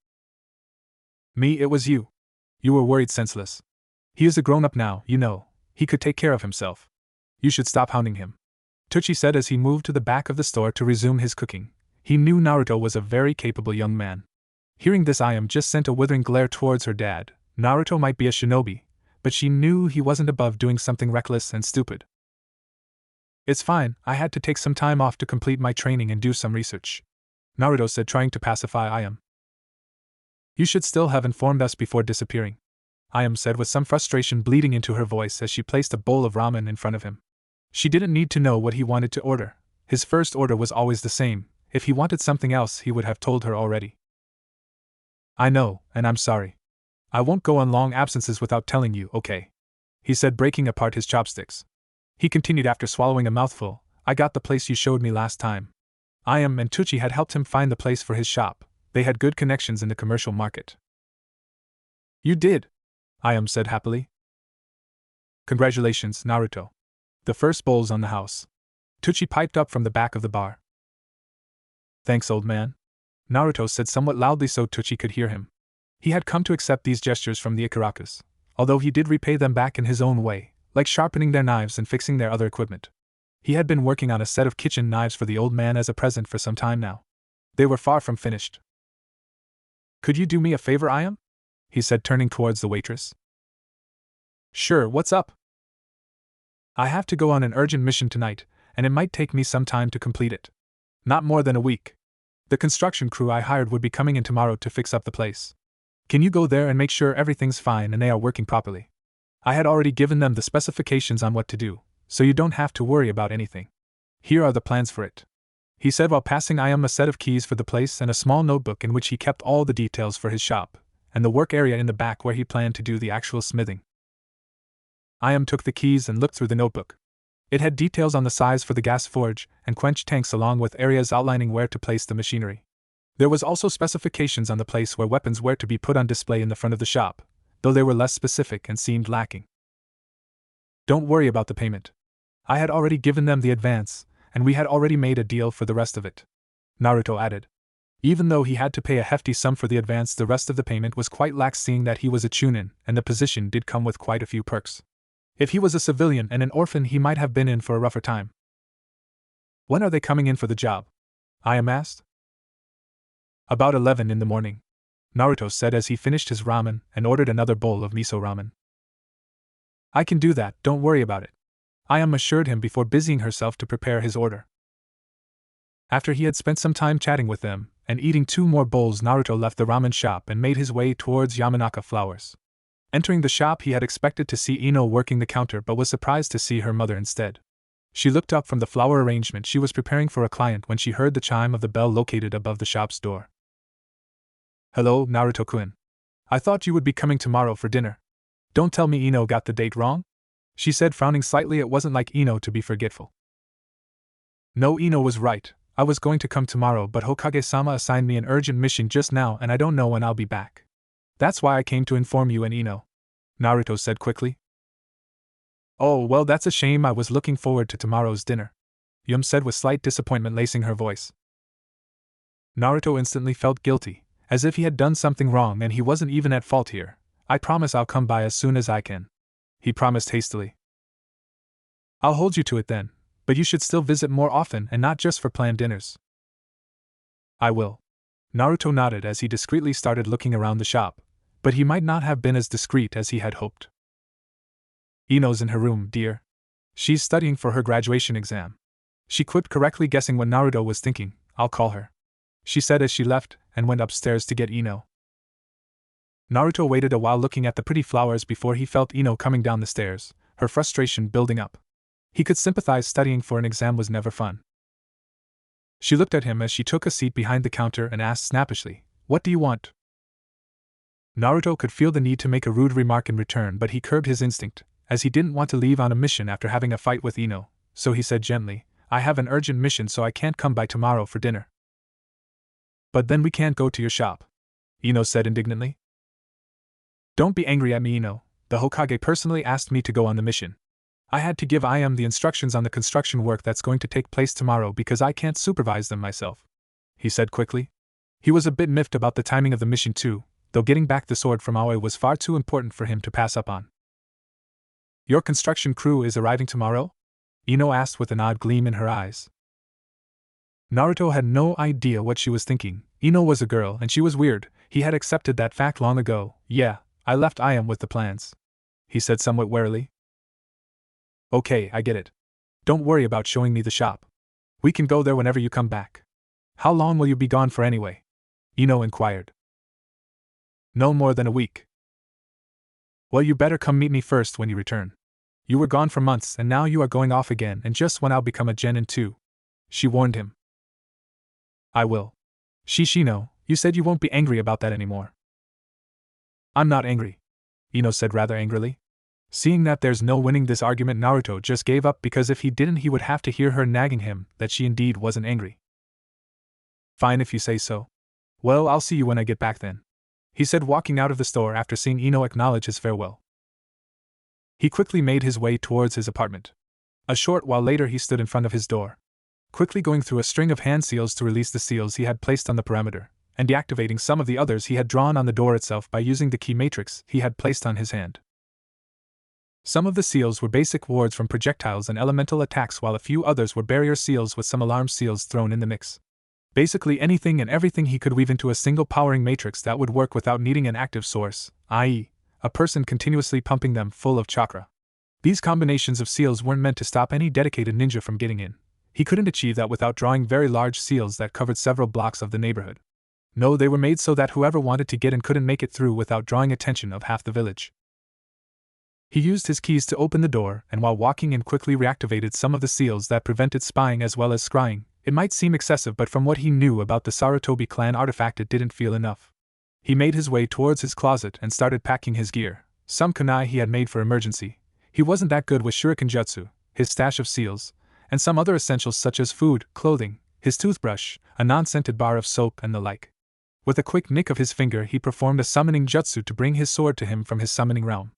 "Me, it was you. You were worried senseless. He is a grown-up now, you know. He could take care of himself. You should stop hounding him," Tucci said as he moved to the back of the store to resume his cooking. He knew Naruto was a very capable young man. Hearing this, Ayam just sent a withering glare towards her dad. Naruto might be a shinobi, but she knew he wasn't above doing something reckless and stupid. "It's fine, I had to take some time off to complete my training and do some research," Naruto said, trying to pacify Ayam. "You should still have informed us before disappearing. Ayam said with some frustration bleeding into her voice as she placed a bowl of ramen in front of him. She didn't need to know what he wanted to order. His first order was always the same. If he wanted something else, he would have told her already. I know, and I'm sorry. I won't go on long absences without telling you, okay? He said, breaking apart his chopsticks. He continued after swallowing a mouthful, I got the place you showed me last time. Ayam and Tucci had helped him find the place for his shop. They had good connections in the commercial market. You did? Ayam said happily. Congratulations, Naruto. The first bowl's on the house. Tucci piped up from the back of the bar. Thanks, old man. Naruto said somewhat loudly so Tucci could hear him. He had come to accept these gestures from the Ikarakas, although he did repay them back in his own way, like sharpening their knives and fixing their other equipment. He had been working on a set of kitchen knives for the old man as a present for some time now. They were far from finished. Could you do me a favor, Ayam? He said, turning towards the waitress. Sure, what's up? I have to go on an urgent mission tonight, and it might take me some time to complete it. Not more than a week. The construction crew I hired would be coming in tomorrow to fix up the place. Can you go there and make sure everything's fine and they are working properly? I had already given them the specifications on what to do, so you don't have to worry about anything. Here are the plans for it. He said while passing Ayam a set of keys for the place and a small notebook in which he kept all the details for his shop, and the work area in the back where he planned to do the actual smithing. Ayam took the keys and looked through the notebook. It had details on the size for the gas forge and quench tanks along with areas outlining where to place the machinery. There was also specifications on the place where weapons were to be put on display in the front of the shop, though they were less specific and seemed lacking. Don't worry about the payment. I had already given them the advance, and we had already made a deal for the rest of it. Naruto added. Even though he had to pay a hefty sum for the advance, the rest of the payment was quite lax seeing that he was a chunin, and the position did come with quite a few perks. If he was a civilian and an orphan, he might have been in for a rougher time. When are they coming in for the job? Ayam asked. About 11 in the morning, Naruto said as he finished his ramen and ordered another bowl of miso ramen. I can do that, don't worry about it. Ayam assured him before busying herself to prepare his order. After he had spent some time chatting with them and eating 2 more bowls, Naruto left the ramen shop and made his way towards Yamanaka Flowers. Entering the shop, he had expected to see Ino working the counter but was surprised to see her mother instead. She looked up from the flower arrangement she was preparing for a client when she heard the chime of the bell located above the shop's door. Hello, Naruto-kun. I thought you would be coming tomorrow for dinner. Don't tell me Ino got the date wrong? She said, frowning slightly. It wasn't like Ino to be forgetful. No, Ino was right. I was going to come tomorrow, but Hokage-sama assigned me an urgent mission just now and I don't know when I'll be back. That's why I came to inform you and Ino, Naruto said quickly. Oh, well, that's a shame. I was looking forward to tomorrow's dinner, Yum said with slight disappointment lacing her voice. Naruto instantly felt guilty, as if he had done something wrong and he wasn't even at fault here. I promise I'll come by as soon as I can, he promised hastily. I'll hold you to it then, but you should still visit more often and not just for planned dinners. I will. Naruto nodded as he discreetly started looking around the shop, but he might not have been as discreet as he had hoped. Ino's in her room, dear. She's studying for her graduation exam. She quipped, correctly guessing what Naruto was thinking. I'll call her, she said as she left and went upstairs to get Ino. Naruto waited a while looking at the pretty flowers before he felt Ino coming down the stairs, her frustration building up. He could sympathize. Studying for an exam was never fun. She looked at him as she took a seat behind the counter and asked snappishly, What do you want? Naruto could feel the need to make a rude remark in return, but he curbed his instinct, as he didn't want to leave on a mission after having a fight with Ino, so he said gently, I have an urgent mission so I can't come by tomorrow for dinner. But then we can't go to your shop, Ino said indignantly. Don't be angry at me, Ino. The Hokage personally asked me to go on the mission. I had to give Ayam the instructions on the construction work that's going to take place tomorrow because I can't supervise them myself, he said quickly. He was a bit miffed about the timing of the mission too, though getting back the sword from Aoi was far too important for him to pass up on. Your construction crew is arriving tomorrow? Ino asked with an odd gleam in her eyes. Naruto had no idea what she was thinking. Ino was a girl and she was weird. He had accepted that fact long ago. Yeah, I left Ayam with the plans, he said somewhat warily. Okay, I get it. Don't worry about showing me the shop. We can go there whenever you come back. How long will you be gone for anyway? Ino inquired. No more than a week. Well, you better come meet me first when you return. You were gone for months and now you are going off again, and just when I'll become a genin too. She warned him. I will. Shishino, you said you won't be angry about that anymore. I'm not angry, Ino said rather angrily. Seeing that there's no winning this argument, Naruto just gave up, because if he didn't he would have to hear her nagging him that she indeed wasn't angry. Fine if you say so. Well, I'll see you when I get back then, he said, walking out of the store after seeing Ino acknowledge his farewell. He quickly made his way towards his apartment. A short while later he stood in front of his door, quickly going through a string of hand seals to release the seals he had placed on the perimeter, and deactivating some of the others he had drawn on the door itself by using the key matrix he had placed on his hand. Some of the seals were basic wards from projectiles and elemental attacks, while a few others were barrier seals with some alarm seals thrown in the mix. Basically anything and everything he could weave into a single powering matrix that would work without needing an active source, i.e., a person continuously pumping them full of chakra. These combinations of seals weren't meant to stop any dedicated ninja from getting in. He couldn't achieve that without drawing very large seals that covered several blocks of the neighborhood. No, they were made so that whoever wanted to get in couldn't make it through without drawing attention of half the village. He used his keys to open the door, and while walking in quickly reactivated some of the seals that prevented spying as well as scrying. It might seem excessive, but from what he knew about the Sarutobi clan artifact, it didn't feel enough. He made his way towards his closet and started packing his gear, some kunai he had made for emergency. He wasn't that good with shuriken jutsu, his stash of seals, and some other essentials such as food, clothing, his toothbrush, a non-scented bar of soap and the like. With a quick nick of his finger he performed a summoning jutsu to bring his sword to him from his summoning realm.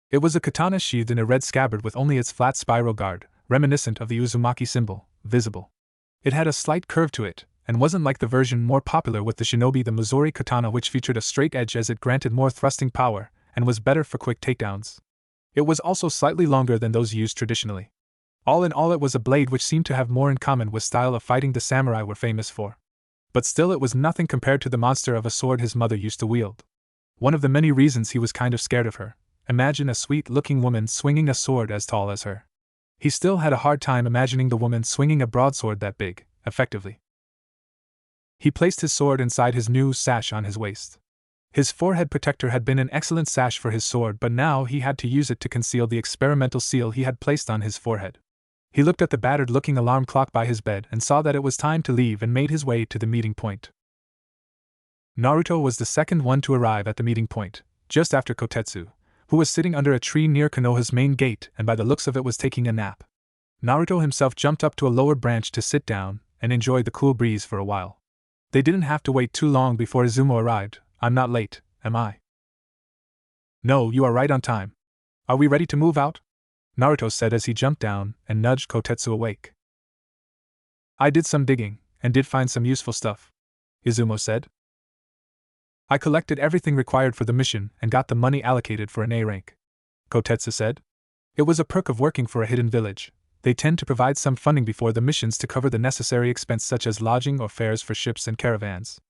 It was a katana sheathed in a red scabbard with only its flat spiral guard, reminiscent of the Uzumaki symbol, visible. It had a slight curve to it, and wasn't like the version more popular with the shinobi, the Mizori katana, which featured a straight edge as it granted more thrusting power, and was better for quick takedowns. It was also slightly longer than those used traditionally. All in all, it was a blade which seemed to have more in common with style of fighting the samurai were famous for. But still it was nothing compared to the monster of a sword his mother used to wield. One of the many reasons he was kind of scared of her. Imagine a sweet-looking woman swinging a sword as tall as her. He still had a hard time imagining the woman swinging a broadsword that big, effectively. He placed his sword inside his new sash on his waist. His forehead protector had been an excellent sash for his sword, but now he had to use it to conceal the experimental seal he had placed on his forehead. He looked at the battered-looking alarm clock by his bed and saw that it was time to leave and made his way to the meeting point. Naruto was the second one to arrive at the meeting point, just after Kotetsu, who was sitting under a tree near Konoha's main gate and by the looks of it was taking a nap. Naruto himself jumped up to a lower branch to sit down and enjoy the cool breeze for a while. They didn't have to wait too long before Izumo arrived. I'm not late, am I? No, you are right on time. Are we ready to move out? Naruto said as he jumped down and nudged Kotetsu awake. I did some digging, and did find some useful stuff, Izumo said. I collected everything required for the mission and got the money allocated for an A rank, Kotetsu said. It was a perk of working for a hidden village. They tend to provide some funding before the missions to cover the necessary expense such as lodging or fares for ships and caravans.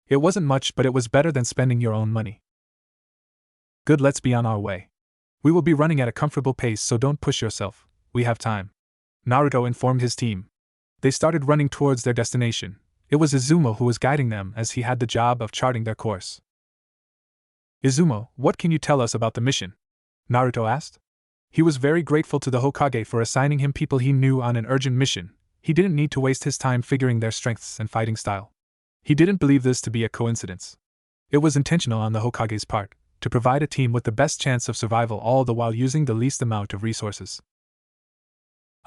It wasn't much, but it was better than spending your own money. Good, let's be on our way. We will be running at a comfortable pace, so don't push yourself, we have time, Naruto informed his team. They started running towards their destination. It was Izumo who was guiding them as he had the job of charting their course. Izumo, what can you tell us about the mission? Naruto asked. He was very grateful to the Hokage for assigning him people he knew on an urgent mission. He didn't need to waste his time figuring their strengths and fighting style. He didn't believe this to be a coincidence. It was intentional on the Hokage's part, to provide a team with the best chance of survival all the while using the least amount of resources.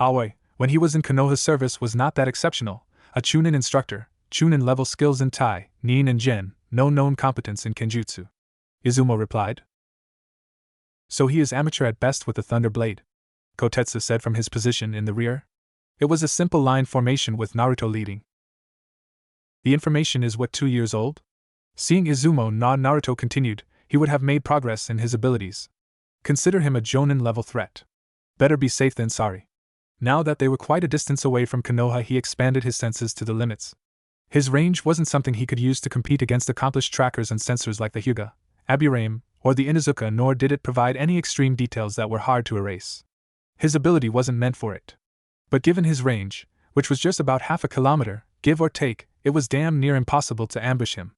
Aoi, when he was in Konoha's service, was not that exceptional, a Chunin instructor, Chunin level skills in Tai, Nin and Gen, no known competence in Kenjutsu, Izumo replied. So he is amateur at best with the Thunder Blade, Kotetsu said from his position in the rear. It was a simple line formation with Naruto leading. The information is what, 2 years old? Seeing Izumo nod, Naruto continued, he would have made progress in his abilities. Consider him a Jonin level threat. Better be safe than sorry. Now that they were quite a distance away from Konoha, he expanded his senses to the limits. His range wasn't something he could use to compete against accomplished trackers and sensors like the Hyuga, Aburame, or the Inuzuka, nor did it provide any extreme details that were hard to erase. His ability wasn't meant for it. But given his range, which was just about half a kilometer, give or take, it was damn near impossible to ambush him.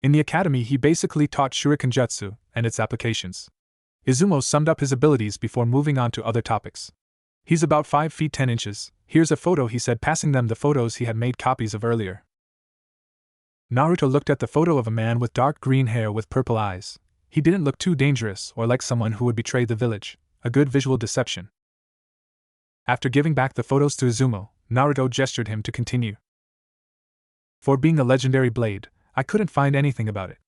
In the academy, he basically taught shuriken jutsu and its applications. Izumo summed up his abilities before moving on to other topics. He's about 5 feet 10 inches. Here's a photo, he said, passing them the photos he had made copies of earlier. Naruto looked at the photo of a man with dark green hair with purple eyes. He didn't look too dangerous or like someone who would betray the village. A good visual deception. After giving back the photos to Izumo, Naruto gestured him to continue. For being a legendary blade, I couldn't find anything about it.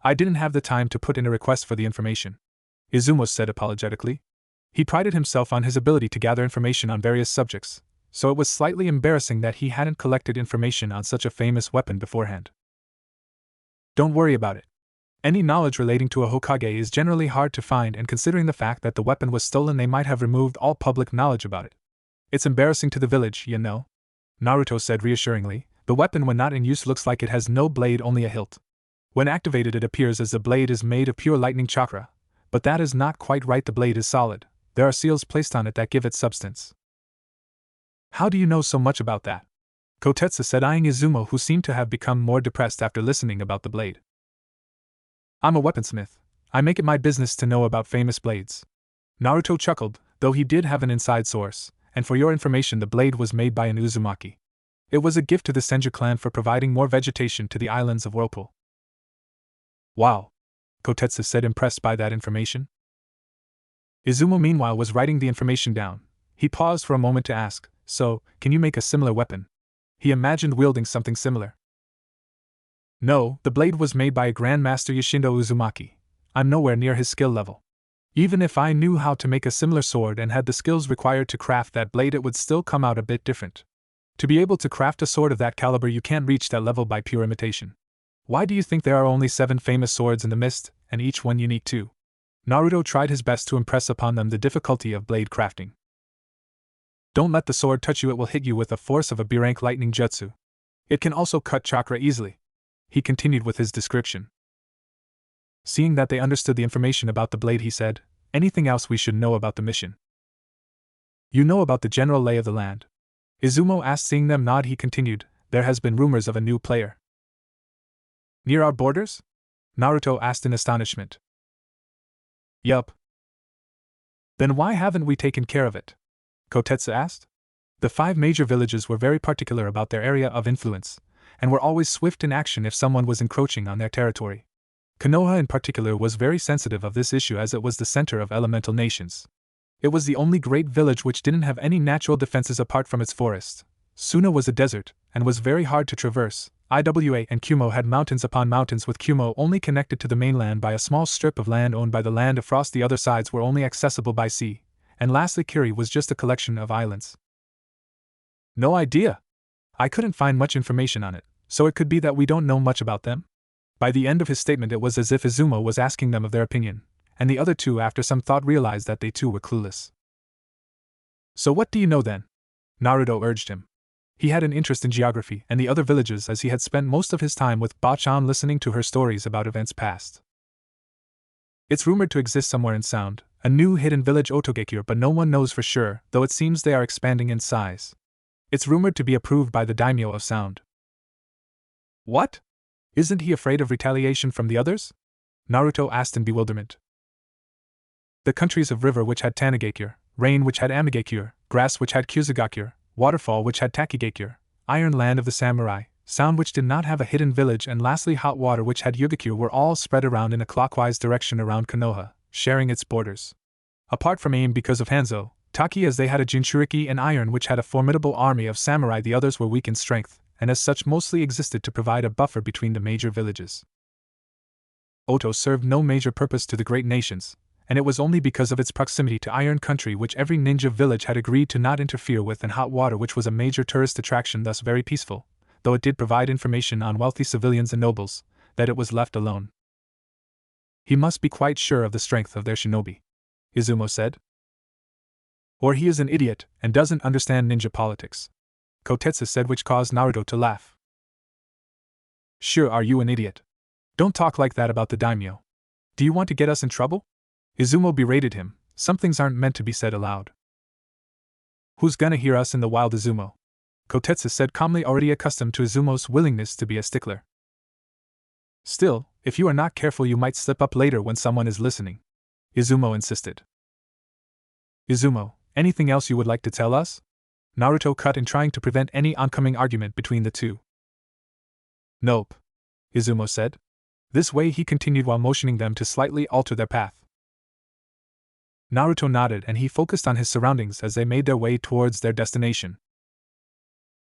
I didn't have the time to put in a request for the information, Izumo said apologetically. He prided himself on his ability to gather information on various subjects, so it was slightly embarrassing that he hadn't collected information on such a famous weapon beforehand. Don't worry about it. Any knowledge relating to a Hokage is generally hard to find, and considering the fact that the weapon was stolen, they might have removed all public knowledge about it. It's embarrassing to the village, you know, Naruto said reassuringly. The weapon, when not in use, looks like it has no blade, only a hilt. When activated, it appears as the blade is made of pure lightning chakra, but that is not quite right. The blade is solid. There are seals placed on it that give it substance. How do you know so much about that? Kotetsu said, eyeing Izumo, who seemed to have become more depressed after listening about the blade. I'm a weaponsmith. I make it my business to know about famous blades. Naruto chuckled, though he did have an inside source, and for your information, the blade was made by an Uzumaki. It was a gift to the Senju clan for providing more vegetation to the islands of Whirlpool. Wow, Kotetsu said, impressed by that information. Izumo meanwhile was writing the information down. He paused for a moment to ask, so, can you make a similar weapon? He imagined wielding something similar. No, the blade was made by a Grandmaster Yoshindo Uzumaki. I'm nowhere near his skill level. Even if I knew how to make a similar sword and had the skills required to craft that blade, it would still come out a bit different. To be able to craft a sword of that caliber, you can't reach that level by pure imitation. Why do you think there are only 7 famous swords in the mist, and each one unique too? Naruto tried his best to impress upon them the difficulty of blade crafting. Don't let the sword touch you, it will hit you with the force of a B-rank lightning jutsu. It can also cut chakra easily. He continued with his description. Seeing that they understood the information about the blade, he said, anything else we should know about the mission? You know about the general lay of the land? Izumo asked. Seeing them nod, he continued, there has been rumors of a new player. Near our borders? Naruto asked in astonishment. Yup. Then why haven't we taken care of it? Kotetsu asked. The 5 major villages were very particular about their area of influence, and were always swift in action if someone was encroaching on their territory. Konoha in particular was very sensitive of this issue, as it was the center of elemental nations. It was the only great village which didn't have any natural defenses apart from its forests. Suna was a desert, and was very hard to traverse. Iwa and Kumo had mountains upon mountains, with Kumo only connected to the mainland by a small strip of land owned by the Land of Frost. The other sides were only accessible by sea. And lastly, Kiri was just a collection of islands. No idea. I couldn't find much information on it, so it could be that we don't know much about them. By the end of his statement, it was as if Izumo was asking them of their opinion, and the other two, after some thought, realized that they too were clueless. So what do you know then? Naruto urged him. He had an interest in geography and the other villages, as he had spent most of his time with Bachan listening to her stories about events past. It's rumored to exist somewhere in Sound, a new hidden village Otogekure, but no one knows for sure, though it seems they are expanding in size. It's rumored to be approved by the daimyo of Sound. What? Isn't he afraid of retaliation from the others? Naruto asked in bewilderment. The countries of River, which had Tanigekure, Rain, which had Amigekure, Grass, which had Kyuzugakure, Waterfall, which had Takigekure, Iron, Land of the Samurai, Sound, which did not have a hidden village, and lastly Hot Water, which had Yugakure, were all spread around in a clockwise direction around Konoha, sharing its borders. Apart from Aim, because of Hanzo, Taki, as they had a Jinchuriki, and Iron, which had a formidable army of samurai, the others were weak in strength, and as such mostly existed to provide a buffer between the major villages. Oto served no major purpose to the great nations, and it was only because of its proximity to Iron Country, which every ninja village had agreed to not interfere with, and Hot Water, which was a major tourist attraction, thus very peaceful, though it did provide information on wealthy civilians and nobles, that it was left alone. He must be quite sure of the strength of their shinobi, Izumo said. Or he is an idiot and doesn't understand ninja politics, Kotetsu said, which caused Naruto to laugh. Sure, are you an idiot? Don't talk like that about the daimyo. Do you want to get us in trouble? Izumo berated him. Some things aren't meant to be said aloud. Who's gonna hear us in the wild, Izumo? Kotetsu said calmly, already accustomed to Izumo's willingness to be a stickler. Still, if you are not careful you might slip up later when someone is listening, Izumo insisted. Izumo, anything else you would like to tell us? Naruto cut in, trying to prevent any oncoming argument between the two. Nope, Izumo said. This way he continued while motioning them to slightly alter their path. Naruto nodded and he focused on his surroundings as they made their way towards their destination.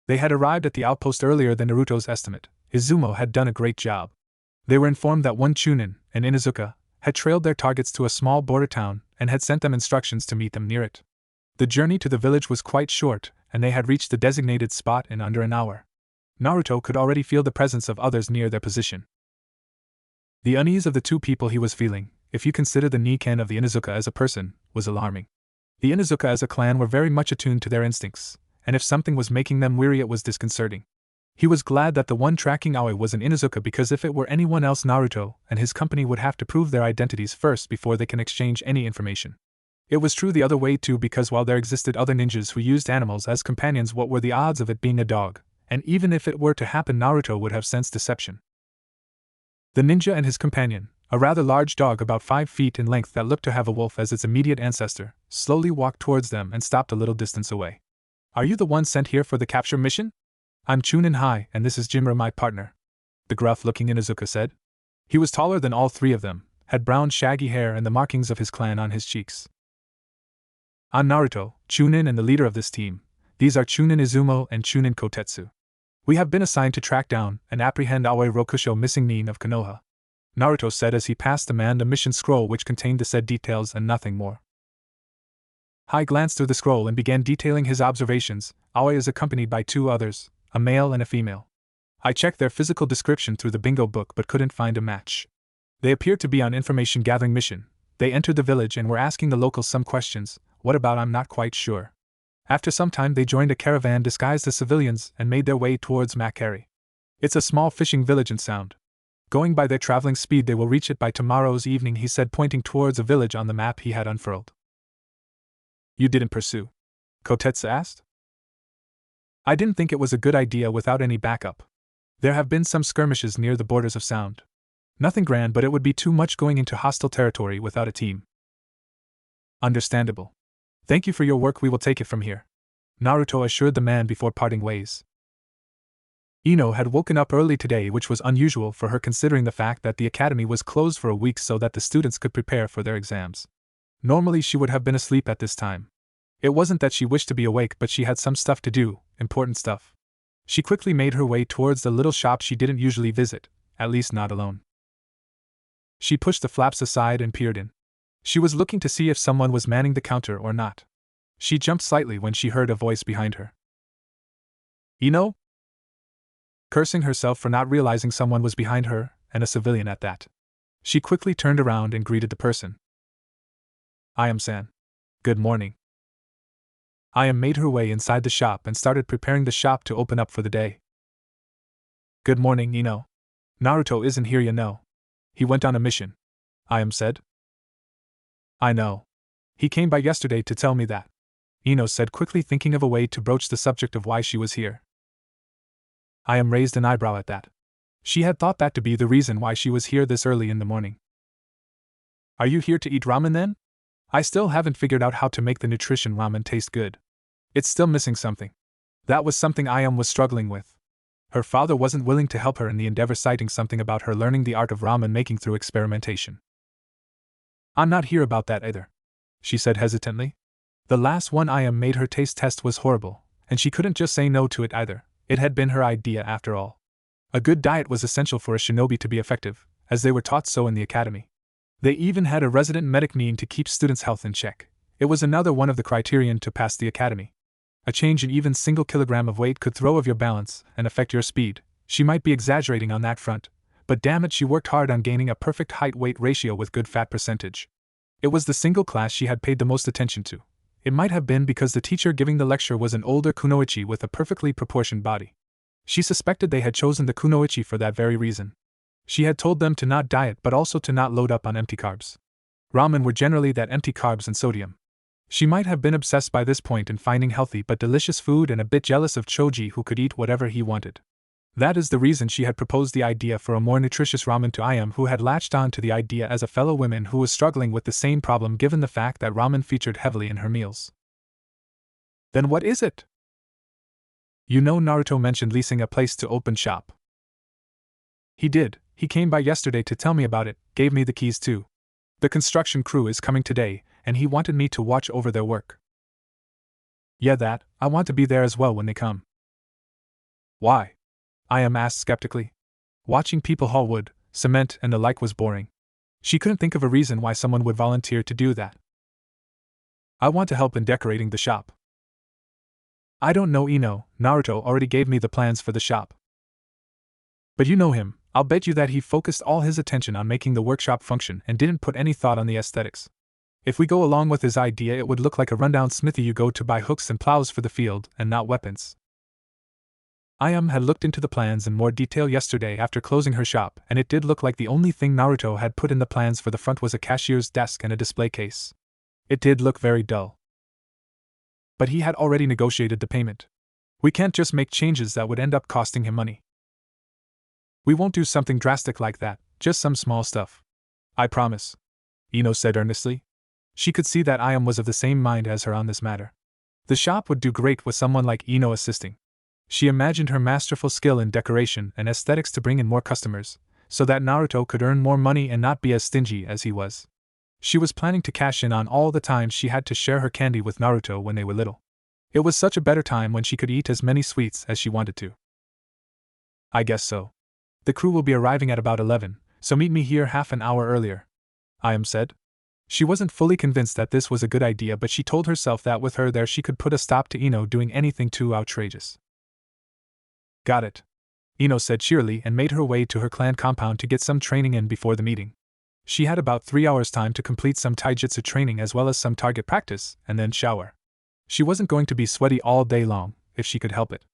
They had arrived at the outpost earlier than Naruto's estimate. Izumo had done a great job. They were informed that one Chunin, an Inuzuka, had trailed their targets to a small border town and had sent them instructions to meet them near it. The journey to the village was quite short, and they had reached the designated spot in under an hour. Naruto could already feel the presence of others near their position. The unease of the two people he was feeling, if you consider the Nikken of the Inuzuka as a person, was alarming. The Inuzuka as a clan were very much attuned to their instincts, and if something was making them weary it was disconcerting. He was glad that the one tracking Aoi was an Inuzuka, because if it were anyone else Naruto and his company would have to prove their identities first before they can exchange any information. It was true the other way too, because while there existed other ninjas who used animals as companions, what were the odds of it being a dog? And even if it were to happen, Naruto would have sensed deception. The ninja and his companion, a rather large dog about 5 feet in length that looked to have a wolf as its immediate ancestor, slowly walked towards them and stopped a little distance away. Are you the one sent here for the capture mission? I'm Chunin Hai, and this is Jimura, my partner, the gruff-looking Inuzuka said. He was taller than all three of them, had brown shaggy hair and the markings of his clan on his cheeks. I'm Naruto, Chunin and the leader of this team. These are Chunin Izumo and Chunin Kotetsu. We have been assigned to track down and apprehend Aoi Rokusho missing nin of Konoha, Naruto said as he passed the man the mission scroll which contained the said details and nothing more. Hai glanced through the scroll and began detailing his observations. Aoi is accompanied by 2 others, a male and a female. I checked their physical description through the bingo book but couldn't find a match. They appeared to be on information-gathering mission. They entered the village and were asking the locals some questions. What about? I'm not quite sure. After some time they joined a caravan disguised as civilians and made their way towards Makari. It's a small fishing village in Sound. Going by their traveling speed they will reach it by tomorrow's evening, he said, pointing towards a village on the map he had unfurled. You didn't pursue? Kotetsu asked. I didn't think it was a good idea without any backup. There have been some skirmishes near the borders of Sound. Nothing grand, but it would be too much going into hostile territory without a team. Understandable. Thank you for your work, we will take it from here, Naruto assured the man before parting ways. Ino had woken up early today, which was unusual for her considering the fact that the academy was closed for a week so that the students could prepare for their exams. Normally she would have been asleep at this time. It wasn't that she wished to be awake, but she had some stuff to do, important stuff. She quickly made her way towards the little shop she didn't usually visit, at least not alone. She pushed the flaps aside and peered in. She was looking to see if someone was manning the counter or not. She jumped slightly when she heard a voice behind her. Ino? Cursing herself for not realizing someone was behind her, and a civilian at that. She quickly turned around and greeted the person. I am San. Good morning. Ayam made her way inside the shop and started preparing the shop to open up for the day. Good morning, Ino. Naruto isn't here, you know. He went on a mission, Ayam said. I know. He came by yesterday to tell me that, Ino said, quickly thinking of a way to broach the subject of why she was here. Ayam raised an eyebrow at that. She had thought that to be the reason why she was here this early in the morning. Are you here to eat ramen then? I still haven't figured out how to make the nutrition ramen taste good. It's still missing something. That was something Ayam was struggling with. Her father wasn't willing to help her in the endeavor, citing something about her learning the art of ramen making through experimentation. I'm not here about that either, she said hesitantly. The last one Ayam made her taste test was horrible, and she couldn't just say no to it either. It had been her idea after all. A good diet was essential for a shinobi to be effective, as they were taught so in the academy. They even had a resident medic nin to keep students' health in check. It was another one of the criterion to pass the academy. A change in even single kilogram of weight could throw off your balance and affect your speed. She might be exaggerating on that front, but damn it, she worked hard on gaining a perfect height-weight ratio with good fat percentage. It was the single class she had paid the most attention to. It might have been because the teacher giving the lecture was an older kunoichi with a perfectly proportioned body. She suspected they had chosen the kunoichi for that very reason. She had told them to not diet but also to not load up on empty carbs. Ramen were generally that, empty carbs and sodium. She might have been obsessed by this point in finding healthy but delicious food and a bit jealous of Choji, who could eat whatever he wanted. That is the reason she had proposed the idea for a more nutritious ramen to Ayam, who had latched on to the idea as a fellow woman who was struggling with the same problem given the fact that ramen featured heavily in her meals. Then what is it? You know, Naruto mentioned leasing a place to open shop. He did. He came by yesterday to tell me about it, gave me the keys too. The construction crew is coming today, and he wanted me to watch over their work. Yeah, I want to be there as well when they come. Why? Ayam asked skeptically. Watching people haul wood, cement, and the like was boring. She couldn't think of a reason why someone would volunteer to do that. I want to help in decorating the shop. I don't know, Naruto already gave me the plans for the shop. But you know him, I'll bet you that he focused all his attention on making the workshop function and didn't put any thought on the aesthetics. If we go along with his idea, it would look like a rundown smithy you go to buy hooks and plows for the field, and not weapons. Ayam had looked into the plans in more detail yesterday after closing her shop, and it did look like the only thing Naruto had put in the plans for the front was a cashier's desk and a display case. It did look very dull. But he had already negotiated the payment. We can't just make changes that would end up costing him money. We won't do something drastic like that, just some small stuff. I promise, Ino said earnestly. She could see that Ayam was of the same mind as her on this matter. The shop would do great with someone like Ino assisting. She imagined her masterful skill in decoration and aesthetics to bring in more customers, so that Naruto could earn more money and not be as stingy as he was. She was planning to cash in on all the times she had to share her candy with Naruto when they were little. It was such a better time when she could eat as many sweets as she wanted to. I guess so. The crew will be arriving at about 11, so meet me here half an hour earlier, Ayam said. She wasn't fully convinced that this was a good idea, but she told herself that with her there she could put a stop to Ino doing anything too outrageous. Got it, Ino said cheerily and made her way to her clan compound to get some training in before the meeting. She had about 3 hours time to complete some taijutsu training as well as some target practice, and then shower. She wasn't going to be sweaty all day long, if she could help it.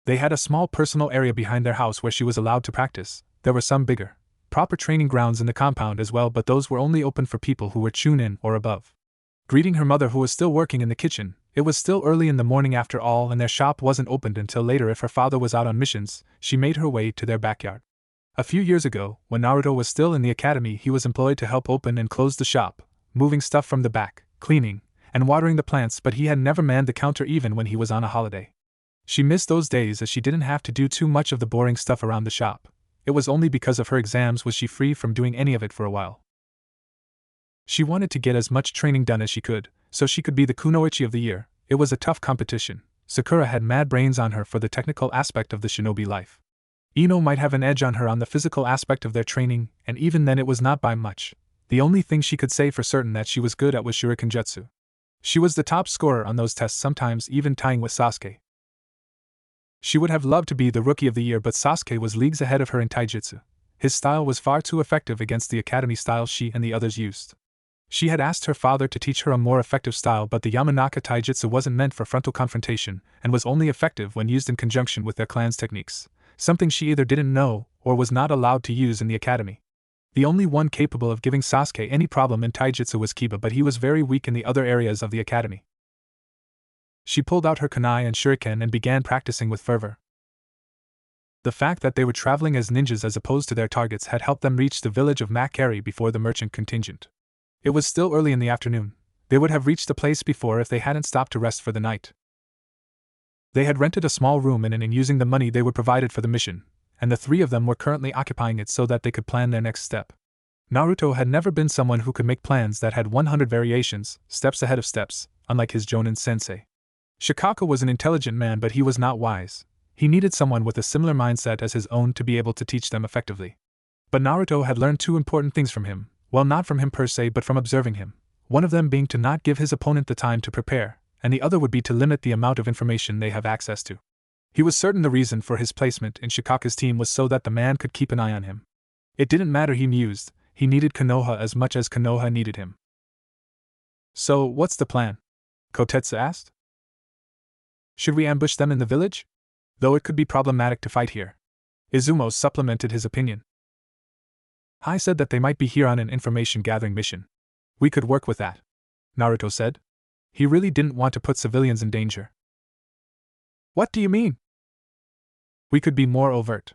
They had a small personal area behind their house where she was allowed to practice. There were some bigger, proper training grounds in the compound as well, but those were only open for people who were Chunin or above. Greeting her mother, who was still working in the kitchen, it was still early in the morning after all, and their shop wasn't opened until later if her father was out on missions. She made her way to their backyard. A few years ago, when Naruto was still in the academy, he was employed to help open and close the shop, moving stuff from the back, cleaning, and watering the plants, but he had never manned the counter even when he was on a holiday. She missed those days as she didn't have to do too much of the boring stuff around the shop. It was only because of her exams was she free from doing any of it for a while. She wanted to get as much training done as she could, so she could be the kunoichi of the year. It was a tough competition. Sakura had mad brains on her for the technical aspect of the shinobi life. Ino might have an edge on her on the physical aspect of their training, and even then it was not by much. The only thing she could say for certain that she was good at was shuriken jutsu. She was the top scorer on those tests, sometimes even tying with Sasuke. She would have loved to be the rookie of the year, but Sasuke was leagues ahead of her in taijutsu. His style was far too effective against the academy style she and the others used. She had asked her father to teach her a more effective style, but the Yamanaka taijutsu wasn't meant for frontal confrontation, and was only effective when used in conjunction with their clan's techniques, something she either didn't know or was not allowed to use in the academy. The only one capable of giving Sasuke any problem in taijutsu was Kiba, but he was very weak in the other areas of the academy. She pulled out her kunai and shuriken and began practicing with fervor. The fact that they were traveling as ninjas as opposed to their targets had helped them reach the village of Makari before the merchant contingent. It was still early in the afternoon. They would have reached the place before if they hadn't stopped to rest for the night. They had rented a small room in using the money they were provided for the mission, and the three of them were currently occupying it so that they could plan their next step. Naruto had never been someone who could make plans that had 100 variations, steps ahead of steps, unlike his Jonin sensei. Shikaka was an intelligent man, but he was not wise. He needed someone with a similar mindset as his own to be able to teach them effectively. But Naruto had learned two important things from him. Well, not from him per se, but from observing him. One of them being to not give his opponent the time to prepare, and the other would be to limit the amount of information they have access to. He was certain the reason for his placement in Shikaka's team was so that the man could keep an eye on him. It didn't matter, he mused, he needed Konoha as much as Konoha needed him. So, what's the plan? Kotetsu asked. Should we ambush them in the village? Though it could be problematic to fight here. Izumo supplemented his opinion. I said that they might be here on an information-gathering mission. We could work with that, Naruto said. He really didn't want to put civilians in danger. What do you mean? We could be more overt.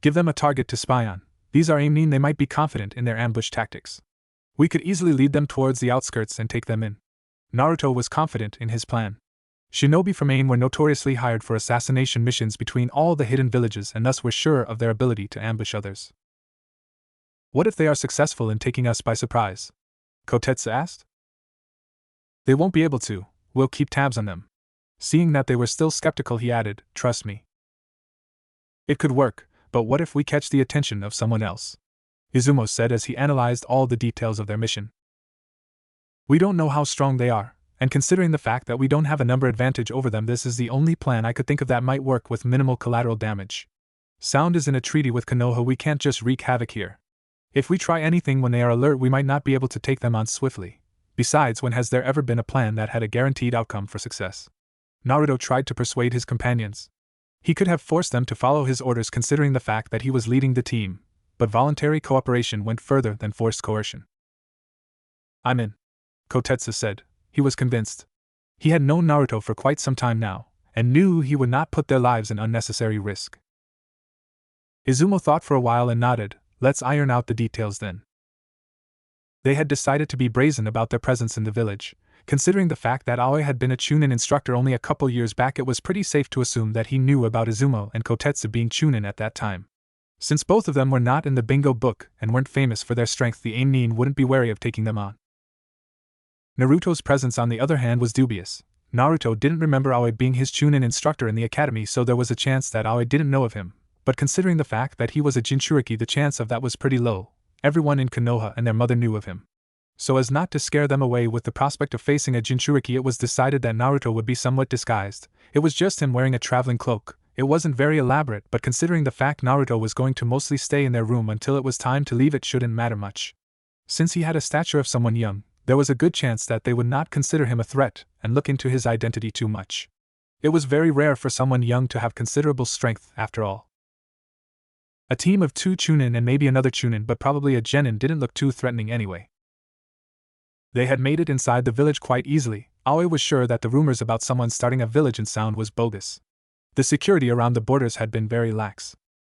Give them a target to spy on. These are aiming, they might be confident in their ambush tactics. We could easily lead them towards the outskirts and take them in. Naruto was confident in his plan. Shinobi from AIM were notoriously hired for assassination missions between all the hidden villages and thus were sure of their ability to ambush others. What if they are successful in taking us by surprise? Kotetsu asked. They won't be able to, we'll keep tabs on them. Seeing that they were still skeptical, he added, trust me. It could work, but what if we catch the attention of someone else? Izumo said as he analyzed all the details of their mission. We don't know how strong they are, and considering the fact that we don't have a number advantage over them, this is the only plan I could think of that might work with minimal collateral damage. Sound is in a treaty with Konoha, we can't just wreak havoc here. If we try anything when they are alert, we might not be able to take them on swiftly. Besides, when has there ever been a plan that had a guaranteed outcome for success? Naruto tried to persuade his companions. He could have forced them to follow his orders considering the fact that he was leading the team, but voluntary cooperation went further than forced coercion. I'm in, Kotetsu said. He was convinced. He had known Naruto for quite some time now, and knew he would not put their lives in unnecessary risk. Izumo thought for a while and nodded. Let's iron out the details then. They had decided to be brazen about their presence in the village. Considering the fact that Aoi had been a Chunin instructor only a couple years back, it was pretty safe to assume that he knew about Izumo and Kotetsu being Chunin at that time. Since both of them were not in the bingo book and weren't famous for their strength, the Ainin wouldn't be wary of taking them on. Naruto's presence, on the other hand, was dubious. Naruto didn't remember Aoi being his Chunin instructor in the academy, so there was a chance that Aoi didn't know of him, but considering the fact that he was a Jinchuriki, the chance of that was pretty low. Everyone in Konoha and their mother knew of him. So as not to scare them away with the prospect of facing a Jinchuriki, it was decided that Naruto would be somewhat disguised. It was just him wearing a traveling cloak. It wasn't very elaborate, but considering the fact Naruto was going to mostly stay in their room until it was time to leave, it shouldn't matter much. Since he had a stature of someone young, there was a good chance that they would not consider him a threat and look into his identity too much. It was very rare for someone young to have considerable strength, after all. A team of 2 Chunin and maybe another Chunin, but probably a Genin, didn't look too threatening anyway. They had made it inside the village quite easily. Aoi was sure that the rumors about someone starting a village in Sound was bogus. The security around the borders had been very lax.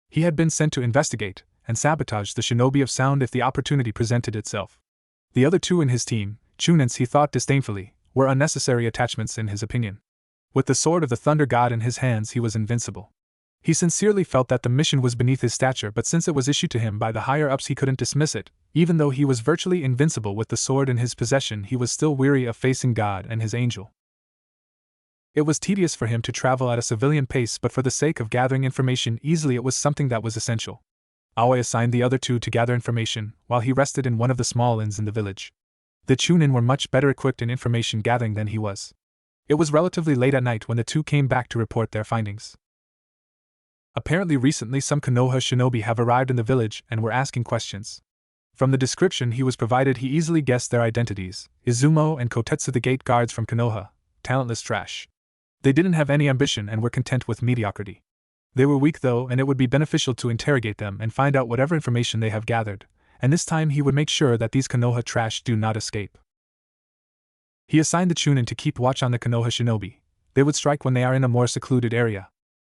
He had been sent to investigate and sabotage the shinobi of Sound if the opportunity presented itself. The other 2 in his team, Chunins, he thought disdainfully, were unnecessary attachments in his opinion. With the sword of the Thunder God in his hands, he was invincible. He sincerely felt that the mission was beneath his stature, but since it was issued to him by the higher-ups, he couldn't dismiss it. Even though he was virtually invincible with the sword in his possession, he was still weary of facing God and his angel. It was tedious for him to travel at a civilian pace, but for the sake of gathering information easily, it was something that was essential. Aoi assigned the other 2 to gather information, while he rested in one of the small inns in the village. The Chunin were much better equipped in information gathering than he was. It was relatively late at night when the 2 came back to report their findings. Apparently recently some Konoha shinobi have arrived in the village and were asking questions. From the description he was provided, he easily guessed their identities: Izumo and Kotetsu, the gate guards from Konoha, talentless trash. They didn't have any ambition and were content with mediocrity. They were weak though, and it would be beneficial to interrogate them and find out whatever information they have gathered, and this time he would make sure that these Konoha trash do not escape. He assigned the Chunin to keep watch on the Konoha shinobi. They would strike when they are in a more secluded area.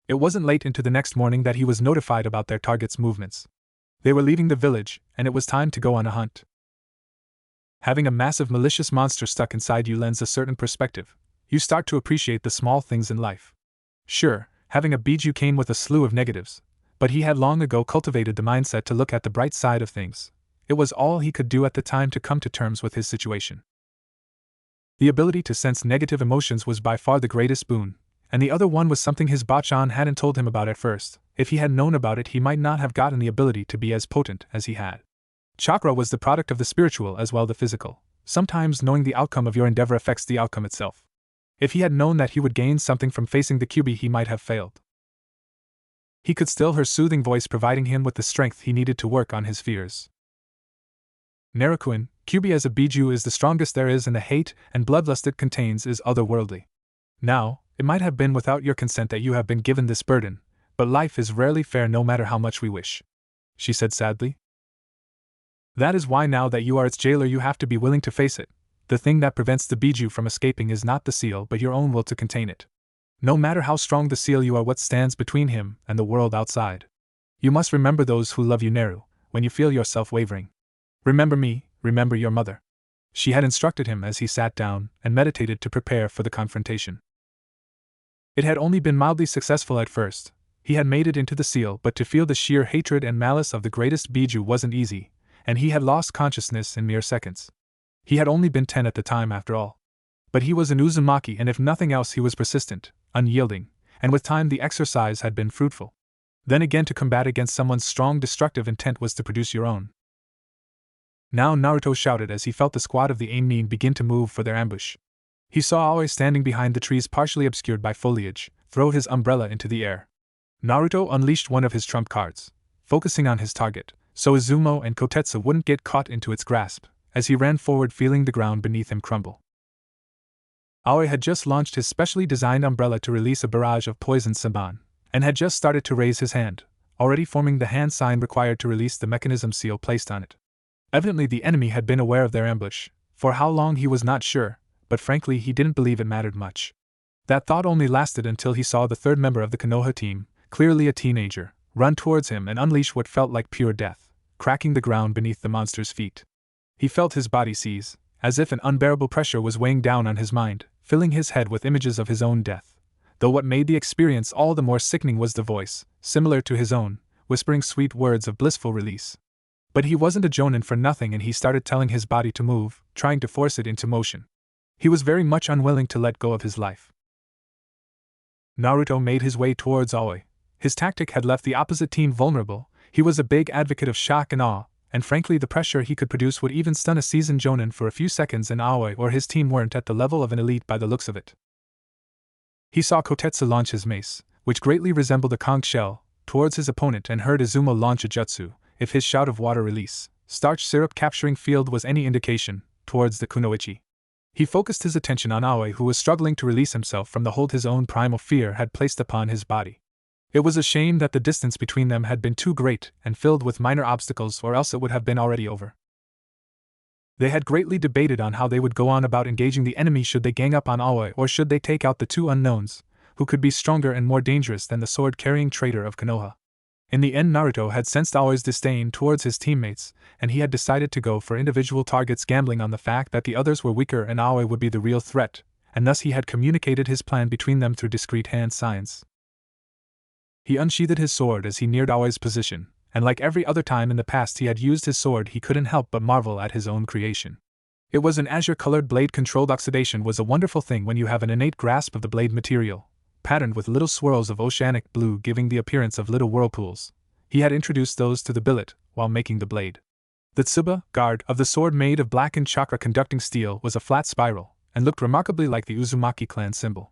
It wasn't late into the next morning that he was notified about their target's movements. They were leaving the village, and it was time to go on a hunt. Having a massive malicious monster stuck inside you lends a certain perspective. You start to appreciate the small things in life. Sure, having a Biju came with a slew of negatives, but he had long ago cultivated the mindset to look at the bright side of things. It was all he could do at the time to come to terms with his situation. The ability to sense negative emotions was by far the greatest boon, and the other one was something his Bachan hadn't told him about at first. If he had known about it, he might not have gotten the ability to be as potent as he had. Chakra was the product of the spiritual as well as the physical. Sometimes knowing the outcome of your endeavor affects the outcome itself. If he had known that he would gain something from facing the Kyuubi, he might have failed. He could still hear her soothing voice providing him with the strength he needed to work on his fears. Narukuin, Kyuubi as a Biju is the strongest there is, and the hate and bloodlust it contains is otherworldly. Now, it might have been without your consent that you have been given this burden, but life is rarely fair no matter how much we wish, she said sadly. That is why now that you are its jailer you have to be willing to face it. The thing that prevents the Biju from escaping is not the seal but your own will to contain it. No matter how strong the seal, you are what stands between him and the world outside. You must remember those who love you, Neru, when you feel yourself wavering. Remember me, remember your mother. She had instructed him as he sat down and meditated to prepare for the confrontation. It had only been mildly successful at first. He had made it into the seal, but to feel the sheer hatred and malice of the greatest Biju wasn't easy, and he had lost consciousness in mere seconds. He had only been 10 at the time after all. But he was an Uzumaki, and if nothing else he was persistent, unyielding, and with time the exercise had been fruitful. Then again, to combat against someone's strong destructive intent was to produce your own. Now Naruto shouted as he felt the squad of the Aimnin begin to move for their ambush. He saw Aoi standing behind the trees partially obscured by foliage, throw his umbrella into the air. Naruto unleashed one of his trump cards, focusing on his target, so Izumo and Kotetsu wouldn't get caught into its grasp, as he ran forward feeling the ground beneath him crumble. Aoi had just launched his specially designed umbrella to release a barrage of poisoned Saban, and had just started to raise his hand, already forming the hand sign required to release the mechanism seal placed on it. Evidently the enemy had been aware of their ambush, for how long he was not sure, but frankly he didn't believe it mattered much. That thought only lasted until he saw the third member of the Konoha team, clearly a teenager, run towards him and unleash what felt like pure death, cracking the ground beneath the monster's feet. He felt his body seize, as if an unbearable pressure was weighing down on his mind, filling his head with images of his own death. Though what made the experience all the more sickening was the voice, similar to his own, whispering sweet words of blissful release. But he wasn't a jonin for nothing, and he started telling his body to move, trying to force it into motion. He was very much unwilling to let go of his life. Naruto made his way towards Aoi. His tactic had left the opposite team vulnerable. He was a big advocate of shock and awe, and frankly the pressure he could produce would even stun a seasoned jonin for a few seconds, and Aoi or his team weren't at the level of an elite by the looks of it. He saw Kotetsu launch his mace, which greatly resembled a conch shell, towards his opponent, and heard Izumo launch a jutsu, if his shout of water release, starch syrup capturing field was any indication, towards the kunoichi. He focused his attention on Aoi, who was struggling to release himself from the hold his own primal fear had placed upon his body. It was a shame that the distance between them had been too great and filled with minor obstacles, or else it would have been already over. They had greatly debated on how they would go on about engaging the enemy. Should they gang up on Aoi, or should they take out the two unknowns, who could be stronger and more dangerous than the sword-carrying traitor of Konoha? In the end, Naruto had sensed Aoi's disdain towards his teammates, and he had decided to go for individual targets, gambling on the fact that the others were weaker and Aoi would be the real threat, and thus he had communicated his plan between them through discreet hand signs. He unsheathed his sword as he neared Aoi's position, and like every other time in the past he had used his sword, he couldn't help but marvel at his own creation. It was an azure-colored blade. Controlled oxidation was a wonderful thing when you have an innate grasp of the blade material, patterned with little swirls of oceanic blue giving the appearance of little whirlpools. He had introduced those to the billet while making the blade. The tsuba, guard, of the sword made of blackened chakra-conducting steel was a flat spiral, and looked remarkably like the Uzumaki clan symbol.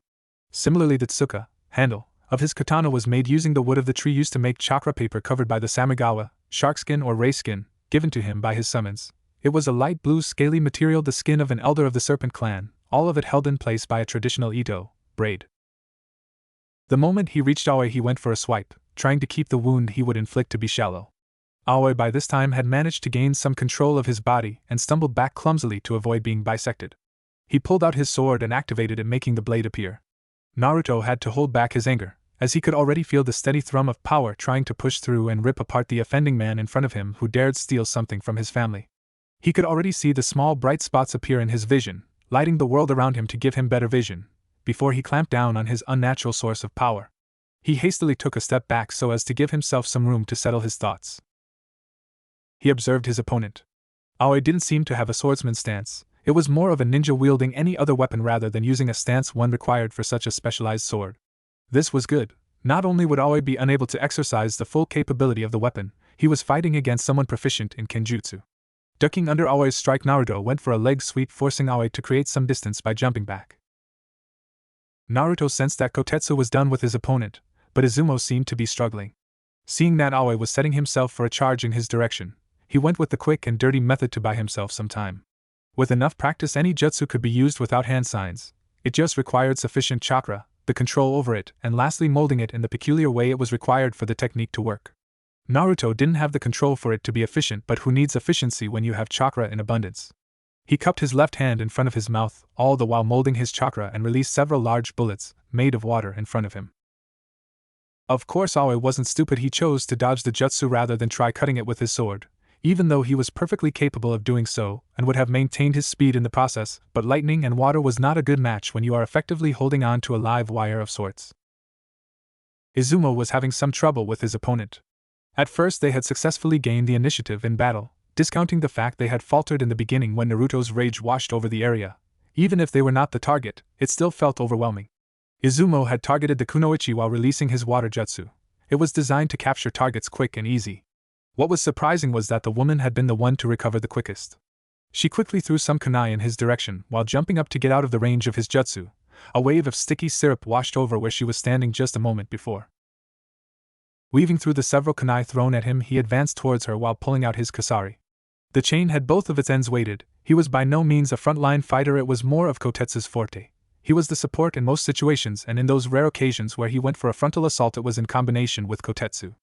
Similarly, the tsuka, handle, of his katana was made using the wood of the tree used to make chakra paper covered by the samigawa, sharkskin or ray skin, given to him by his summons. It was a light blue scaly material, the skin of an elder of the serpent clan, all of it held in place by a traditional ito, braid. The moment he reached Aoi, he went for a swipe, trying to keep the wound he would inflict to be shallow. Aoi by this time had managed to gain some control of his body and stumbled back clumsily to avoid being bisected. He pulled out his sword and activated it, making the blade appear. Naruto had to hold back his anger, as he could already feel the steady thrum of power trying to push through and rip apart the offending man in front of him who dared steal something from his family. He could already see the small bright spots appear in his vision, lighting the world around him to give him better vision, before he clamped down on his unnatural source of power. He hastily took a step back so as to give himself some room to settle his thoughts. He observed his opponent. Aoi didn't seem to have a swordsman's stance. It was more of a ninja wielding any other weapon rather than using a stance one required for such a specialized sword. This was good. Not only would Aoi be unable to exercise the full capability of the weapon, he was fighting against someone proficient in kenjutsu. Ducking under Aoi's strike, Naruto went for a leg sweep, forcing Aoi to create some distance by jumping back. Naruto sensed that Kotetsu was done with his opponent, but Izumo seemed to be struggling. Seeing that Aoi was setting himself for a charge in his direction, he went with the quick and dirty method to buy himself some time. With enough practice, any jutsu could be used without hand signs. It just required sufficient chakra, the control over it, and lastly molding it in the peculiar way it was required for the technique to work. Naruto didn't have the control for it to be efficient, but who needs efficiency when you have chakra in abundance? He cupped his left hand in front of his mouth, all the while molding his chakra, and released several large bullets, made of water, in front of him. Of course, Aoi wasn't stupid. He chose to dodge the jutsu rather than try cutting it with his sword, even though he was perfectly capable of doing so and would have maintained his speed in the process. But lightning and water was not a good match when you are effectively holding on to a live wire of sorts. Izumo was having some trouble with his opponent. At first, they had successfully gained the initiative in battle, discounting the fact they had faltered in the beginning when Naruto's rage washed over the area. Even if they were not the target, it still felt overwhelming. Izumo had targeted the kunoichi while releasing his water jutsu. It was designed to capture targets quick and easy. What was surprising was that the woman had been the one to recover the quickest. She quickly threw some kunai in his direction while jumping up to get out of the range of his jutsu. A wave of sticky syrup washed over where she was standing just a moment before. Weaving through the several kunai thrown at him, he advanced towards her while pulling out his kasari. The chain had both of its ends weighted. He was by no means a frontline fighter, it was more of Kotetsu's forte. He was the support in most situations, and in those rare occasions where he went for a frontal assault it was in combination with Kotetsu.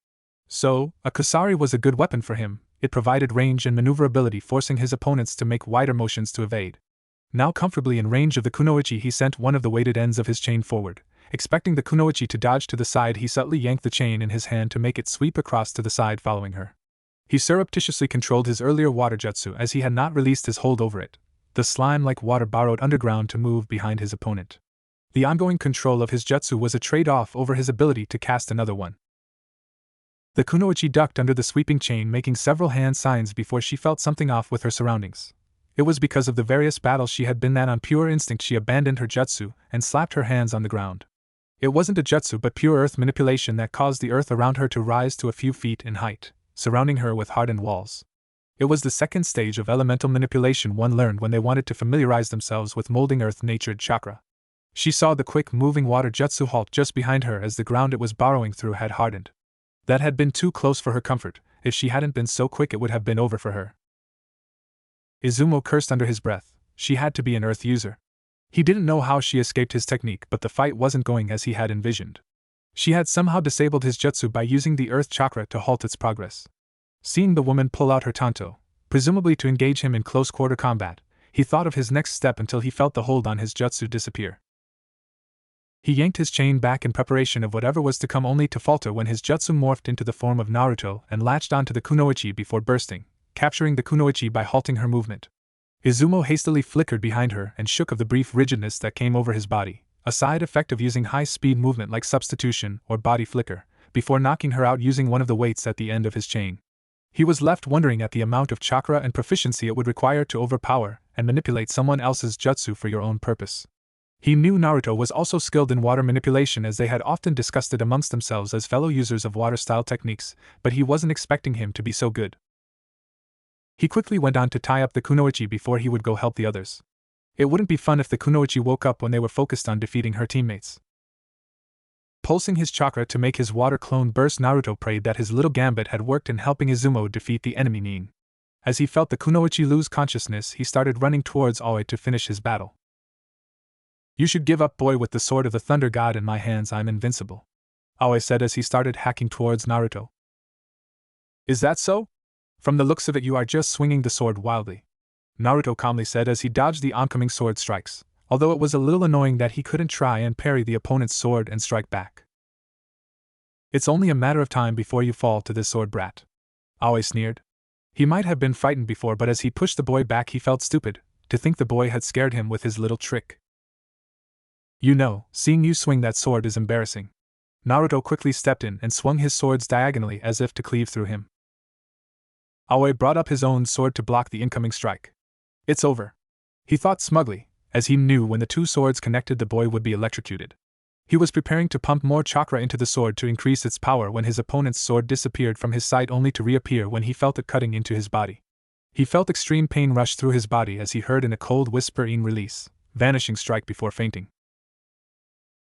So, a kasari was a good weapon for him. It provided range and maneuverability, forcing his opponents to make wider motions to evade. Now comfortably in range of the kunoichi, he sent one of the weighted ends of his chain forward. Expecting the kunoichi to dodge to the side, he subtly yanked the chain in his hand to make it sweep across to the side following her. He surreptitiously controlled his earlier water jutsu as he had not released his hold over it. The slime-like water burrowed underground to move behind his opponent. The ongoing control of his jutsu was a trade-off over his ability to cast another one. The kunoichi ducked under the sweeping chain, making several hand signs before she felt something off with her surroundings. It was because of the various battles she had been that on pure instinct she abandoned her jutsu and slapped her hands on the ground. It wasn't a jutsu but pure earth manipulation that caused the earth around her to rise to a few feet in height, surrounding her with hardened walls. It was the second stage of elemental manipulation one learned when they wanted to familiarize themselves with molding earth-natured chakra. She saw the quick-moving water jutsu halt just behind her as the ground it was burrowing through had hardened. That had been too close for her comfort. If she hadn't been so quick it would have been over for her. Izumo cursed under his breath. She had to be an earth user. He didn't know how she escaped his technique, but the fight wasn't going as he had envisioned. She had somehow disabled his jutsu by using the earth chakra to halt its progress. Seeing the woman pull out her tanto, presumably to engage him in close-quarter combat, he thought of his next step until he felt the hold on his jutsu disappear. He yanked his chain back in preparation of whatever was to come, only to falter when his jutsu morphed into the form of Naruto and latched onto the kunoichi before bursting, capturing the kunoichi by halting her movement. Izumo hastily flickered behind her and shook of the brief rigidness that came over his body, a side effect of using high-speed movement like substitution or body flicker, before knocking her out using one of the weights at the end of his chain. He was left wondering at the amount of chakra and proficiency it would require to overpower and manipulate someone else's jutsu for your own purpose. He knew Naruto was also skilled in water manipulation, as they had often discussed it amongst themselves as fellow users of water-style techniques, but he wasn't expecting him to be so good. He quickly went on to tie up the kunoichi before he would go help the others. It wouldn't be fun if the kunoichi woke up when they were focused on defeating her teammates. Pulsing his chakra to make his water clone burst, Naruto prayed that his little gambit had worked in helping Izumo defeat the enemy Nin. As he felt the kunoichi lose consciousness, he started running towards Aoi to finish his battle. "You should give up, boy. With the sword of the Thunder God in my hands, I'm invincible," Aoi said as he started hacking towards Naruto. "Is that so? From the looks of it, you are just swinging the sword wildly," Naruto calmly said as he dodged the oncoming sword strikes, although it was a little annoying that he couldn't try and parry the opponent's sword and strike back. "It's only a matter of time before you fall to this sword, brat," Aoi sneered. He might have been frightened before, but as he pushed the boy back he felt stupid, to think the boy had scared him with his little trick. "You know, seeing you swing that sword is embarrassing." Naruto quickly stepped in and swung his swords diagonally as if to cleave through him. Aoi brought up his own sword to block the incoming strike. "It's over," he thought smugly, as he knew when the two swords connected the boy would be electrocuted. He was preparing to pump more chakra into the sword to increase its power when his opponent's sword disappeared from his sight, only to reappear when he felt it cutting into his body. He felt extreme pain rush through his body as he heard in a cold whisper, "In release, vanishing strike," before fainting.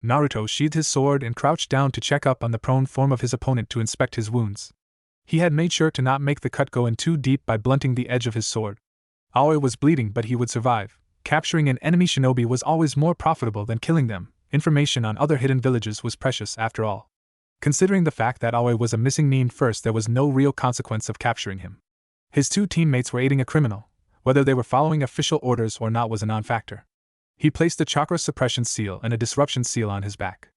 Naruto sheathed his sword and crouched down to check up on the prone form of his opponent to inspect his wounds. He had made sure to not make the cut go in too deep by blunting the edge of his sword. Aoi was bleeding, but he would survive. Capturing an enemy shinobi was always more profitable than killing them. Information on other hidden villages was precious after all. Considering the fact that Aoi was a missing Nin first, there was no real consequence of capturing him. His two teammates were aiding a criminal. Whether they were following official orders or not was a non-factor. He placed a chakra suppression seal and a disruption seal on his back.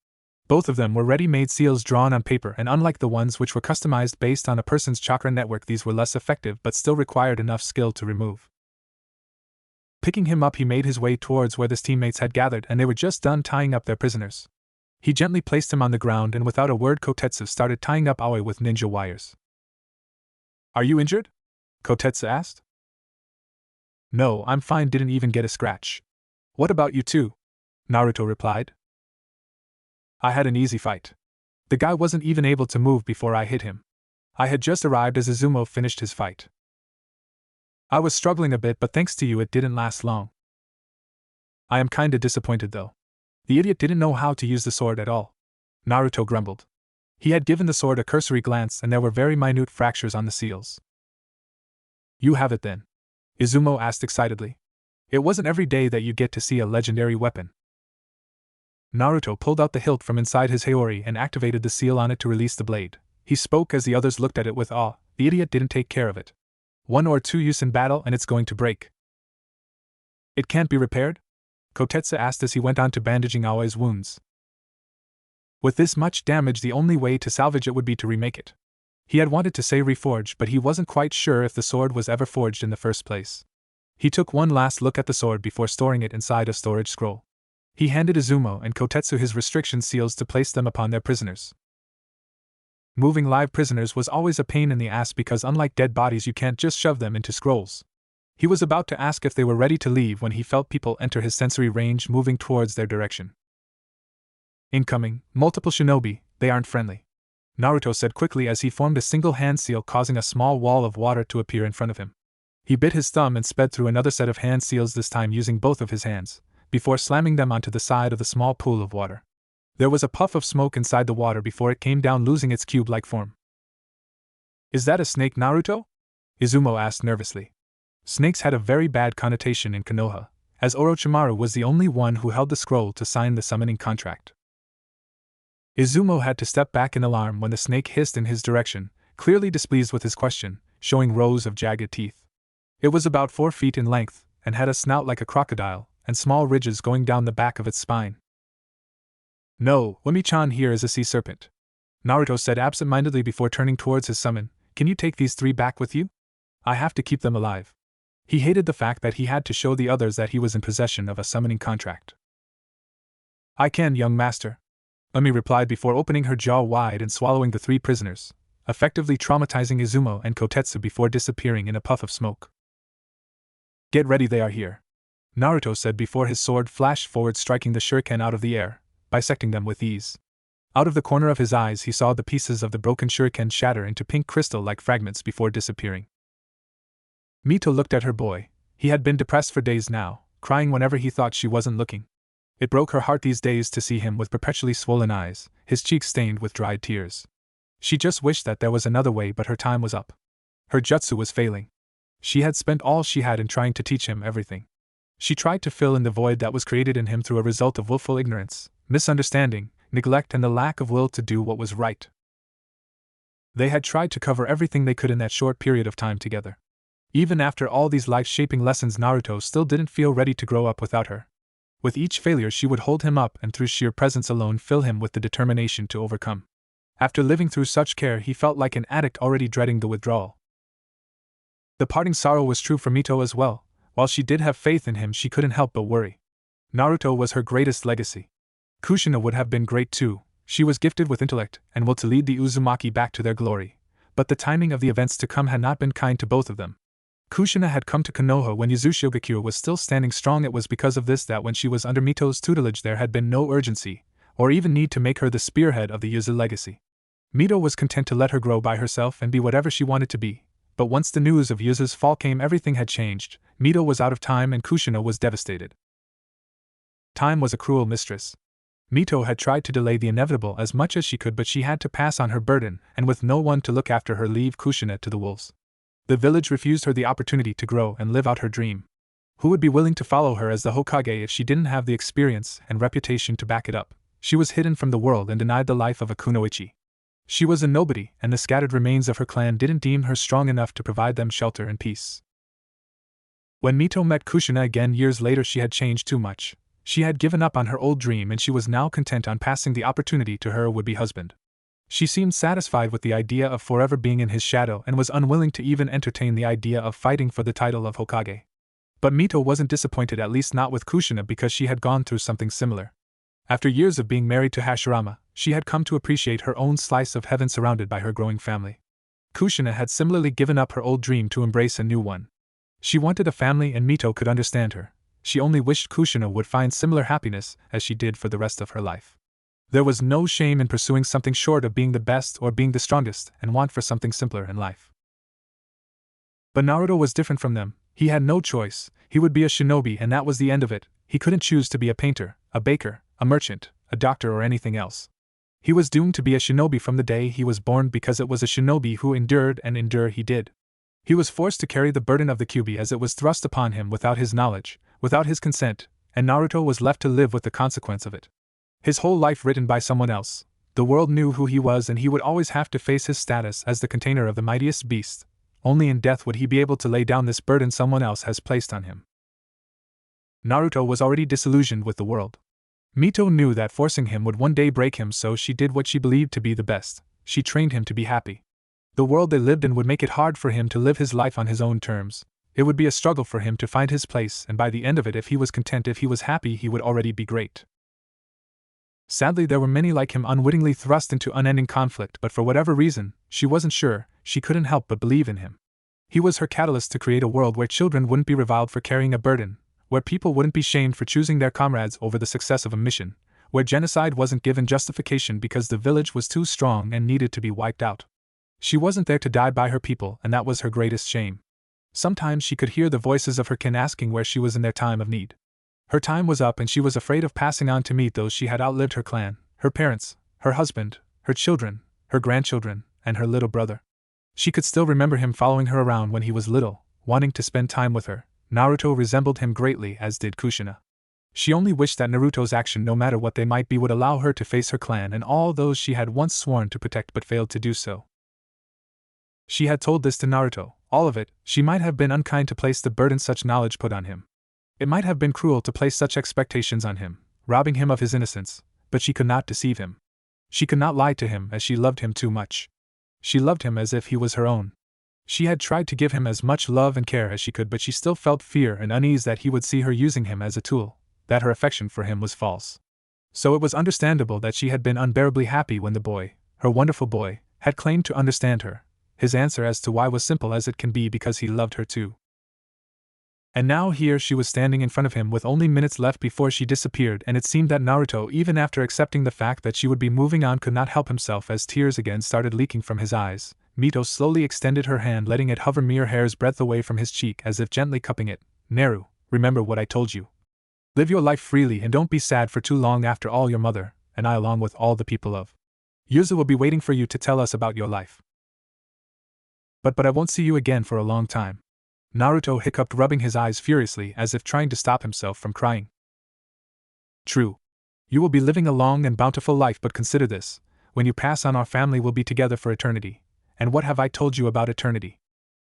Both of them were ready-made seals drawn on paper, and unlike the ones which were customized based on a person's chakra network, these were less effective but still required enough skill to remove. Picking him up, he made his way towards where his teammates had gathered, and they were just done tying up their prisoners. He gently placed him on the ground, and without a word Kotetsu started tying up Aoi with ninja wires. "Are you injured?" Kotetsu asked. "No, I'm fine, didn't even get a scratch." "What about you two?" Naruto replied. "I had an easy fight. The guy wasn't even able to move before I hit him. I had just arrived as Izumo finished his fight. I was struggling a bit, but thanks to you it didn't last long. I am kinda disappointed though. The idiot didn't know how to use the sword at all," Naruto grumbled. He had given the sword a cursory glance, and there were very minute fractures on the seals. "You have it then?" Izumo asked excitedly. "It wasn't every day that you get to see a legendary weapon." Naruto pulled out the hilt from inside his haori and activated the seal on it to release the blade. He spoke as the others looked at it with awe. The idiot didn't take care of it. "One or two use in battle and it's going to break." "It can't be repaired?" Kotetsu asked as he went on to bandaging Aoi's wounds. "With this much damage, the only way to salvage it would be to remake it." He had wanted to say reforge, but he wasn't quite sure if the sword was ever forged in the first place. He took one last look at the sword before storing it inside a storage scroll. He handed Izumo and Kotetsu his restriction seals to place them upon their prisoners. Moving live prisoners was always a pain in the ass because unlike dead bodies you can't just shove them into scrolls. He was about to ask if they were ready to leave when he felt people enter his sensory range moving towards their direction. "Incoming, multiple shinobi, they aren't friendly," Naruto said quickly as he formed a single hand seal, causing a small wall of water to appear in front of him. He bit his thumb and sped through another set of hand seals, this time using both of his hands, before slamming them onto the side of the small pool of water. There was a puff of smoke inside the water before it came down, losing its cube-like form. "Is that a snake, Naruto?" Izumo asked nervously. Snakes had a very bad connotation in Konoha, as Orochimaru was the only one who held the scroll to sign the summoning contract. Izumo had to step back in alarm when the snake hissed in his direction, clearly displeased with his question, showing rows of jagged teeth. It was about 4 feet in length, and had a snout like a crocodile, and small ridges going down the back of its spine. "No, Wemi-chan here is a sea serpent," Naruto said absent-mindedly before turning towards his summon. "Can you take these 3 back with you? I have to keep them alive." He hated the fact that he had to show the others that he was in possession of a summoning contract. "I can, young master," Umi replied before opening her jaw wide and swallowing the 3 prisoners, effectively traumatizing Izumo and Kotetsu before disappearing in a puff of smoke. "Get ready, they are here," Naruto said before his sword flashed forward, striking the shuriken out of the air, bisecting them with ease. Out of the corner of his eyes he saw the pieces of the broken shuriken shatter into pink crystal-like fragments before disappearing. Mito looked at her boy. He had been depressed for days now, crying whenever he thought she wasn't looking. It broke her heart these days to see him with perpetually swollen eyes, his cheeks stained with dried tears. She just wished that there was another way, but her time was up. Her jutsu was failing. She had spent all she had in trying to teach him everything. She tried to fill in the void that was created in him through a result of willful ignorance, misunderstanding, neglect, and the lack of will to do what was right. They had tried to cover everything they could in that short period of time together. Even after all these life-shaping lessons, Naruto still didn't feel ready to grow up without her. With each failure she would hold him up and through sheer presence alone fill him with the determination to overcome. After living through such care he felt like an addict already dreading the withdrawal. The parting sorrow was true for Mito as well. While she did have faith in him, she couldn't help but worry. Naruto was her greatest legacy. Kushina would have been great too. She was gifted with intellect and will to lead the Uzumaki back to their glory. But the timing of the events to come had not been kind to both of them. Kushina had come to Konoha when Yuzushiogakure was still standing strong. It was because of this that when she was under Mito's tutelage there had been no urgency, or even need to make her the spearhead of the Yuzu legacy. Mito was content to let her grow by herself and be whatever she wanted to be. But once the news of Yuzu's fall came, everything had changed. Mito was out of time and Kushina was devastated. Time was a cruel mistress. Mito had tried to delay the inevitable as much as she could, but she had to pass on her burden, and with no one to look after her, leave Kushina to the wolves. The village refused her the opportunity to grow and live out her dream. Who would be willing to follow her as the Hokage if she didn't have the experience and reputation to back it up? She was hidden from the world and denied the life of a kunoichi. She was a nobody, and the scattered remains of her clan didn't deem her strong enough to provide them shelter and peace. When Mito met Kushina again years later, she had changed too much. She had given up on her old dream and she was now content on passing the opportunity to her would-be husband. She seemed satisfied with the idea of forever being in his shadow and was unwilling to even entertain the idea of fighting for the title of Hokage. But Mito wasn't disappointed, at least not with Kushina, because she had gone through something similar. After years of being married to Hashirama, she had come to appreciate her own slice of heaven surrounded by her growing family. Kushina had similarly given up her old dream to embrace a new one. She wanted a family and Mito could understand her. She only wished Kushina would find similar happiness as she did for the rest of her life. There was no shame in pursuing something short of being the best or being the strongest and want for something simpler in life. But Naruto was different from them. He had no choice. He would be a shinobi and that was the end of it. He couldn't choose to be a painter, a baker, a merchant, a doctor or anything else. He was doomed to be a shinobi from the day he was born because it was a shinobi who endured and endure he did. He was forced to carry the burden of the Kyuubi as it was thrust upon him without his knowledge, without his consent, and Naruto was left to live with the consequence of it. His whole life written by someone else. The world knew who he was and he would always have to face his status as the container of the mightiest beast. Only in death would he be able to lay down this burden someone else has placed on him. Naruto was already disillusioned with the world. Mito knew that forcing him would one day break him, so she did what she believed to be the best. She trained him to be happy. The world they lived in would make it hard for him to live his life on his own terms. It would be a struggle for him to find his place, and by the end of it, if he was content, if he was happy, he would already be great. Sadly, there were many like him unwittingly thrust into unending conflict, but for whatever reason, she wasn't sure, she couldn't help but believe in him. He was her catalyst to create a world where children wouldn't be reviled for carrying a burden, where people wouldn't be shamed for choosing their comrades over the success of a mission, where genocide wasn't given justification because the village was too strong and needed to be wiped out. She wasn't there to die by her people, and that was her greatest shame. Sometimes she could hear the voices of her kin asking where she was in their time of need. Her time was up and she was afraid of passing on to meet those she had outlived: her clan, her parents, her husband, her children, her grandchildren, and her little brother. She could still remember him following her around when he was little, wanting to spend time with her. Naruto resembled him greatly, as did Kushina. She only wished that Naruto's action, no matter what they might be, would allow her to face her clan and all those she had once sworn to protect but failed to do so. She had told this to Naruto, all of it. She might have been unkind to place the burden such knowledge put on him. It might have been cruel to place such expectations on him, robbing him of his innocence, but she could not deceive him. She could not lie to him, as she loved him too much. She loved him as if he was her own. She had tried to give him as much love and care as she could, but she still felt fear and unease that he would see her using him as a tool, that her affection for him was false. So it was understandable that she had been unbearably happy when the boy, her wonderful boy, had claimed to understand her. His answer as to why was simple as it can be: because he loved her too. And now here she was standing in front of him with only minutes left before she disappeared, and it seemed that Naruto, even after accepting the fact that she would be moving on, could not help himself as tears again started leaking from his eyes. Mito slowly extended her hand, letting it hover mere hair's breadth away from his cheek as if gently cupping it. "Naru, remember what I told you. Live your life freely and don't be sad for too long. After all, your mother, and I along with all the people of Yuzu will be waiting for you to tell us about your life. But I won't see you again for a long time." Naruto hiccuped, rubbing his eyes furiously as if trying to stop himself from crying. "True. You will be living a long and bountiful life, but consider this: when you pass on, our family will be together for eternity. And what have I told you about eternity?"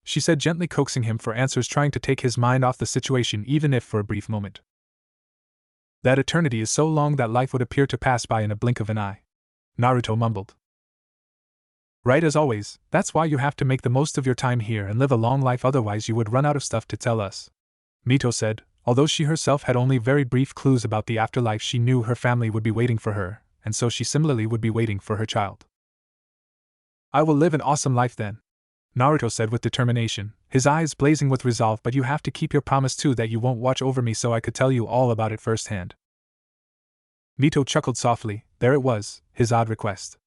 she said, gently coaxing him for answers, trying to take his mind off the situation even if for a brief moment. "That eternity is so long that life would appear to pass by in a blink of an eye," Naruto mumbled. "Right, as always. That's why you have to make the most of your time here and live a long life, otherwise you would run out of stuff to tell us," Mito said. Although she herself had only very brief clues about the afterlife, she knew her family would be waiting for her, and so she similarly would be waiting for her child. "I will live an awesome life then," Naruto said with determination, his eyes blazing with resolve. "But you have to keep your promise too, that you won't watch over me so I could tell you all about it firsthand." Mito chuckled softly. There it was, his odd request.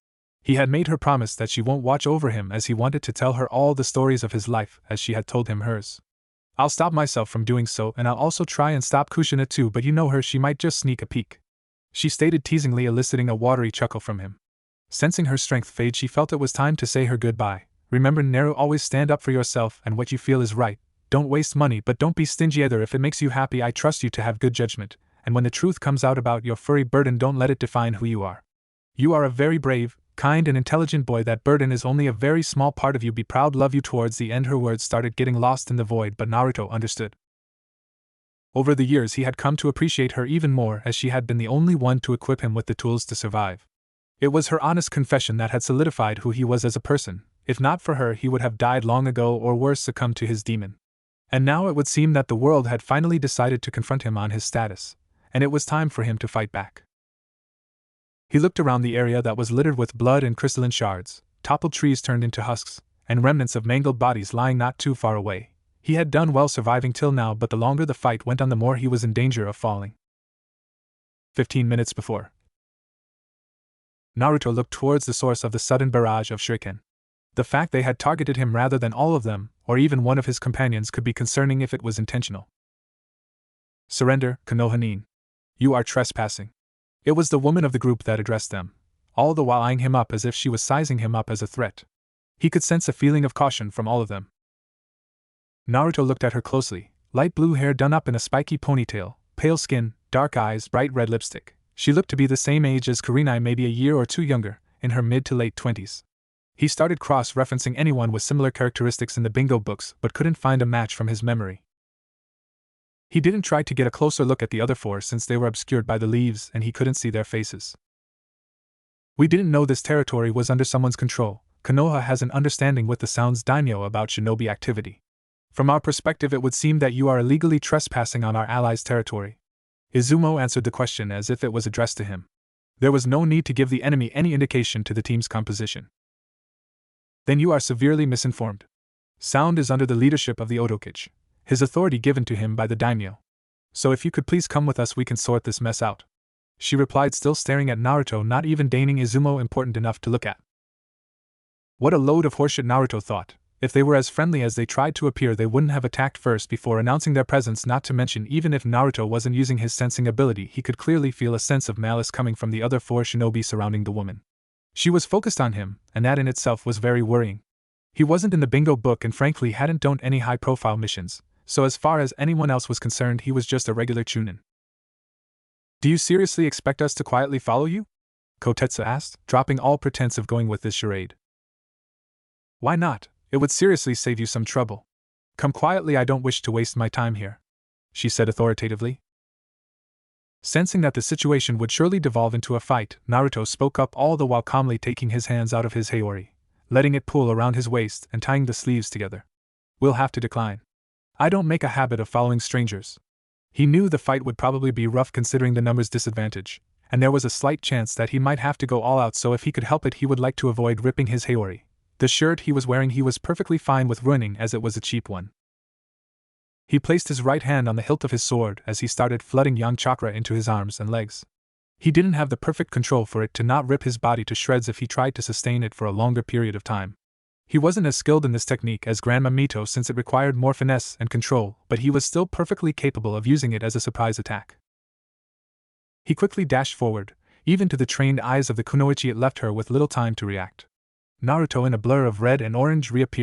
He had made her promise that she won't watch over him, as he wanted to tell her all the stories of his life as she had told him hers. "I'll stop myself from doing so, and I'll also try and stop Kushina too, but you know her, she might just sneak a peek," she stated teasingly, eliciting a watery chuckle from him. Sensing her strength fade, she felt it was time to say her goodbye. "Remember, Naru, always stand up for yourself and what you feel is right. Don't waste money, but don't be stingy either. If it makes you happy, I trust you to have good judgment, and when the truth comes out about your furry burden, don't let it define who you are. You are a very brave, kind and intelligent boy. That burden is only a very small part of you. Be proud. Love you." Towards the end her words started getting lost in the void, but Naruto understood. Over the years he had come to appreciate her even more as she had been the only one to equip him with the tools to survive. It was her honest confession that had solidified who he was as a person. If not for her, he would have died long ago or worse, succumbed to his demon. And now it would seem that the world had finally decided to confront him on his status, and it was time for him to fight back. He looked around the area that was littered with blood and crystalline shards, toppled trees turned into husks, and remnants of mangled bodies lying not too far away. He had done well surviving till now, but the longer the fight went on, the more he was in danger of falling. 15 minutes before, Naruto looked towards the source of the sudden barrage of shuriken. The fact they had targeted him rather than all of them, or even one of his companions, could be concerning if it was intentional. Surrender, Konoha-nin. You are trespassing. It was the woman of the group that addressed them, all the while eyeing him up as if she was sizing him up as a threat. He could sense a feeling of caution from all of them. Naruto looked at her closely, light blue hair done up in a spiky ponytail, pale skin, dark eyes, bright red lipstick. She looked to be the same age as Kurenai, maybe a year or two younger, in her mid to late 20s. He started cross-referencing anyone with similar characteristics in the bingo books but couldn't find a match from his memory. He didn't try to get a closer look at the other four since they were obscured by the leaves and he couldn't see their faces. We didn't know this territory was under someone's control. Konoha has an understanding with the Sound's daimyo about shinobi activity. From our perspective, it would seem that you are illegally trespassing on our allies' territory. Izumo answered the question as if it was addressed to him. There was no need to give the enemy any indication to the team's composition. Then you are severely misinformed. Sound is under the leadership of the Otokichi, his authority given to him by the daimyo. So if you could please come with us, we can sort this mess out. She replied, still staring at Naruto, not even deigning Izumo important enough to look at. What a load of horseshit, Naruto thought. If they were as friendly as they tried to appear, they wouldn't have attacked first before announcing their presence. Not to mention, even if Naruto wasn't using his sensing ability, he could clearly feel a sense of malice coming from the other four shinobi surrounding the woman. She was focused on him, and that in itself was very worrying. He wasn't in the bingo book and frankly hadn't done any high-profile missions, so as far as anyone else was concerned, he was just a regular chunin. Do you seriously expect us to quietly follow you? Kotetsu asked, dropping all pretense of going with this charade. Why not? It would seriously save you some trouble. Come quietly, I don't wish to waste my time here, she said authoritatively. Sensing that the situation would surely devolve into a fight, Naruto spoke up, all the while calmly taking his hands out of his haori, letting it pool around his waist and tying the sleeves together. We'll have to decline. I don't make a habit of following strangers. He knew the fight would probably be rough considering the numbers disadvantage, and there was a slight chance that he might have to go all out, so if he could help it he would like to avoid ripping his haori. The shirt he was wearing he was perfectly fine with ruining as it was a cheap one. He placed his right hand on the hilt of his sword as he started flooding yang chakra into his arms and legs. He didn't have the perfect control for it to not rip his body to shreds if he tried to sustain it for a longer period of time. He wasn't as skilled in this technique as Grandma Mito since it required more finesse and control, but he was still perfectly capable of using it as a surprise attack. He quickly dashed forward. Even to the trained eyes of the kunoichi it left her with little time to react. Naruto, in a blur of red and orange, reappeared